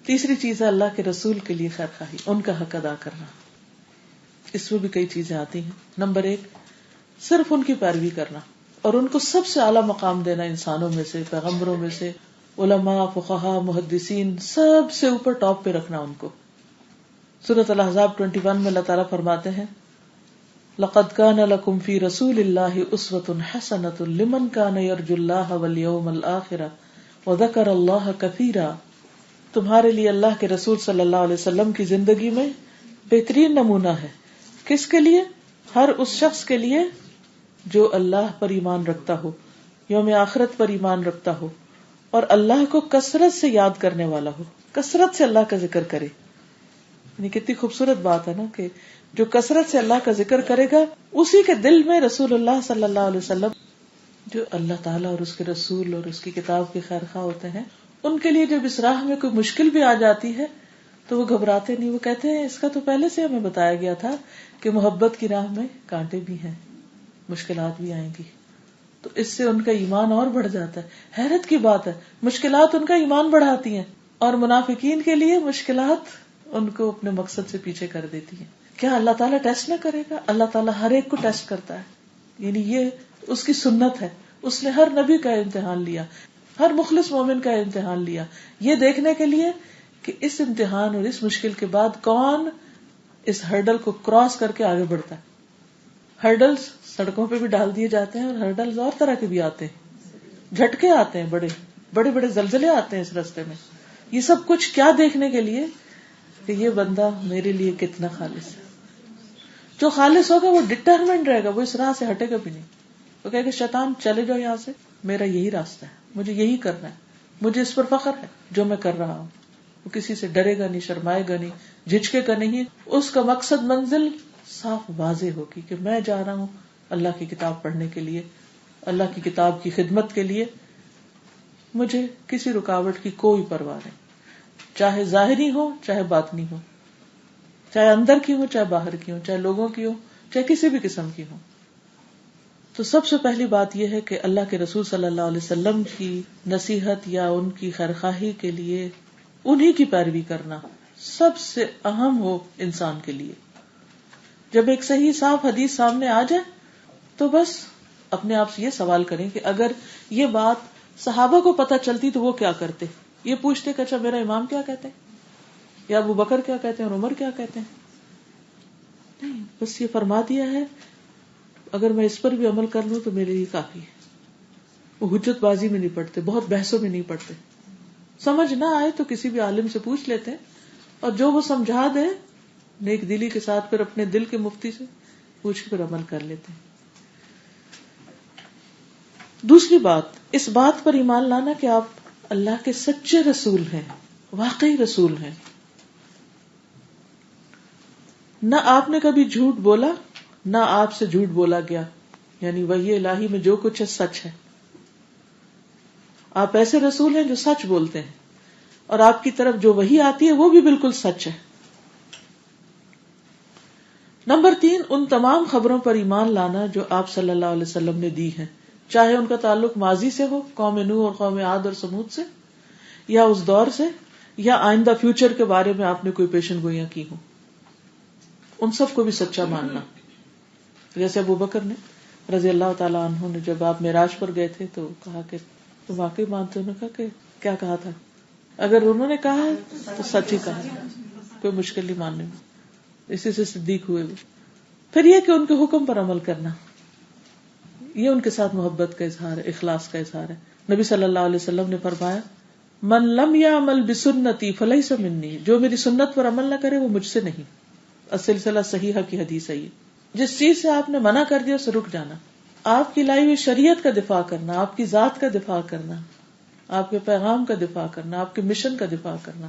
تیسری چیز ہے اللہ کے رسول کے لیے خیر خواہی، ان کا حق ادا کرنا. اس میں بھی کئی چیزیں آتی ہیں. نمبر 1 صرف ان کی پیروی کرنا اور ان کو سب سے اعلیٰ مقام دینا، انسانوں میں سے، پیغمبروں میں سے، علماء، فقہاء، محدثین، سب سے اوپر ٹاپ پہ رکھنا ان کو. سورۃ الاحزاب 21 میں اللہ تعالیٰ فرماتے ہیں لَقَدْ كَانَ لَكُمْ فِي رَسُولِ اللَّهِ أُسْوَةٌ حَسَنَةٌ لِمَنْ كَانَ يَرْجُو اللَّهَ وَالْيَوْمَ الْآخِرَ وَذَكَرَ اللَّهَ كَثِيرًا. تمہارے لیے اللہ کے رسول صلی اللہ علیہ وسلم کی زندگی میں بہترین نمونہ ہے. کس کے لیے؟ ہر اس شخص کے لیے جو اللہ پر ایمان رکھتا ہو، یوم آخرت پر ایمان رکھتا ہو اور اللہ کو کثرت سے یاد کرنے والا ہو، کثرت سے اللہ کا ذکر کرے. یعنی کتنی خوبصورت بات ہے نا کہ جو کثرت سے اللہ کا ذکر کرے گا اسی کے دل میں رسول اللہ صلی اللہ علیہ وسلم، جو اللہ تعالیٰ اور اس کے رسول اور اس کی کتاب کے خیر خواہ ہوتے ہیں، ان کے لیے جب اس راہ میں کوئی مشکل بھی آ جاتی ہے تو وہ گھبراتے نہیں. وہ کہتے ہیں اس کا تو پہلے سے ہمیں بتایا گیا تھا کہ محبت کی راہ میں کانٹے بھی ہیں، مشکلات بھی آئیں گی. تو اس سے ان کا ایمان اور بڑھ جاتا ہے. حیرت کی بات ہے، مشکلات ان کا ایمان بڑھاتی ہیں اور منافقین کے لیے مشکلات ان کو اپنے مقصد سے پیچھے کر دیتی ہیں. کیا اللہ تعالیٰ ٹیسٹ نہ کرے گا؟ اللہ تعالیٰ ہر ایک کو ٹیسٹ کرتا ہے. یعنی یہ اس کی سنت ہے. اس نے ہر نبی کا امتحان لیا، ہر مخلص مومن کا امتحان لیا، یہ دیکھنے کے لیے کہ اس امتحان اور اس مشکل کے بعد کون اس ہرڈل کو کراس کر کے آگے بڑھتا ہے. ہرڈلز سڑکوں پہ بھی ڈال دیے جاتے ہیں اور ہرڈلز اور طرح کے بھی آتے ہیں، جھٹکے آتے ہیں، بڑے بڑے بڑے زلزلے آتے ہیں اس راستے میں. یہ سب کچھ کیا دیکھنے کے لیے کہ یہ بندہ میرے لیے کتنا خالص ہے. جو خالص ہوگا وہ ڈٹرمنٹ رہے گا، وہ اس راہ سے ہٹے گا بھی نہیں. وہ کہے گا شیطان چلے جاؤ یہاں سے، میرا یہی راستہ ہے، مجھے یہی کرنا ہے، مجھے اس پر فخر ہے جو میں کر رہا ہوں. وہ کسی سے ڈرے گا نہیں، شرمائے گا نہیں، جھجکے گا نہیں. اس کا مقصد منزل صاف واضح ہوگی کہ میں جا رہا ہوں اللہ کی کتاب پڑھنے کے لیے، اللہ کی کتاب کی خدمت کے لیے. مجھے کسی رکاوٹ کی کوئی پرواہ نہیں، چاہے ظاہری ہو چاہے باطنی ہو، چاہے اندر کی ہو چاہے باہر کی ہو، چاہے لوگوں کی ہو چاہے کسی بھی قسم کی ہو. تو سب سے پہلی بات یہ ہے کہ اللہ کے رسول صلی اللہ علیہ وسلم کی نصیحت یا ان کی خیرخواہی کے لیے انہی کی پیروی کرنا سب سے اہم ہو انسان کے لیے. جب ایک صحیح صاف حدیث سامنے آ جائے تو بس اپنے آپ سے یہ سوال کریں کہ اگر یہ بات صحابہ کو پتہ چلتی تو وہ کیا کرتے. یہ پوچھتے کہ اچھا میرا امام کیا کہتے ہیں, یا ابو بکر کیا کہتے ہیں اور عمر کیا کہتے ہیں. نہیں, بس یہ فرما دیا ہے اگر میں اس پر بھی عمل کر لوں تو میرے لیے کافی ہے. وہ حجت بازی میں نہیں پڑتے, بہت بحثوں میں نہیں پڑتے. سمجھ نہ آئے تو کسی بھی عالم سے پوچھ لیتے اور جو وہ سمجھا دے نیک دلی کے ساتھ پھر اپنے دل کے مفتی سے پوچھ کر عمل کر لیتے. دوسری بات, اس بات پر ایمان لانا کہ آپ اللہ کے سچے رسول ہیں, واقعی رسول ہیں. نہ آپ نے کبھی جھوٹ بولا نہ آپ سے جھوٹ بولا گیا, یعنی وحی الہی میں جو کچھ ہے سچ ہے. آپ ایسے رسول ہیں جو سچ بولتے ہیں اور آپ کی طرف جو وحی آتی ہے وہ بھی بالکل سچ ہے. نمبر 3, ان تمام خبروں پر ایمان لانا جو آپ صلی اللہ علیہ وسلم نے دی ہیں, چاہے ان کا تعلق ماضی سے ہو, قوم نوح اور قوم عاد اور سمود سے, یا اس دور سے, یا آئندہ فیوچر کے بارے میں آپ نے کوئی پیشن گوئیاں کی ہوں, ان سب کو بھی سچا ماننا. جیسے ابو بکر نے رضی اللہ تعالیٰ عنہ نے جب آپ معراج پر گئے تھے تو کہا کہ تم واقعی مانتے ہو؟ نے کہا کہ کیا کہا تھا, اگر انہوں نے کہا تو سچ ہی کہا, کوئی مشکل نہیں ماننے میں. اسی سے صدیق ہوئے. پھر یہ کہ ان کے حکم پر عمل کرنا, یہ ان کے ساتھ محبت کا اظہار ہے, اخلاص کا اظہار ہے. نبی صلی اللہ علیہ وسلم نے فرمایا من لم یعمل بسنتی فلیس منی, جو میری سنت پر عمل نہ کرے وہ مجھ سے نہیں. السلسلہ صحیحہ کی حدیث ہے یہ. جس چیز سے آپ نے منع کر دیا اسے رک جانا, آپ کی لائی ہوئی شریعت کا دفاع کرنا, آپ کی ذات کا دفاع کرنا, آپ کے پیغام کا دفاع کرنا, آپ کے مشن کا دفاع کرنا,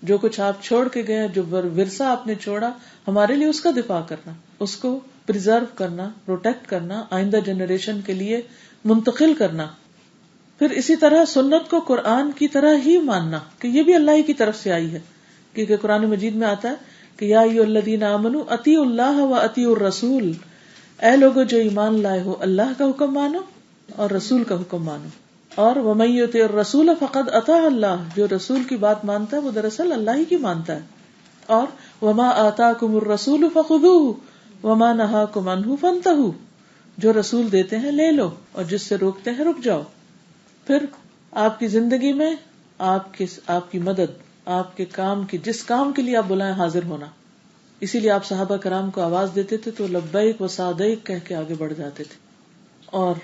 جو کچھ آپ چھوڑ کے گئے, جو ورثہ آپ نے چھوڑا ہمارے لیے, اس کا دفاع کرنا, اس کو پریزرو کرنا, پروٹیکٹ کرنا, آئندہ جنریشن کے لیے منتقل کرنا. پھر اسی طرح سنت کو قرآن کی طرح ہی ماننا کہ یہ بھی اللہ ہی کی طرف سے آئی ہے, کیونکہ قرآن مجید میں آتا ہے کہ یا ایھا الذین آمنوا اطیعوا اللہ و اطیعوا الرسول, اے لوگو جو ایمان لائے ہو اللہ کا حکم مانو اور رسول کا حکم مانو. اور ومن یطع الرسول فقد اطاع اللہ, جو رسول کی بات مانتا ہے وہ دراصل اللہ ہی کی مانتا ہے. اور وما آتاکم الرسول فخذوہ وما نہاکم عنہ فانتہوا, جو رسول دیتے ہیں لے لو اور جس سے روکتے ہیں رک جاؤ. پھر آپ کی زندگی میں آپ کی مدد, آپ کے کام کی, جس کام کے لیے آپ بلائیں حاضر ہونا. اسی لیے آپ صحابہ کرام کو آواز دیتے تھے تو لبیک و سعدیک کہہ کے آگے بڑھ جاتے تھے. اور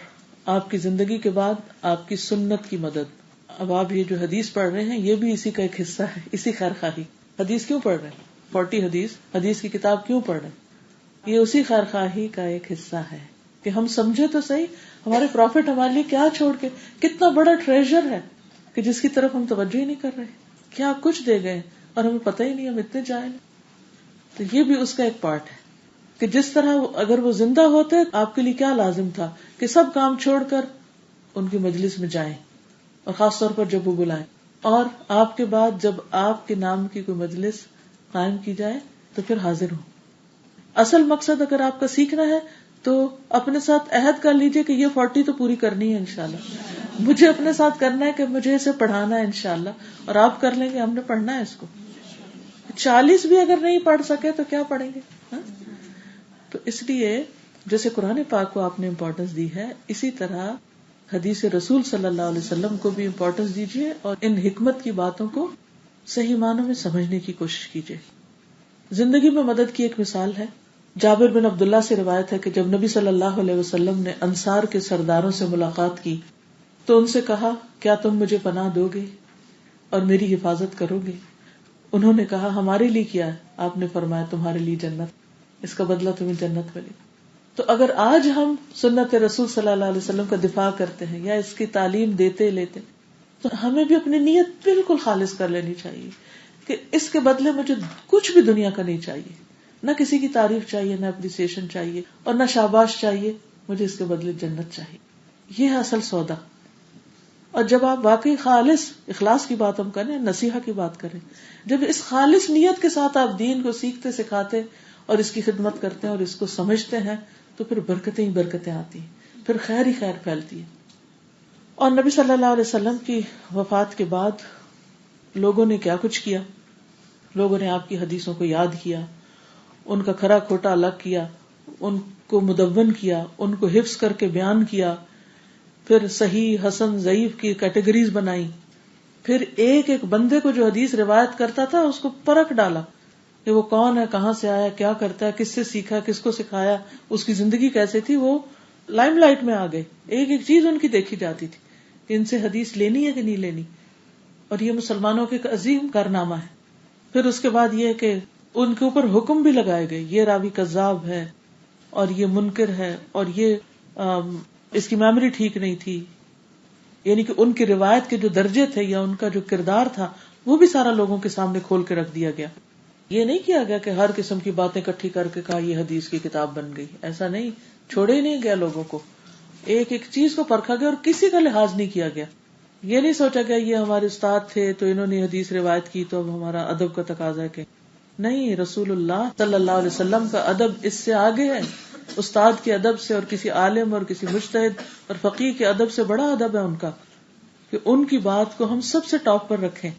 آپ کی زندگی کے بعد آپ کی سنت کی مدد. اب آپ یہ جو حدیث پڑھ رہے ہیں یہ بھی اسی کا ایک حصہ ہے, اسی خیرخواہی. حدیث کیوں پڑھ رہے ہیں, 40 حدیث کی کتاب کیوں پڑھ رہے ہیں, یہ اسی خیرخواہی کا ایک حصہ ہے کہ ہم سمجھے تو صحیح ہمارے پروفٹ ہمارے لیے کیا چھوڑ کے, کتنا بڑا ٹریجر ہے کہ جس کی طرف ہم توجہ ہی نہیں کر رہے, کیا کچھ دے گئے اور ہمیں پتہ ہی نہیں, ہم اتنے جاہل. تو یہ بھی اس کا ایک پارٹ ہے کہ جس طرح اگر وہ زندہ ہوتے آپ کے لیے کیا لازم تھا کہ سب کام چھوڑ کر ان کی مجلس میں جائیں, اور خاص طور پر جب وہ بلائیں, اور آپ کے بعد جب آپ کے نام کی کوئی مجلس قائم کی جائے تو پھر حاضر ہوں. اصل مقصد اگر آپ کا سیکھنا ہے تو اپنے ساتھ عہد کر لیجئے کہ یہ 40 تو پوری کرنی ہے انشاءاللہ. مجھے اپنے ساتھ کرنا ہے کہ مجھے اسے پڑھانا ہے انشاءاللہ, اور آپ کر لیں گے ہم نے پڑھنا ہے اس کو. 40 بھی اگر نہیں پڑھ سکے تو کیا پڑھیں گے. تو اس لیے جیسے قرآن پاک کو آپ نے امپورٹنس دی ہے, اسی طرح حدیث رسول صلی اللہ علیہ وسلم کو بھی امپورٹنس دیجیے اور ان حکمت کی باتوں کو صحیح معنوں میں سمجھنے کی کوشش کیجیے. زندگی میں مدد کی ایک مثال ہے, جابر بن عبداللہ سے روایت ہے کہ جب نبی صلی اللہ علیہ وسلم نے انصار کے سرداروں سے ملاقات کی تو ان سے کہا کیا تم مجھے پناہ دو گے اور میری حفاظت کرو گے؟ انہوں نے کہا ہمارے لیے کیا ہے؟ آپ نے فرمایا تمہارے لیے جنت, اس کا بدلہ تمہیں جنت ملے. تو اگر آج ہم سنت رسول صلی اللہ علیہ وسلم کا دفاع کرتے ہیں یا اس کی تعلیم دیتے لیتے تو ہمیں بھی اپنی نیت بالکل خالص کر لینی چاہیے کہ اس کے بدلے مجھے کچھ بھی دنیا کا نہیں چاہیے, نہ کسی کی تعریف چاہیے, نہ اپریسیشن چاہیے اور نہ شاباش چاہیے, مجھے اس کے بدلے جنت چاہیے. یہ ہے اصل سودا. اور جب آپ واقعی خالص اخلاص کی بات ہم کریں, نصیحت کی بات کریں, جب اس خالص نیت کے ساتھ آپ دین کو سیکھتے سکھاتے اور اس کی خدمت کرتے ہیں اور اس کو سمجھتے ہیں تو پھر برکتیں ہی برکتیں آتی ہیں. پھر خیر ہی خیر پھیلتی ہے. اور نبی صلی اللہ علیہ وسلم کی وفات کے بعد لوگوں نے کیا کچھ کیا. لوگوں نے آپ کی حدیثوں کو یاد کیا، ان کا کھرا کھوٹا الگ کیا، ان کو مدون کیا، ان کو حفظ کر کے بیان کیا، پھر صحیح حسن ضعیف کی کیٹیگریز بنائی، پھر ایک ایک بندے کو جو حدیث روایت کرتا تھا اس کو پرکھ ڈالا کہ وہ کون ہے، کہاں سے آیا، کیا کرتا ہے، کس سے سیکھا، کس کو سکھایا، اس کی زندگی کیسے تھی. وہ لائم لائٹ میں آ گئے، ایک ایک چیز ان کی دیکھی جاتی تھی کہ ان سے حدیث لینی ہے کہ نہیں لینی. اور یہ مسلمانوں کے ایک عظیم کارنامہ ہے. پھر اس کے بعد یہ کہ ان کے اوپر حکم بھی لگائے گئے، یہ راوی کذاب ہے اور یہ منکر ہے اور یہ اس کی میموری ٹھیک نہیں تھی. یعنی کہ ان کی روایت کے جو درجے تھے یا ان کا جو کردار تھا وہ بھی سارا لوگوں کے سامنے کھول کے رکھ دیا گیا. یہ نہیں کیا گیا کہ ہر قسم کی باتیں اکٹھی کر کے کہا یہ حدیث کی کتاب بن گئی. ایسا نہیں، چھوڑے ہی نہیں گیا لوگوں کو، ایک ایک چیز کو پرکھا گیا اور کسی کا لحاظ نہیں کیا گیا. یہ نہیں سوچا گیا یہ ہمارے استاد تھے تو انہوں نے حدیث روایت کی تو اب ہمارا ادب کا تقاضا ہے کہ نہیں. رسول اللہ صلی اللہ علیہ وسلم کا ادب اس سے آگے ہے. استاد کے ادب سے اور کسی عالم اور کسی مجتہد اور فقیہ کے ادب سے بڑا ادب ہے ان کا کہ ان کی بات کو ہم سب سے ٹاپ پر رکھیں،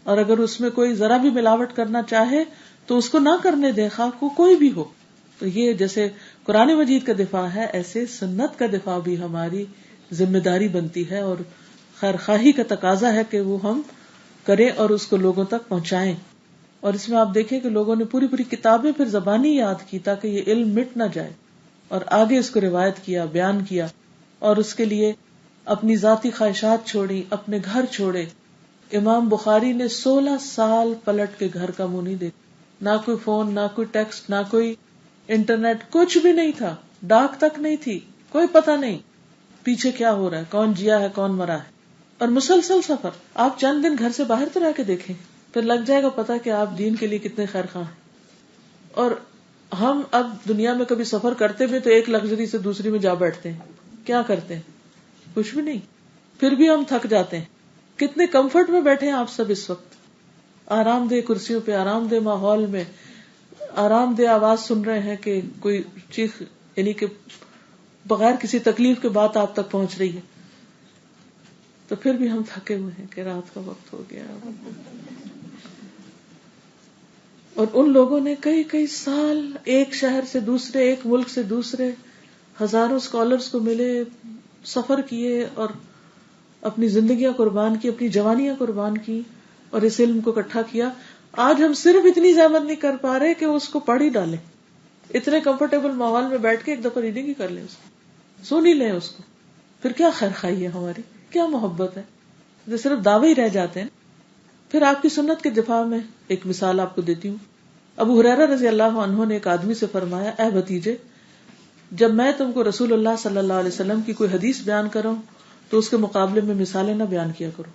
اور اگر اس میں کوئی ذرا بھی ملاوٹ کرنا چاہے تو اس کو نہ کرنے دیں، خواہ کو کوئی بھی ہو. تو یہ جیسے قرآن مجید کا دفاع ہے، ایسے سنت کا دفاع بھی ہماری ذمہ داری بنتی ہے اور خیر خواہی کا تقاضا ہے کہ وہ ہم کریں اور اس کو لوگوں تک پہنچائیں. اور اس میں آپ دیکھیں کہ لوگوں نے پوری پوری کتابیں پھر زبانی یاد کی تاکہ یہ علم مٹ نہ جائے، اور آگے اس کو روایت کیا، بیان کیا، اور اس کے لیے اپنی ذاتی خواہشات چھوڑی، اپنے گھر چھوڑے. امام بخاری نے 16 سال پلٹ کے گھر کا منہ نہیں دیکھا. نہ کوئی فون، نہ کوئی ٹیکسٹ، نہ کوئی انٹرنیٹ، کچھ بھی نہیں تھا. ڈاک تک نہیں تھی، کوئی پتہ نہیں پیچھے کیا ہو رہا ہے، کون جیا ہے کون مرا ہے. اور مسلسل سفر. آپ چند دن گھر سے باہر تو رہ کے دیکھیں، پھر لگ جائے گا پتا کہ آپ دین کے لیے کتنے خیر خواہ ہیں. اور ہم اب دنیا میں کبھی سفر کرتے بھی تو ایک لگژری سے دوسری میں جا بیٹھتے ہیں، کیا کرتے ہیں؟ کچھ بھی نہیں. پھر بھی ہم تھک جاتے ہیں. کتنے کمفرٹ میں بیٹھے ہیں آپ سب اس وقت، آرام دہ کرسیوں پہ، آرام دہ ماحول میں، آرام دہ آواز سن رہے ہیں کہ کوئی چیخ، یعنی کہ بغیر کسی تکلیف کے بات آپ تک پہنچ رہی ہے. تو پھر بھی ہم تھکے ہوئے ہیں کہ رات کا وقت ہو گیا. اور ان لوگوں نے کئی کئی سال ایک شہر سے دوسرے، ایک ملک سے دوسرے، ہزاروں اسکالرز کو ملے، سفر کیے اور اپنی زندگیاں قربان کی، اپنی جوانیاں قربان کی اور اس علم کو اکٹھا کیا. آج ہم صرف اتنی زحمت نہیں کر پا رہے کہ اس کو پڑھ ہی ڈالیں، اتنے کمفرٹیبل ماحول میں بیٹھ کے ایک دفعہ ریڈنگ ہی کر لیں، اس کو سن ہی لیں اس کو. پھر کیا خیر خواہی ہے ہماری، کیا محبت ہے، جو صرف دعوے ہی رہ جاتے ہیں. پھر آپ کی سنت کے دفاع میں ایک مثال آپ کو دیتی ہوں. ابو ہریرہ رضی اللہ عنہ نے ایک آدمی سے فرمایا، اے بھتیجے، جب میں تم کو رسول اللہ صلی اللہ علیہ وسلم کی کوئی حدیث بیان کروں تو اس کے مقابلے میں مثالیں نہ بیان کیا کرو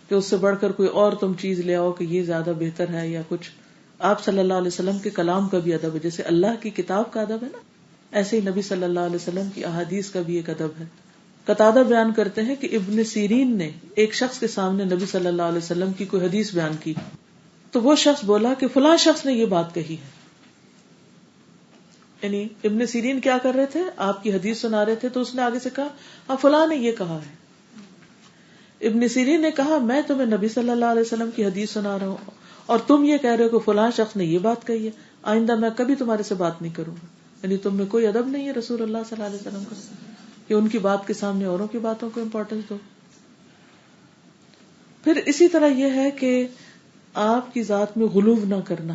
کہ اس سے بڑھ کر کوئی اور تم چیز لے آؤ کہ یہ زیادہ بہتر ہے یا کچھ. آپ صلی اللہ علیہ وسلم کے کلام کا بھی ادب ہے، جیسے اللہ کی کتاب کا ادب ہے نا، ایسے ہی نبی صلی اللہ علیہ وسلم کی احادیث کا بھی ایک ادب ہے. قتادہ بیان کرتے ہیں کہ ابن سیرین نے ایک شخص کے سامنے نبی صلی اللہ علیہ وسلم کی کوئی حدیث بیان کی تو وہ شخص بولا کہ فلاں شخص نے یہ بات کہی ہے. یعنی ابن سیرین کیا کر رہے تھے، آپ کی حدیث سنا رہے تھے تو اس نے آگے سے کہا ہاں فلاں نے یہ کہا ہے. ابن سیرین نے کہا میں تمہیں نبی صلی اللہ علیہ وسلم کی حدیث سنا رہا ہوں اور تم یہ کہہ رہے ہو کہ فلاں شخص نے یہ بات کہی ہے، آئندہ میں کبھی تمہارے سے بات نہیں کروں گا. یعنی تم میں کوئی ادب نہیں ہے رسول اللہ صلی اللہ علیہ وسلم کا کہ ان کی بات کے سامنے اوروں کی باتوں کو امپورٹنس دو. پھر اسی طرح یہ ہے کہ آپ کی ذات میں غلو نہ کرنا.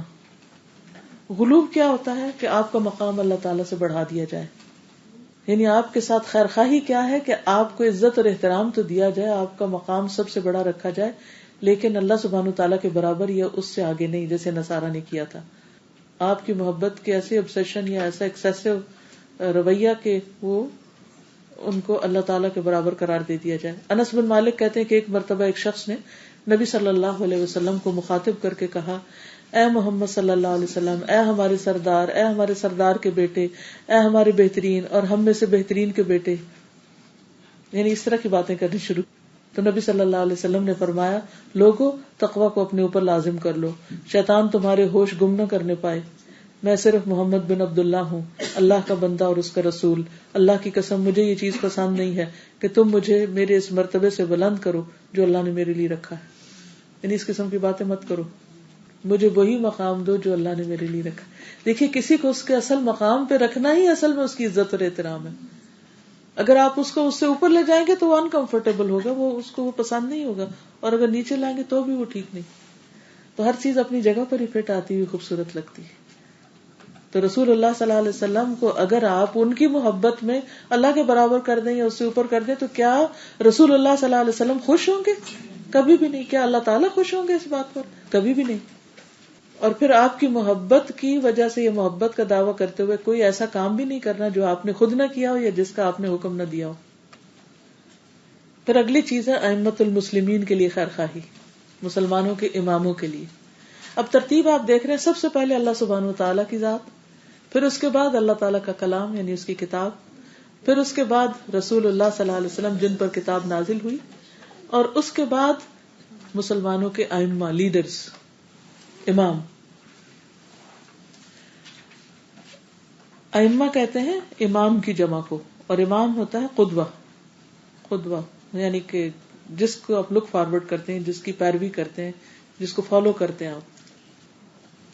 غلو کیا ہوتا ہے کہ آپ کا مقام اللہ تعالیٰ سے بڑھا دیا جائے. یعنی آپ کے ساتھ خیر خواہی کیا ہے کہ آپ کو عزت اور احترام تو دیا جائے، آپ کا مقام سب سے بڑا رکھا جائے، لیکن اللہ سبحانہ تعالیٰ کے برابر یا اس سے آگے نہیں، جیسے نصارہ نے کیا تھا. آپ کی محبت کے ایسے obsession یا ایسا ایکسیسو رویہ کہ وہ ان کو اللہ تعالیٰ کے برابر قرار دے دیا جائے. انس بن مالک کہتے ہیں کہ ایک مرتبہ ایک شخص نے نبی صلی اللہ علیہ وسلم کو مخاطب کر کے کہا، اے محمد صلی اللہ علیہ وسلم، اے ہمارے سردار، اے ہمارے سردار کے بیٹے، اے ہمارے بہترین اور ہم میں سے بہترین کے بیٹے. یعنی اس طرح کی باتیں کرنی شروع. تو نبی صلی اللہ علیہ وسلم نے فرمایا، لوگو تقوی کو اپنے اوپر لازم کر لو، شیطان تمہارے ہوش گم نہ کرنے پائے. میں صرف محمد بن عبداللہ ہوں، اللہ کا بندہ اور اس کا رسول. اللہ کی قسم مجھے یہ چیز پسند نہیں ہے کہ تم مجھے میرے اس مرتبے سے بلند کرو جو اللہ نے میرے لیے رکھا ہے. یعنی اس قسم کی باتیں مت کرو، مجھے وہی مقام دو جو اللہ نے میرے لیے رکھا. دیکھیے کسی کو اس کے اصل مقام پہ رکھنا ہی اصل میں اس کی عزت اور احترام ہے. اگر آپ اس کو اس سے اوپر لے جائیں گے تو وہ انکمفرٹیبل ہوگا، وہ اس کو وہ پسند نہیں ہوگا، اور اگر نیچے لائیں گے تو بھی وہ ٹھیک نہیں. تو ہر چیز اپنی جگہ پر ہی فٹ آتی ہوئی خوبصورت لگتی ہے. تو رسول اللہ صلی اللہ علیہ وسلم کو اگر آپ ان کی محبت میں اللہ کے برابر کر دیں یا اس سے اوپر کر دیں تو کیا رسول اللہ صلی اللہ علیہ وسلم خوش ہوں گے؟ کبھی بھی نہیں. کیا اللہ تعالیٰ خوش ہوں گے اس بات پر؟ کبھی بھی نہیں. اور پھر آپ کی محبت کی وجہ سے یہ محبت کا دعویٰ کرتے ہوئے کوئی ایسا کام بھی نہیں کرنا جو آپ نے خود نہ کیا ہو یا جس کا آپ نے حکم نہ دیا ہو. پھر اگلی چیز ہے ائمۃ المسلمین کے لیے خیر خواہی، مسلمانوں کے اماموں کے لیے. اب ترتیب آپ دیکھ رہے ہیں، سب سے پہلے اللہ سبحانہ وتعالیٰ کی ذات، پھر اس کے بعد اللہ تعالیٰ کا کلام یعنی اس کی کتاب، پھر اس کے بعد رسول اللہ صلی اللہ علیہ وسلم جن پر کتاب نازل ہوئی، اور اس کے بعد مسلمانوں کے ائمہ، لیڈرز، امام. ائمہ کہتے ہیں امام کی جمع کو، اور امام ہوتا ہے قدوہ. قدوہ یعنی کہ جس کو آپ لک فارورڈ کرتے ہیں، جس کی پیروی کرتے ہیں، جس کو فالو کرتے ہیں آپ.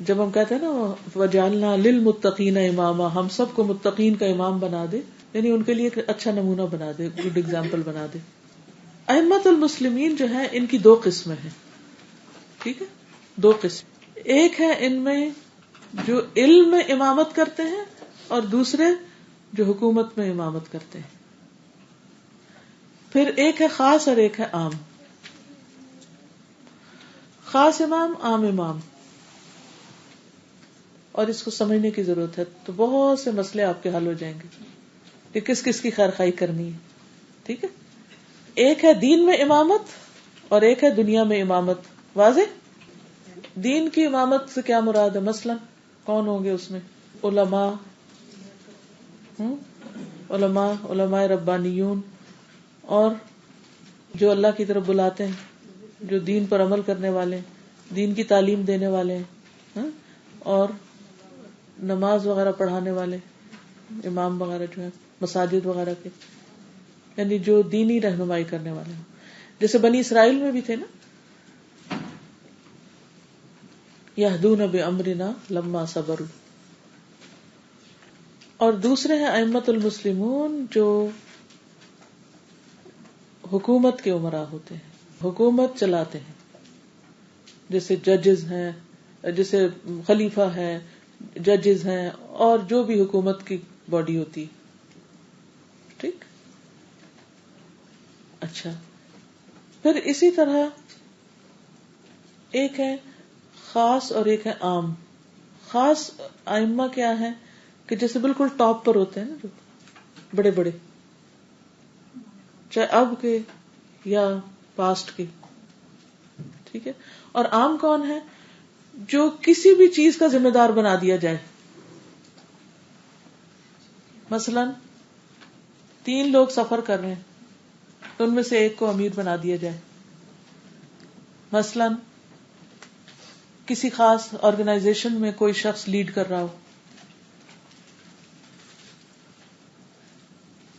جب ہم کہتے ہیں نا وَجَعَلْنَا لِلْمُتَّقِينَ إِمَامًا، ہم سب کو متقین کا امام بنا دے، یعنی ان کے لیے ایک اچھا نمونہ بنا دے، گڈ ایگزامپل بنا دے. ائمۃ المسلمین جو ہیں ان کی دو قسمیں ہیں. ٹھیک ہے، دو قسم. ایک ہے ان میں جو علم میں امامت کرتے ہیں، اور دوسرے جو حکومت میں امامت کرتے ہیں. پھر ایک ہے خاص اور ایک ہے عام. خاص امام، عام امام، اور اس کو سمجھنے کی ضرورت ہے تو بہت سے مسئلے آپ کے حل ہو جائیں گے کہ کس کس کی خیر خواہی کرنی ہے. ٹھیک ہے، ایک ہے دین میں امامت اور ایک ہے دنیا میں امامت. واضح؟ دین کی امامت سے کیا مراد ہے؟ مثلا کون ہوں گے اس میں؟ علماء، علماء ربانیون، اور جو اللہ کی طرف بلاتے ہیں، جو دین پر عمل کرنے والے ہیں، دین کی تعلیم دینے والے ہیں، اور نماز وغیرہ پڑھانے والے امام وغیرہ جو ہیں مساجد وغیرہ کے، یعنی جو دینی رہنمائی کرنے والے ہیں. جیسے بنی اسرائیل میں بھی تھے نا، یہدون بامرنا لما صبروا. اور دوسرے ہیں ائمۃ المسلمون جو حکومت کے امراء ہوتے ہیں، حکومت چلاتے ہیں، جیسے ججز ہیں، جیسے خلیفہ ہیں، ججز ہیں، اور جو بھی حکومت کی باڈی ہوتی. ٹھیک، اچھا. پھر اسی طرح ایک ہے خاص اور ایک ہے عام. خاص ائمہ کیا ہے کہ جیسے بالکل ٹاپ پر ہوتے ہیں نا، جو بڑے بڑے، چاہے اب کے یا پاسٹ کے. ٹھیک ہے. اور عام کون ہے؟ جو کسی بھی چیز کا ذمہ دار بنا دیا جائے. مثلا 3 لوگ سفر کر رہے ہیں تو ان میں سے ایک کو امیر بنا دیا جائے. مثلا کسی خاص آرگنائزیشن میں کوئی شخص لیڈ کر رہا ہو،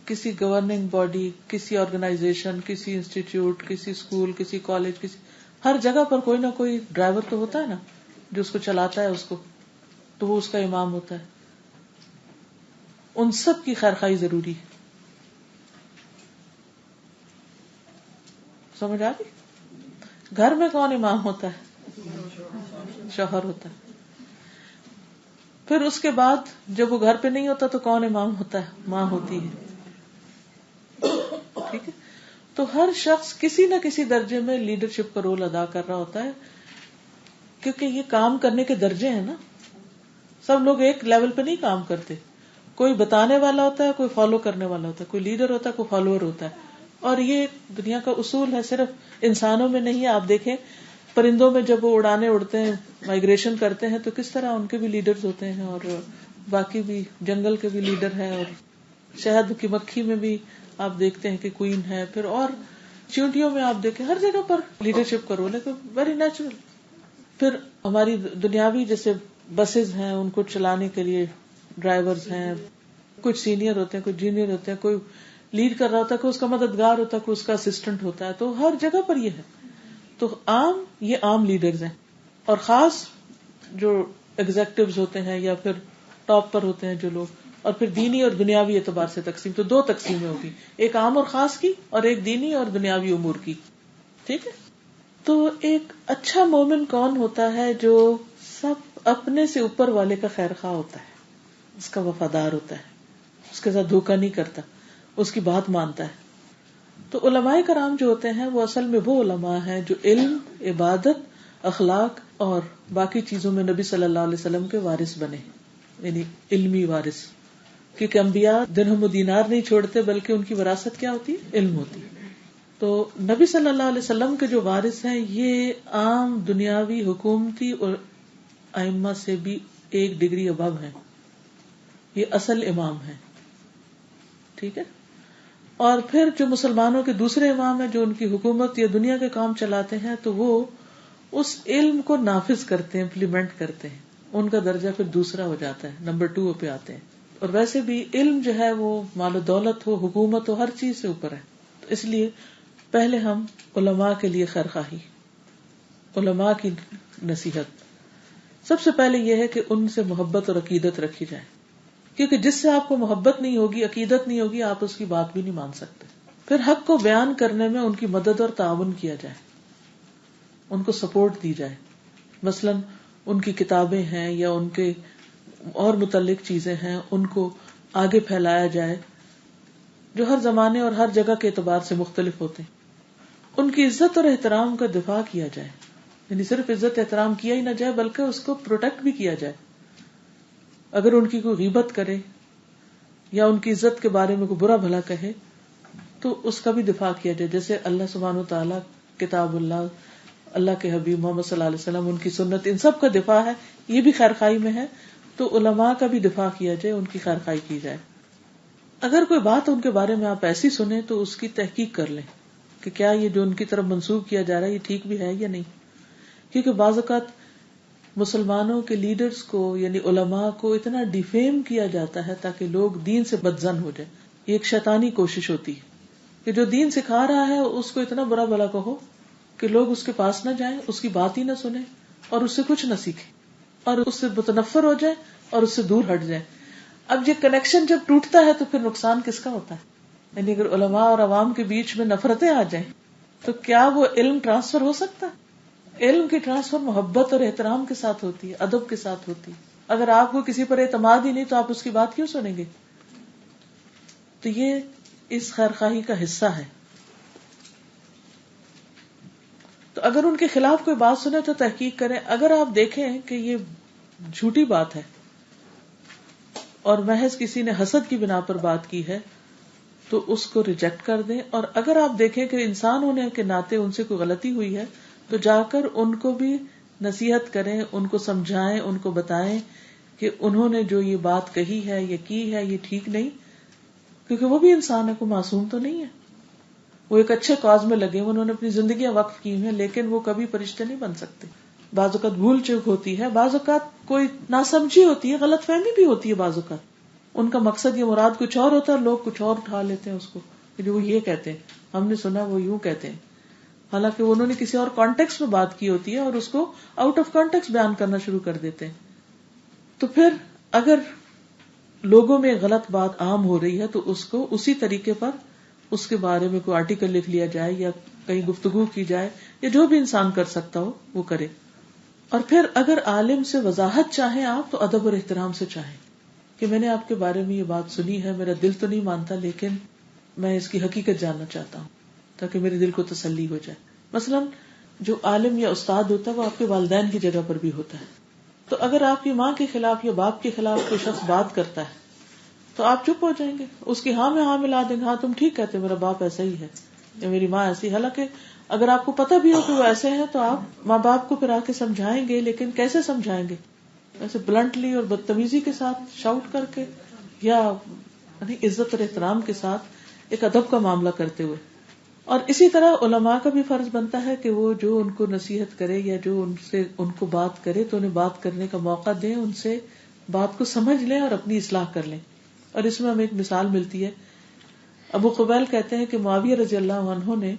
کسی گورننگ باڈی، کسی آرگنائزیشن، کسی انسٹیٹیوٹ، کسی اسکول، کسی کالج، کسی ہر جگہ پر کوئی نہ کوئی ڈرائیور تو ہوتا ہے نا جو اس کو چلاتا ہے، اس کو تو وہ اس کا امام ہوتا ہے. ان سب کی خیرخواہی ضروری ہے. سمجھ آ گئی؟ گھر میں کون امام ہوتا ہے؟ شوہر ہوتا ہے. پھر اس کے بعد جب وہ گھر پہ نہیں ہوتا تو کون امام ہوتا ہے؟ ماں ہوتی ہے. ٹھیک ہے. تو ہر شخص کسی نہ کسی درجے میں لیڈرشپ کا رول ادا کر رہا ہوتا ہے، کیونکہ یہ کام کرنے کے درجے ہیں نا. سب لوگ ایک لیول پہ نہیں کام کرتے. کوئی بتانے والا ہوتا ہے، کوئی فالو کرنے والا ہوتا ہے، کوئی لیڈر ہوتا ہے، کوئی فالوور ہوتا ہے. اور یہ دنیا کا اصول ہے، صرف انسانوں میں نہیں. آپ دیکھیں پرندوں میں جب وہ اڑانے اڑتے ہیں، مائگریشن کرتے ہیں، تو کس طرح ان کے بھی لیڈرز ہوتے ہیں، اور باقی بھی جنگل کے بھی لیڈر ہیں. اور شہد کی مکھی میں بھی آپ دیکھتے ہیں کہ کوئین ہے. پھر اور چیونٹیوں میں آپ دیکھیں ہر جگہ پر لیڈرشپ کا رول ہے، تو ویری نیچرل. پھر ہماری دنیاوی جیسے بسز ہیں ان کو چلانے کے لیے ڈرائیورز ہیں، کچھ سینئر ہوتے ہیں، کچھ جونیئر ہوتے ہیں، کوئی لیڈ کر رہا ہوتا ہے، کوئی اس کا مددگار ہوتا ہے، کوئی اس کا اسسٹنٹ ہوتا ہے. تو ہر جگہ پر یہ ہے. تو یہ عام لیڈرز ہیں، اور خاص جو ایگزیکٹوز ہوتے ہیں یا پھر ٹاپ پر ہوتے ہیں جو لوگ، اور پھر دینی اور دنیاوی اعتبار سے تقسیم. تو دو تقسیمیں ہوگی، ایک عام اور خاص کی اور ایک دینی اور دنیاوی امور کی. ٹھیک ہے. تو ایک اچھا مومن کون ہوتا ہے؟ جو سب اپنے سے اوپر والے کا خیر خواہ ہوتا ہے، اس کا وفادار ہوتا ہے، اس کے ساتھ دھوکہ نہیں کرتا، اس کی بات مانتا ہے. تو علماء کرام جو ہوتے ہیں وہ اصل میں وہ علماء ہیں جو علم، عبادت، اخلاق اور باقی چیزوں میں نبی صلی اللہ علیہ وسلم کے وارث بنے، یعنی علمی وارث. کیونکہ انبیاء درہم و دینار نہیں چھوڑتے، بلکہ ان کی وراثت کیا ہوتی ہے؟ علم ہوتی ہے. تو نبی صلی اللہ علیہ وسلم کے جو وارث ہیں یہ عام دنیاوی حکومتی اور ائمہ سے بھی ایک ڈگری ابو ہیں. یہ اصل امام ہیں. ٹھیک ہے. اور پھر جو مسلمانوں کے دوسرے امام ہیں جو ان کی حکومت یا دنیا کے کام چلاتے ہیں، تو وہ اس علم کو نافذ کرتے ہیں، امپلیمنٹ کرتے ہیں. ان کا درجہ پھر دوسرا ہو جاتا ہے، نمبر 2 پہ آتے ہیں. اور ویسے بھی علم جو ہے وہ مال و دولت ہو، حکومت ہو، ہر چیز سے اوپر ہے. تو اس لیے پہلے ہم علماء کے لیے خیر خواہی، علماء کی نصیحت. سب سے پہلے یہ ہے کہ ان سے محبت اور عقیدت رکھی جائے، کیونکہ جس سے آپ کو محبت نہیں ہوگی، عقیدت نہیں ہوگی، آپ اس کی بات بھی نہیں مان سکتے. پھر حق کو بیان کرنے میں ان کی مدد اور تعاون کیا جائے، ان کو سپورٹ دی جائے. مثلا ان کی کتابیں ہیں یا ان کے اور متعلق چیزیں ہیں، ان کو آگے پھیلایا جائے جو ہر زمانے اور ہر جگہ کے اعتبار سے مختلف ہوتے ہیں. ان کی عزت اور احترام کا دفاع کیا جائے، یعنی صرف عزت احترام کیا ہی نہ جائے بلکہ اس کو پروٹیکٹ بھی کیا جائے. اگر ان کی کوئی غیبت کرے یا ان کی عزت کے بارے میں کوئی برا بھلا کہے تو اس کا بھی دفاع کیا جائے. جیسے اللہ سبحانہ و تعالیٰ، کتاب اللہ، اللہ کے حبیب محمد صلی اللہ علیہ وسلم، ان کی سنت، ان سب کا دفاع ہے. یہ بھی خیر خواہی میں ہے. تو علماء کا بھی دفاع کیا جائے، ان کی خیر خواہی کی جائے. اگر کوئی بات ان کے بارے میں آپ ایسی سنیں تو اس کی تحقیق کر لیں کہ کیا یہ جو ان کی طرف منسوب کیا جا رہا ہے یہ ٹھیک بھی ہے یا نہیں. کیونکہ بعض اوقات مسلمانوں کے لیڈرز کو یعنی علماء کو اتنا ڈیفیم کیا جاتا ہے تاکہ لوگ دین سے بدظن ہو جائے. یہ ایک شیطانی کوشش ہوتی ہے کہ جو دین سکھا رہا ہے اس کو اتنا برا بھلا کہو کہ لوگ اس کے پاس نہ جائیں، اس کی بات ہی نہ سنیں اور اس سے کچھ نہ سیکھیں اور اس سے متنفر ہو جائیں اور اس سے دور ہٹ جائیں. اب یہ کنیکشن جب ٹوٹتا ہے تو پھر نقصان کس کا ہوتا ہے؟ یعنی اگر علماء اور عوام کے بیچ میں نفرتیں آ جائیں تو کیا وہ علم ٹرانسفر ہو سکتا ہے؟ علم کی ٹرانسفر محبت اور احترام کے ساتھ ہوتی ہے، ادب کے ساتھ ہوتی ہے. اگر آپ کو کسی پر اعتماد ہی نہیں تو آپ اس کی بات کیوں سنیں گے؟ تو یہ اس خیر خواہی کا حصہ ہے. تو اگر ان کے خلاف کوئی بات سنے تو تحقیق کریں. اگر آپ دیکھیں کہ یہ جھوٹی بات ہے اور محض کسی نے حسد کی بنا پر بات کی ہے تو اس کو ریجیکٹ کر دیں. اور اگر آپ دیکھیں کہ انسان ہونے کے ناطے ان سے کوئی غلطی ہوئی ہے تو جا کر ان کو بھی نصیحت کریں، ان کو سمجھائیں، ان کو بتائیں کہ انہوں نے جو یہ بات کہی ہے یا کی ہے یہ ٹھیک نہیں. کیونکہ وہ بھی انسان ہے، کوئی معصوم تو نہیں ہے. وہ ایک اچھے کاز میں لگے، انہوں نے اپنی زندگیاں وقف کی ہیں، لیکن وہ کبھی فرشتے نہیں بن سکتے. بعض اوقات بھول چوک ہوتی ہے، بعض اوقات کوئی ناسمجھی ہوتی ہے، غلط فہمی بھی ہوتی ہے. بعض اوقات ان کا مقصد یا مراد کچھ اور ہوتا ہے، لوگ کچھ اور اٹھا لیتے ہیں اس کو کہ جو وہ یہ کہتے ہیں، ہم نے سنا وہ یوں کہتے ہیں، حالانکہ انہوں نے کسی اور کانٹیکسٹ میں بات کی ہوتی ہے اور اس کو آؤٹ آف کانٹیکسٹ بیان کرنا شروع کر دیتے ہیں. تو پھر اگر لوگوں میں غلط بات عام ہو رہی ہے تو اس کو اسی طریقے پر اس کے بارے میں کوئی آرٹیکل لکھ لیا جائے یا کہیں گفتگو کی جائے یا جو بھی انسان کر سکتا ہو وہ کرے. اور پھر اگر عالم سے وضاحت چاہیں آپ تو ادب اور احترام سے چاہیں کہ میں نے آپ کے بارے میں یہ بات سنی ہے، میرا دل تو نہیں مانتا لیکن میں اس کی حقیقت جاننا چاہتا ہوں تاکہ میرے دل کو تسلی ہو جائے. مثلا جو عالم یا استاد ہوتا ہے وہ آپ کے والدین کی جگہ پر بھی ہوتا ہے. تو اگر آپ کی ماں کے خلاف یا باپ کے خلاف کوئی شخص بات کرتا ہے تو آپ چپ ہو جائیں گے، اس کی ہاں میں ہاں ملا دیں گے، ہاں تم ٹھیک کہتے، میرا باپ ایسا ہی ہے یا میری ماں ایسی. حالانکہ اگر آپ کو پتہ بھی ہو کہ وہ ایسے ہیں تو آپ ماں باپ کو پھر آ کے سمجھائیں گے. لیکن کیسے سمجھائیں گے؟ ایسے بلنٹلی اور بدتمیزی کے ساتھ شاؤٹ کر کے، یا عزت اور احترام کے ساتھ ایک ادب کا معاملہ کرتے ہوئے. اور اسی طرح علماء کا بھی فرض بنتا ہے کہ وہ جو ان کو نصیحت کرے یا جو ان کو بات کرے تو انہیں بات کرنے کا موقع دیں، ان سے بات کو سمجھ لیں اور اپنی اصلاح کر لیں. اور اس میں ہمیں ایک مثال ملتی ہے. ابو قبیل کہتے ہیں کہ معاویہ رضی اللہ عنہ نے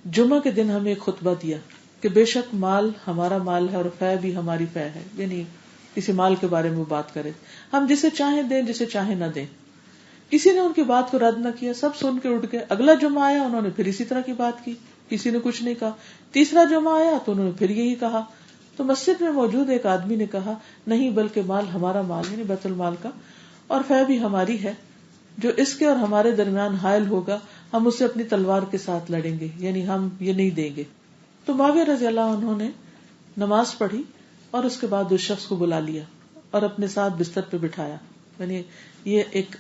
جمعہ کے دن ہمیں ایک خطبہ دیا کہ بے شک مال ہمارا مال ہے اور فے بھی ہماری فے ہے، یعنی کسی مال کے بارے میں بات کرے، ہم جسے چاہیں دیں جسے چاہیں نہ دیں. کسی نے ان کی بات کو رد نہ کیا، سب سن کے اٹھ گئے. اگلا جمعہ آیا، انہوں نے پھر اسی طرح کی بات کی، کسی نے کچھ نہیں کہا. تیسرا جمعہ آیا تو انہوں نے پھر یہی کہا. تو مسجد میں موجود ایک آدمی نے کہا نہیں، بلکہ مال ہمارا مال یعنی بیت المال کا اور فے بھی ہماری ہے، جو اس کے اور ہمارے درمیان حائل ہوگا ہم اسے اپنی تلوار کے ساتھ لڑیں گے، یعنی ہم یہ نہیں دیں گے. تو معاویہ رضی اللہ عنہ نے نماز پڑھی اور اس کے بعد اس شخص کو بلا لیا اور اپنے ساتھ بستر پہ بٹھایا. یعنی یہ ایک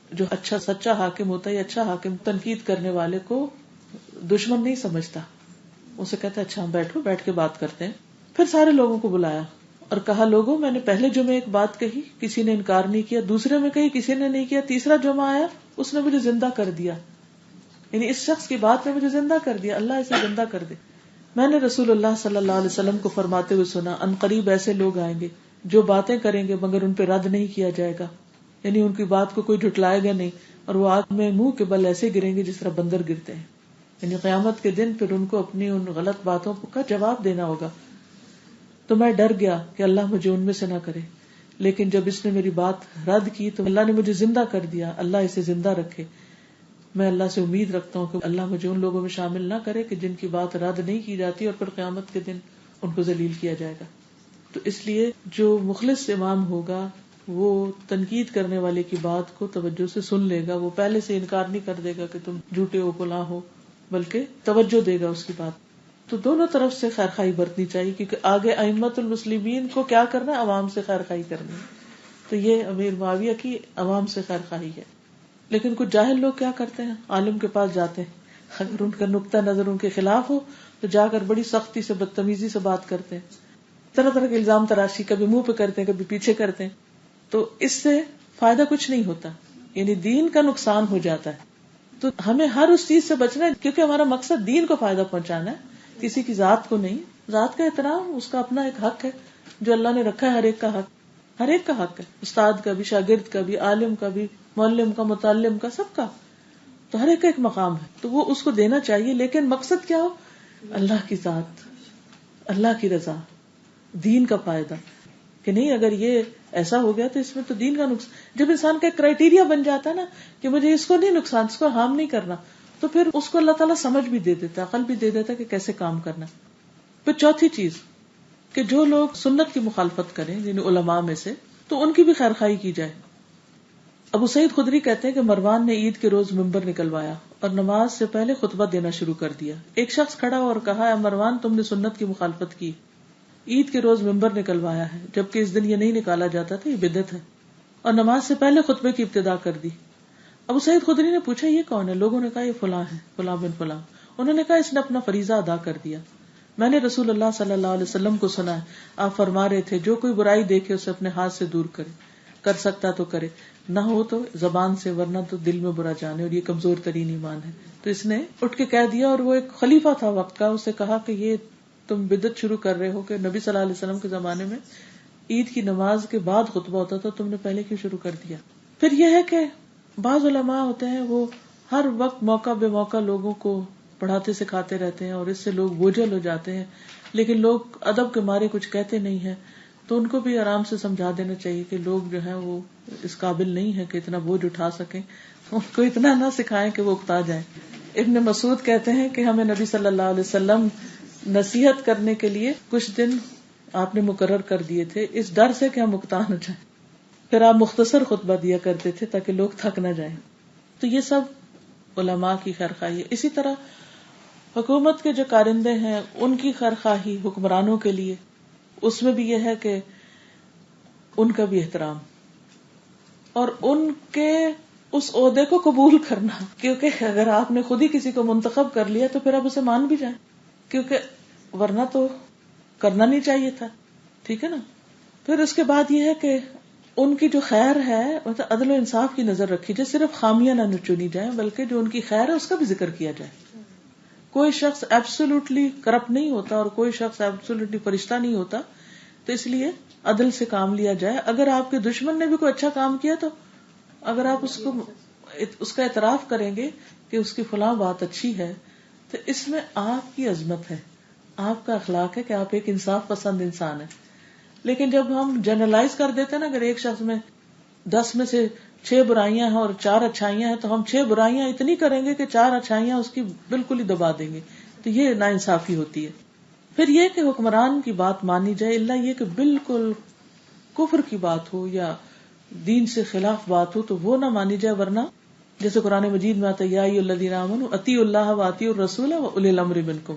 جو اچھا سچا حاکم ہوتا ہے، یہ اچھا حاکم تنقید کرنے والے کو دشمن نہیں سمجھتا، اسے کہتا ہے اچھا ہم بیٹھو، بیٹھ کے بات کرتے ہیں. پھر سارے لوگوں کو بلایا اور کہا لوگوں میں نے پہلے جمعے ایک بات کہی، کسی نے انکار نہیں کیا، دوسرے میں کہی، کسی نے نہیں کیا، تیسرا جمعہ آیا اس نے مجھے زندہ کر دیا، یعنی اس شخص کی بات نے مجھے زندہ کر دیا، اللہ اسے زندہ کر دے. میں نے رسول اللہ صلی اللہ علیہ وسلم کو فرماتے ہوئے سنا ان قریب ایسے لوگ آئیں گے جو باتیں کریں گے مگر ان پہ رد نہیں کیا جائے گا، یعنی ان کی بات کو کوئی جھٹلائے گا نہیں، اور وہ آگ میں منہ کے بل ایسے گریں گے جس طرح بندر گرتے ہیں. یعنی قیامت کے دن پھر ان کو اپنی ان غلط باتوں کا جواب دینا ہوگا. تو میں ڈر گیا کہ اللہ مجھے ان میں سے نہ کرے، لیکن جب اس نے میری بات رد کی تو اللہ نے مجھے زندہ کر دیا، اللہ اسے زندہ رکھے. میں اللہ سے امید رکھتا ہوں کہ اللہ مجھے ان لوگوں میں شامل نہ کرے کہ جن کی بات رد نہیں کی جاتی اور پھر قیامت کے دن ان کو ذلیل کیا جائے گا. تو اس لیے جو مخلص امام ہوگا وہ تنقید کرنے والے کی بات کو توجہ سے سن لے گا، وہ پہلے سے انکار نہیں کر دے گا کہ تم جھوٹے ہو فلاں ہو، بلکہ توجہ دے گا اس کی بات. تو دونوں طرف سے خیر خواہی برتنی چاہیے، کیونکہ آگے ائمۃ المسلمین کو کیا کرنا ہے، عوام سے خیر خواہی کرنی ہے. تو یہ امیر معاویہ کی عوام سے خیر خواہی ہے. لیکن کچھ جاہل لوگ کیا کرتے ہیں، عالم کے پاس جاتے ہیں، اگر ان کا نقطہ نظر ان کے خلاف ہو تو جا کر بڑی سختی سے بدتمیزی سے بات کرتے ہیں، طرح طرح کے الزام تراشی کبھی منہ پہ کرتے ہیں کبھی پیچھے کرتے ہیں. تو اس سے فائدہ کچھ نہیں ہوتا، یعنی دین کا نقصان ہو جاتا ہے. تو ہمیں ہر اس چیز سے بچنا ہے، کیونکہ ہمارا مقصد دین کو فائدہ پہنچانا ہے، کسی کی ذات کو نہیں. ذات کا احترام اس کا اپنا ایک حق ہے جو اللہ نے رکھا ہے، ہر ایک کا حق، ہر ایک کا حق ہے، استاد کا بھی، شاگرد کا بھی، عالم کا بھی، معلم کا، متعلم کا، سب کا. تو ہر ایک کا ایک مقام ہے، تو وہ اس کو دینا چاہیے. لیکن مقصد کیا ہو، اللہ کی ذات، اللہ کی رضا، دین کا فائدہ. کہ نہیں اگر یہ ایسا ہو گیا تو اس میں تو دین کا نقصان. جب انسان کا ایک کرائیٹیریا بن جاتا ہے نا کہ مجھے اس کو نہیں نقصان، اس کو ہارم نہیں کرنا، تو پھر اس کو اللہ تعالیٰ سمجھ بھی دے دیتا، عقل بھی دے دیتا کہ کیسے کام کرنا. پھر چوتھی چیز کہ جو لوگ سنت کی مخالفت کریں یعنی علماء میں سے، تو ان کی بھی خیر خواہی کی جائے. ابو سعید خدری کہتے ہیں کہ مروان نے عید کے روز منبر نکلوایا اور نماز سے پہلے خطبہ دینا شروع کر دیا. ایک شخص کھڑا اور کہا اے مروان، تم نے سنت کی مخالفت کی، عید کے روز منبر نکلوایا ہے جبکہ اس دن یہ نہیں نکالا جاتا تھا، یہ بدعت ہے، اور نماز سے پہلے خطبے کی ابتدا کر دی. ابو سعید خدری نے پوچھا یہ کون ہے؟ لوگوں نے کہا یہ فلاں ہے، فلاں بن فلاں. انہوں نے کہا اس نے اپنا فریضہ ادا کر دیا. میں نے رسول اللہ صلی اللہ علیہ وسلم کو سنا ہے، آپ فرما رہے تھے جو کوئی برائی دیکھے اسے اپنے ہاتھ سے دور کرے، کر سکتا تو کرے، نہ ہو تو زبان سے، ورنہ تو دل میں برا جانے، اور یہ کمزور ترین ایمان ہے. تو اس نے اٹھ کے کہہ دیا، اور وہ ایک خلیفہ تھا وقت کا، اسے کہا کہ یہ تم بدعت شروع کر رہے ہو کہ نبی صلی اللہ علیہ وسلم کے زمانے میں عید کی نماز کے بعد خطبہ ہوتا تھا، تم نے پہلے کیوں شروع کر دیا. پھر یہ ہے کہ بعض علماء ہوتے ہیں وہ ہر وقت موقع بے موقع لوگوں کو پڑھاتے سکھاتے رہتے ہیں اور اس سے لوگ بوجھل ہو جاتے ہیں، لیکن لوگ ادب کے مارے کچھ کہتے نہیں ہیں. تو ان کو بھی آرام سے سمجھا دینا چاہیے کہ لوگ جو ہیں وہ اس قابل نہیں ہے کہ اتنا بوجھ اٹھا سکیں، ان کو اتنا نہ سکھائیں کہ وہ اکتا جائیں. ابن مسعود کہتے ہیں کہ ہمیں نبی صلی اللہ علیہ وسلم نصیحت کرنے کے لیے کچھ دن آپ نے مقرر کر دیے تھے اس ڈر سے کہ ہم اکتا نہ جائیں. پھر آپ مختصر خطبہ دیا کرتے تھے تاکہ لوگ تھک نہ جائیں. تو یہ سب علماء کی خیرخواہی ہے. اسی طرح حکومت کے جو کارندے ہیں ان کی خیرخواہی حکمرانوں کے لیے، اس میں بھی یہ ہے کہ ان کا بھی احترام اور ان کے اس عہدے کو قبول کرنا، کیونکہ اگر آپ نے خود ہی کسی کو منتخب کر لیا تو پھر آپ اسے مان بھی جائیں، کیونکہ ورنہ تو کرنا نہیں چاہیے تھا. ٹھیک ہے نا. پھر اس کے بعد یہ ہے کہ ان کی جو خیر ہے مطلب عدل و انصاف کی نظر رکھی جائے، صرف خامیاں نہ چنی جائیں بلکہ جو ان کی خیر ہے اس کا بھی ذکر کیا جائے. کوئی شخص ایبسولوٹلی کرپٹ نہیں ہوتا اور کوئی شخص ایبسولوٹلی فرشتہ نہیں ہوتا. تو اس لیے عدل سے کام لیا جائے. اگر آپ کے دشمن نے بھی کوئی اچھا کام کیا تو اگر آپ اس کا اعتراف کریں گے کہ اس کی فلاں بات اچھی ہے تو اس میں آپ کی عظمت ہے, آپ کا اخلاق ہے کہ آپ ایک انصاف پسند انسان ہے. لیکن جب ہم جنرلائز کر دیتے ہیں نا, اگر ایک شخص میں 10 میں سے 6 برائیاں ہیں اور 4 اچھائیاں ہیں تو ہم 6 برائیاں اتنی کریں گے کہ 4 اچھائیاں اس کی بالکل ہی دبا دیں گے, تو یہ ناانصافی ہوتی ہے. پھر یہ کہ حکمران کی بات مانی جائے, اللہ یہ کہ بالکل کفر کی بات ہو یا دین سے خلاف بات ہو تو وہ نہ مانی جائے, ورنہ جیسے قرآن مجید میں آتا ہے یا ایھا الذین آمنوا اطیعوا اللہ واطیعوا الرسول واولی الامر منکم.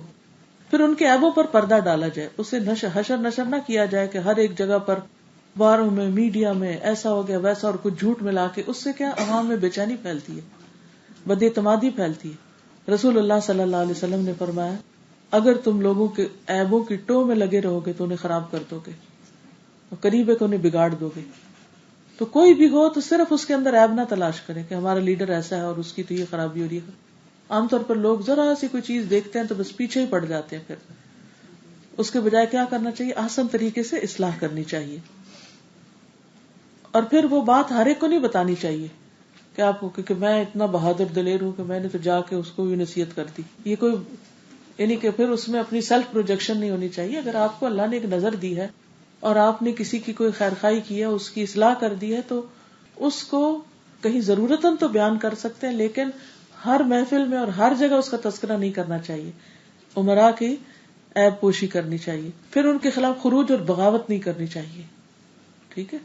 پھر ان کے عیبوں پر پردہ ڈالا جائے, اسے حشر نشر نہ کیا جائے کہ ہر ایک جگہ پر باروں میں میڈیا میں ایسا ہو گیا ویسا اور کچھ جھوٹ ملا کے, اس سے کیا عوام میں بے چینی پھیلتی ہے, بد اعتمادی پھیلتی ہے. رسول اللہ صلی اللہ علیہ وسلم نے فرمایا اگر تم لوگوں کے عیبوں کی ٹو میں لگے رہو گے تو انہیں خراب کر دو گے اور قریب ہے کہ انہیں بگاڑ دو گے. تو کوئی بھی ہو تو صرف اس کے اندر عیب نہ تلاش کریں کہ ہمارا لیڈر ایسا ہے اور اس کی تو یہ خرابی ہو رہی ہے. عام طور پر لوگ ذرا سی کوئی چیز دیکھتے ہیں تو بس پیچھے ہی پڑ جاتے ہیں. پھر اس کے بجائے کیا کرنا چاہیے, آسان طریقے سے اصلاح کرنی چاہیے. اور پھر وہ بات ہر ایک کو نہیں بتانی چاہیے کہ آپ کو کہ میں اتنا بہادر دلیر ہوں کہ میں نے تو جا کے اس کو بھی نصیحت کر دی. یہ کوئی یعنی کہ پھر اس میں اپنی سیلف پروجیکشن نہیں ہونی چاہیے. اگر آپ کو اللہ نے ایک نظر دی ہے اور آپ نے کسی کی کوئی خیر خواہی کی ہے, اس کی اصلاح کر دی ہے, تو اس کو کہیں ضرورتاً تو بیان کر سکتے ہیں, لیکن ہر محفل میں اور ہر جگہ اس کا تذکرہ نہیں کرنا چاہیے. امراء کی عیب پوشی کرنی چاہیے. پھر ان کے خلاف خروج اور بغاوت نہیں کرنی چاہیے, ٹھیک ہے,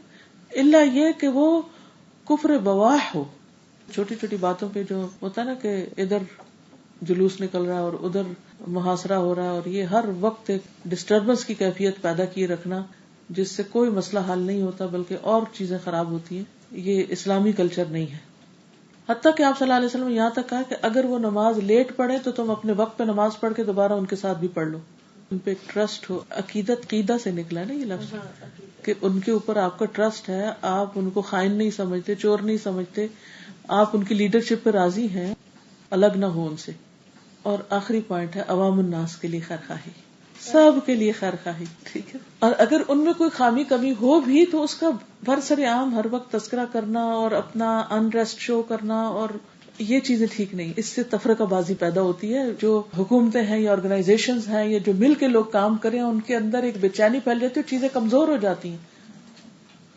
الا یہ کہ وہ کفر بواح ہو. چھوٹی چھوٹی باتوں پہ جو ہوتا ہے نا کہ ادھر جلوس نکل رہا ہے اور ادھر محاصرہ ہو رہا ہے, اور یہ ہر وقت ایک ڈسٹربنس کی کیفیت پیدا کیے رکھنا جس سے کوئی مسئلہ حل نہیں ہوتا بلکہ اور چیزیں خراب ہوتی ہیں, یہ اسلامی کلچر نہیں ہے. حتیٰ کہ آپ صلی اللہ علیہ وسلم یہاں تک کہا کہ اگر وہ نماز لیٹ پڑھے تو تم اپنے وقت پہ نماز پڑھ کے دوبارہ ان کے ساتھ بھی پڑھ لو. ان پہ ٹرسٹ ہو. عقیدت قیدہ سے نکلا ہے نا یہ لفظ, کہ ان کے اوپر آپ کا ٹرسٹ ہے, آپ ان کو خائن نہیں سمجھتے, چور نہیں سمجھتے, آپ ان کی لیڈرشپ پہ راضی ہیں, الگ نہ ہو ان سے. اور آخری پوائنٹ ہے عوام الناس کے لیے خیر خواہی, سب کے لیے خیر خواہی, ٹھیک ہے. اور اگر ان میں کوئی خامی کمی ہو بھی تو اس کا برسر عام ہر وقت تذکرہ کرنا اور اپنا انریسٹ شو کرنا, اور یہ چیزیں ٹھیک نہیں. اس سے تفرقہ بازی پیدا ہوتی ہے. جو حکومتیں ہیں یا آرگنائزیشنز ہیں یا جو مل کے لوگ کام کریں, ان کے اندر ایک بے چینی پھیل جاتی ہے, چیزیں کمزور ہو جاتی ہیں,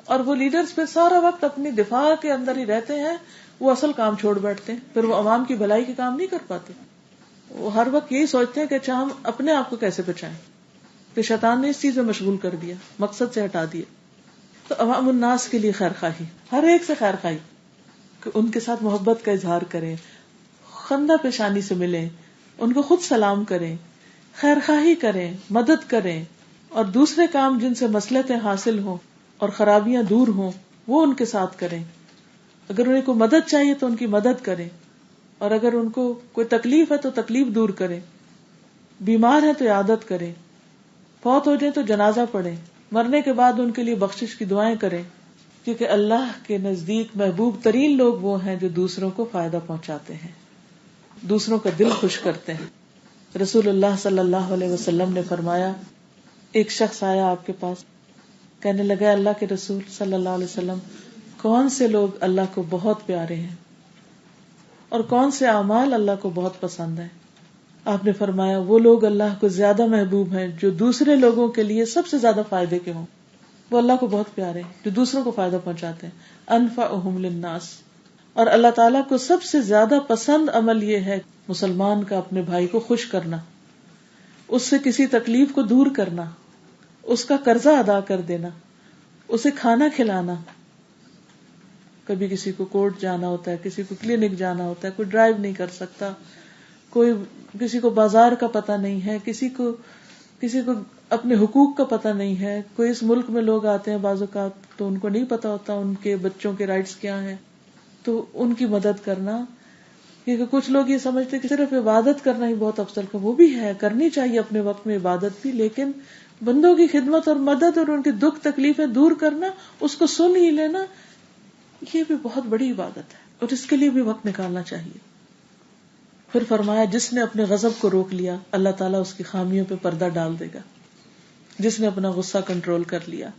اور وہ لیڈرز پہ سارا وقت اپنی دفاع کے اندر ہی رہتے ہیں, وہ اصل کام چھوڑ بیٹھتے ہیں, پھر وہ عوام کی بھلائی کے کام نہیں کر پاتے. وہ ہر وقت یہی سوچتے ہیں کہ اچھا ہم اپنے آپ کو کیسے بچائیں. تو شیطان نے اس چیز میں مشغول کر دیا, مقصد سے ہٹا دیا. تو عوام الناس کے لیے خیر خواہی, ہر ایک سے خیر خواہی, کہ ان کے ساتھ محبت کا اظہار کریں, خندہ پیشانی سے ملیں, ان کو خود سلام کریں, خیر خواہی کریں, مدد کریں, اور دوسرے کام جن سے مصلحتیں حاصل ہوں اور خرابیاں دور ہوں وہ ان کے ساتھ کریں. اگر انہیں کوئی مدد چاہیے تو ان کی مدد کریں, اور اگر ان کو کوئی تکلیف ہے تو تکلیف دور کریں, بیمار ہے تو عیادت کریں, فوت ہو جائیں تو جنازہ پڑھیں, مرنے کے بعد ان کے لیے بخشش کی دعائیں کریں, کیونکہ اللہ کے نزدیک محبوب ترین لوگ وہ ہیں جو دوسروں کو فائدہ پہنچاتے ہیں, دوسروں کا دل خوش کرتے ہیں. رسول اللہ صلی اللہ علیہ وسلم نے فرمایا, ایک شخص آیا آپ کے پاس, کہنے لگا اللہ کے رسول صلی اللہ علیہ وسلم, کون سے لوگ اللہ کو بہت پیارے ہیں اور کون سے اعمال اللہ کو بہت پسند ہیں؟ آپ نے فرمایا وہ لوگ اللہ کو زیادہ محبوب ہیں جو دوسرے لوگوں کے لیے سب سے زیادہ فائدے کے ہوں. وہ اللہ کو بہت پیارے ہیں جو دوسروں کو فائدہ پہنچاتے ہیں. انفعہم للناس. اور اللہ تعالیٰ کو سب سے زیادہ پسند عمل یہ ہے مسلمان کا اپنے بھائی کو خوش کرنا, اس سے کسی تکلیف کو دور کرنا, اس کا قرضہ ادا کر دینا, اسے کھانا کھلانا. کبھی کسی کو کورٹ جانا ہوتا ہے, کسی کو کلینک جانا ہوتا ہے, کوئی ڈرائیو نہیں کر سکتا, کوئی کسی کو بازار کا پتہ نہیں ہے, کسی کو اپنے حقوق کا پتہ نہیں ہے. کوئی اس ملک میں لوگ آتے ہیں بعض اوقات تو ان کو نہیں پتا ہوتا ان کے بچوں کے رائٹس کیا ہیں, تو ان کی مدد کرنا. کیونکہ کچھ لوگ یہ سمجھتے کہ صرف عبادت کرنا ہی بہت افضل کا, وہ بھی ہے, کرنی چاہیے اپنے وقت میں عبادت بھی, لیکن بندوں کی خدمت اور مدد اور ان کی دکھ تکلیفیں دور کرنا, اس کو سن ہی لینا, یہ بھی بہت بڑی عبادت ہے, اور اس کے لیے بھی وقت نکالنا چاہیے. پھر فرمایا جس نے اپنے غضب کو روک لیا اللہ تعالیٰ اس کی خامیوں پہ پردہ ڈال دے گا. جس نے اپنا غصہ کنٹرول کر لیا.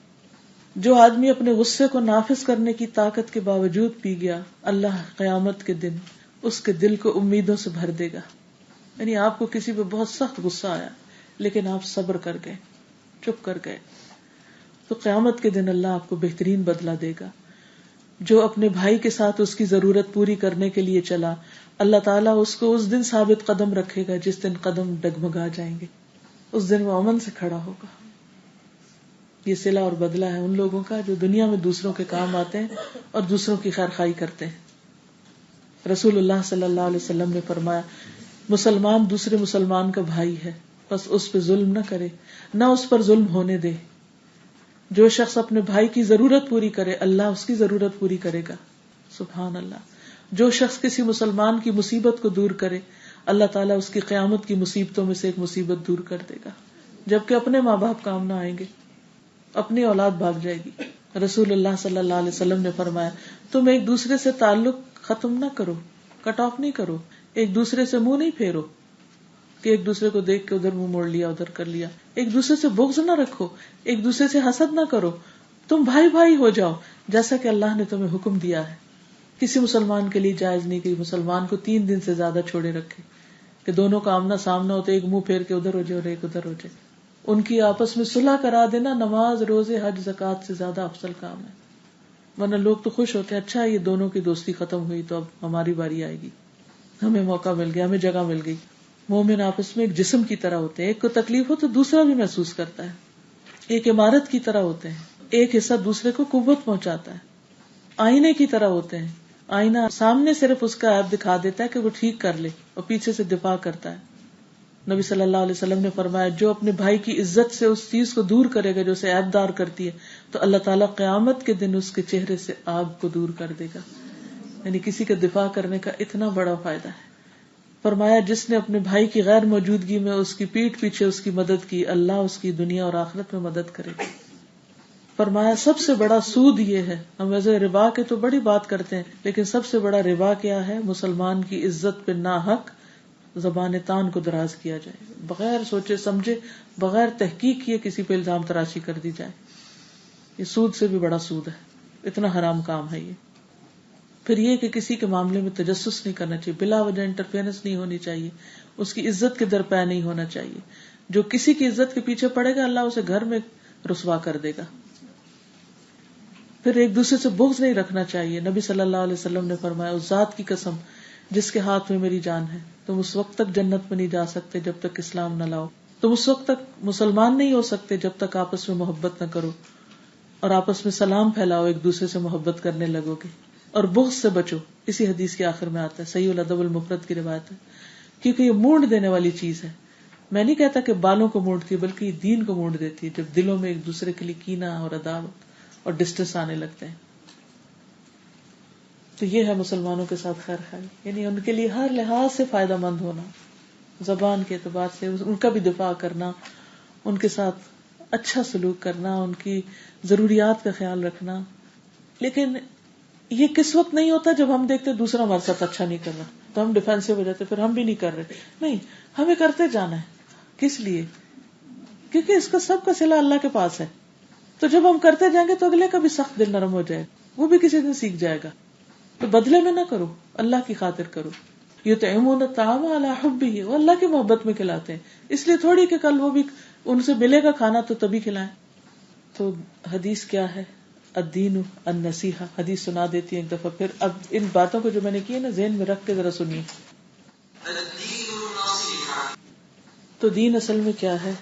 جو آدمی اپنے غصے کو نافذ کرنے کی طاقت کے باوجود پی گیا اللہ قیامت کے دن اس کے دل کو امیدوں سے بھر دے گا. یعنی آپ کو کسی پہ بہت سخت غصہ آیا لیکن آپ صبر کر گئے, چپ کر گئے, تو قیامت کے دن اللہ آپ کو بہترین بدلہ دے گا. جو اپنے بھائی کے ساتھ اس کی ضرورت پوری کرنے کے لیے چلا اللہ تعالیٰ اس کو اس دن ثابت قدم رکھے گا جس دن قدم ڈگمگا جائیں گے. اس دن وہ امن سے کھڑا ہوگا. یہ صلہ اور بدلہ ہے ان لوگوں کا جو دنیا میں دوسروں کے کام آتے ہیں اور دوسروں کی خیرخواہی کرتے ہیں. رسول اللہ صلی اللہ علیہ وسلم نے فرمایا مسلمان دوسرے مسلمان کا بھائی ہے, بس اس پہ ظلم نہ کرے نہ اس پر ظلم ہونے دے. جو شخص اپنے بھائی کی ضرورت پوری کرے اللہ اس کی ضرورت پوری کرے گا. سبحان اللہ. جو شخص کسی مسلمان کی مصیبت کو دور کرے اللہ تعالیٰ اس کی قیامت کی مصیبتوں میں سے ایک مصیبت دور کر دے گا, جبکہ اپنے ماں باپ کام نہ آئیں گے, اپنی اولاد بھاگ جائے گی. رسول اللہ صلی اللہ علیہ وسلم نے فرمایا تم ایک دوسرے سے تعلق ختم نہ کرو, کٹ آف نہیں کرو, ایک دوسرے سے منہ نہیں پھیرو کہ ایک دوسرے کو دیکھ کے ادھر منہ موڑ لیا ادھر کر لیا. ایک دوسرے سے بغض نہ رکھو, ایک دوسرے سے حسد نہ کرو, تم بھائی بھائی ہو جاؤ جیسا کہ اللہ نے تمہیں حکم دیا ہے. کسی مسلمان کے لیے جائز نہیں کہ مسلمان کو 3 دن سے زیادہ چھوڑے رکھے کہ دونوں کا آمنا سامنا ہوتے ایک منہ پھیر کے ادھر ہو جائے اور ایک ادھر ہو جائے. ان کی آپس میں صلح کرا دینا نماز روزے حج زکوٰۃ سے زیادہ افضل کام ہے. ورنہ لوگ تو خوش ہوتے ہیں اچھا یہ دونوں کی دوستی ختم ہوئی تو اب ہماری باری آئے گی, ہمیں موقع مل گیا, ہمیں جگہ مل گئی. مومن آپس میں ایک جسم کی طرح ہوتے ہیں, ایک کو تکلیف ہو تو دوسرا بھی محسوس کرتا ہے. ایک عمارت کی طرح ہوتے ہیں, ایک حصہ دوسرے کو قوت پہنچاتا ہے. آئینے کی طرح ہوتے ہیں, آئینہ سامنے صرف اس کا عیب دکھا دیتا ہے کہ وہ ٹھیک کر لے اور پیچھے سے دفاع کرتا ہے. نبی صلی اللہ علیہ وسلم نے فرمایا جو اپنے بھائی کی عزت سے اس چیز کو دور کرے گا جو اسے عیب دار کرتی ہے تو اللہ تعالیٰ قیامت کے دن اس کے چہرے سے آگ کو دور کر دے گا. یعنی کسی کا دفاع کرنے کا اتنا بڑا فائدہ ہے. فرمایا جس نے اپنے بھائی کی غیر موجودگی میں اس کی پیٹھ پیچھے اس کی مدد کی اللہ اس کی دنیا اور آخرت میں مدد کرے گا. فرمایا سب سے بڑا سود یہ ہے, ہم ویسے ربا کے تو بڑی بات کرتے ہیں لیکن سب سے بڑا ربا کیا ہے, مسلمان کی عزت پہ ناحق زبان تان کو دراز کیا جائے, بغیر سوچے سمجھے بغیر تحقیق کیے کسی پہ الزام تراشی کر دی جائے. یہ سود سے بھی بڑا سود ہے, اتنا حرام کام ہے یہ. پھر یہ کہ کسی کے معاملے میں تجسس نہیں کرنا چاہیے, بلا وجہ انٹرفیئرنس نہیں ہونی چاہیے, اس کی عزت کے درپے نہیں ہونا چاہیے. جو کسی کی عزت کے پیچھے پڑے گا اللہ اسے گھر میں رسوا کر دے گا. پھر ایک دوسرے سے بغض نہیں رکھنا چاہیے. نبی صلی اللہ علیہ وسلم نے فرمایا اس ذات کی قسم جس کے ہاتھ میں میری جان ہے تم اس وقت تک جنت میں نہیں جا سکتے جب تک اسلام نہ لاؤ, تم اس وقت تک مسلمان نہیں ہو سکتے جب تک آپس میں محبت نہ کرو اور آپس میں سلام پھیلاؤ, ایک دوسرے سے محبت کرنے لگو گے اور بغض سے بچو. اسی حدیث کے آخر میں آتا ہے, صحیح الادب المفرد کی روایت ہے, کیونکہ یہ مونڈ دینے والی چیز ہے. میں نہیں کہتا کہ بالوں کو مونڈتی ہے بلکہ یہ دین کو مونڈ دیتی ہے جب دلوں میں ایک دوسرے کے لیے کینہ اور عداوت اور ڈسٹنس آنے لگتے ہیں. تو یہ ہے مسلمانوں کے ساتھ خیر خواہی, یعنی ان کے لیے ہر لحاظ سے فائدہ مند ہونا, زبان کے اعتبار سے ان کا بھی دفاع کرنا, ان کے ساتھ اچھا سلوک کرنا, ان کی ضروریات کا خیال رکھنا. لیکن یہ کس وقت نہیں ہوتا جب ہم دیکھتے دوسرا ہمارے ساتھ اچھا نہیں کر رہا تو ہم ڈیفینسو ہو جاتے, پھر ہم بھی نہیں کر رہے. نہیں, ہمیں کرتے جانا ہے. کس لیے؟ کیونکہ اس کا سب کا صلہ اللہ کے پاس ہے. تو جب ہم کرتے جائیں گے تو اگلے کا بھی سخت دل نرم ہو جائے, وہ بھی کسی دن سیکھ جائے گا. تو بدلے میں نہ کرو, اللہ کی خاطر کرو. یطعمون الطعام علی حبہ, وہ اللہ کی محبت میں کھلاتے ہیں, اس لیے تھوڑی کہ کل وہ بھی ان سے ملے گا کھانا تو تبھی کھلائیں. تو حدیث کیا ہے, الدین النصیحہ. حدیث سنا دیتی ہے ایک دفعہ پھر. اب ان باتوں کو جو میں نے کی ہے نا ذہن میں رکھ کے ذرا سنیے. تو دین اصل میں کیا ہے,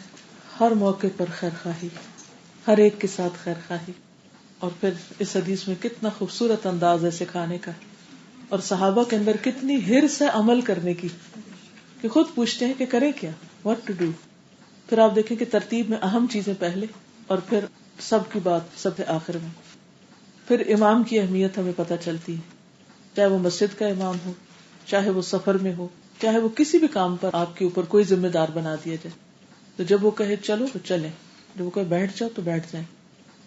ہر موقع پر خیر خواہی, ہر ایک کے ساتھ خیر خواہی. اور پھر اس حدیث میں کتنا خوبصورت انداز ہے سکھانے کا, اور صحابہ کے اندر کتنی حرص ہے عمل کرنے کی کہ خود پوچھتے ہیں کہ کریں کیا, what to do. پھر آپ دیکھیں کہ ترتیب میں اہم چیزیں پہلے اور پھر سب کی بات سب سے آخر میں. پھر امام کی اہمیت ہمیں پتہ چلتی ہے, چاہے وہ مسجد کا امام ہو, چاہے وہ سفر میں ہو, چاہے وہ کسی بھی کام پر آپ کے اوپر کوئی ذمہ دار بنا دیا جائے. تو جب وہ کہے چلو تو چلیں, جب وہ کہے بیٹھ جاؤ تو بیٹھ جائیں.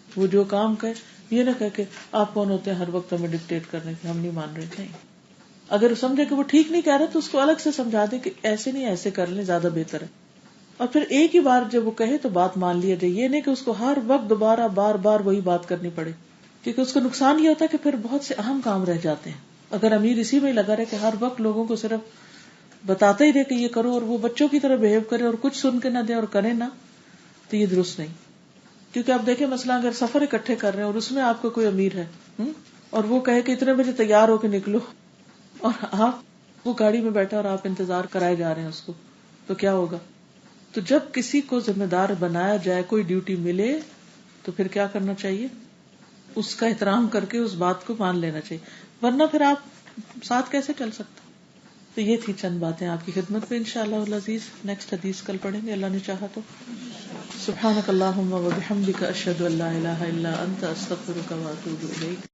وہ جو کام کہے, یہ نہ کہے کہ آپ کون ہوتے ہیں ہر وقت ہمیں ڈکٹیٹ کرنے کے, ہم نہیں مان رہے. نہیں, اگر سمجھے کہ وہ ٹھیک نہیں کہہ رہا تو اس کو الگ سے سمجھا دیں کہ ایسے نہیں ایسے کر لیں زیادہ بہتر ہے. اور پھر ایک ہی بار جب وہ کہے تو بات مان لیا جائے. یہ نہیں کہ اس کو ہر وقت دوبارہ بار بار وہی بات کرنی پڑے, کیونکہ اس کا نقصان یہ ہوتا ہے کہ پھر بہت سے اہم کام رہ جاتے ہیں. اگر امیر اسی میں لگا رہے کہ ہر وقت لوگوں کو صرف بتاتا ہی رہے کہ یہ کرو, اور وہ بچوں کی طرح بہیو کرے اور کچھ سن کے نہ دے اور کرے نہ, تو یہ درست نہیں. کیونکہ آپ دیکھیں مثلا اگر سفر اکٹھے کر رہے ہیں اور اس میں آپ کا کوئی امیر ہے اور وہ کہے کہ اتنے بجے تیار ہو کے نکلو, اور آپ وہ گاڑی میں بیٹھا اور آپ انتظار کرائے جا رہے ہیں اس کو, تو کیا ہوگا؟ تو جب کسی کو ذمہ دار بنایا جائے, کوئی ڈیوٹی ملے, تو پھر کیا کرنا چاہیے؟ اس کا احترام کر کے اس بات کو مان لینا چاہیے, ورنہ پھر آپ ساتھ کیسے چل سکتے؟ تو یہ تھی چند باتیں آپ کی خدمت میں. انشاءاللہ العزیز نیکسٹ حدیث کل پڑھیں گے اللہ نے چاہا تو. سبحانک اللہم و بحمدک اشہد ان لا الہ الا انت استغفرک و اتوب الیک.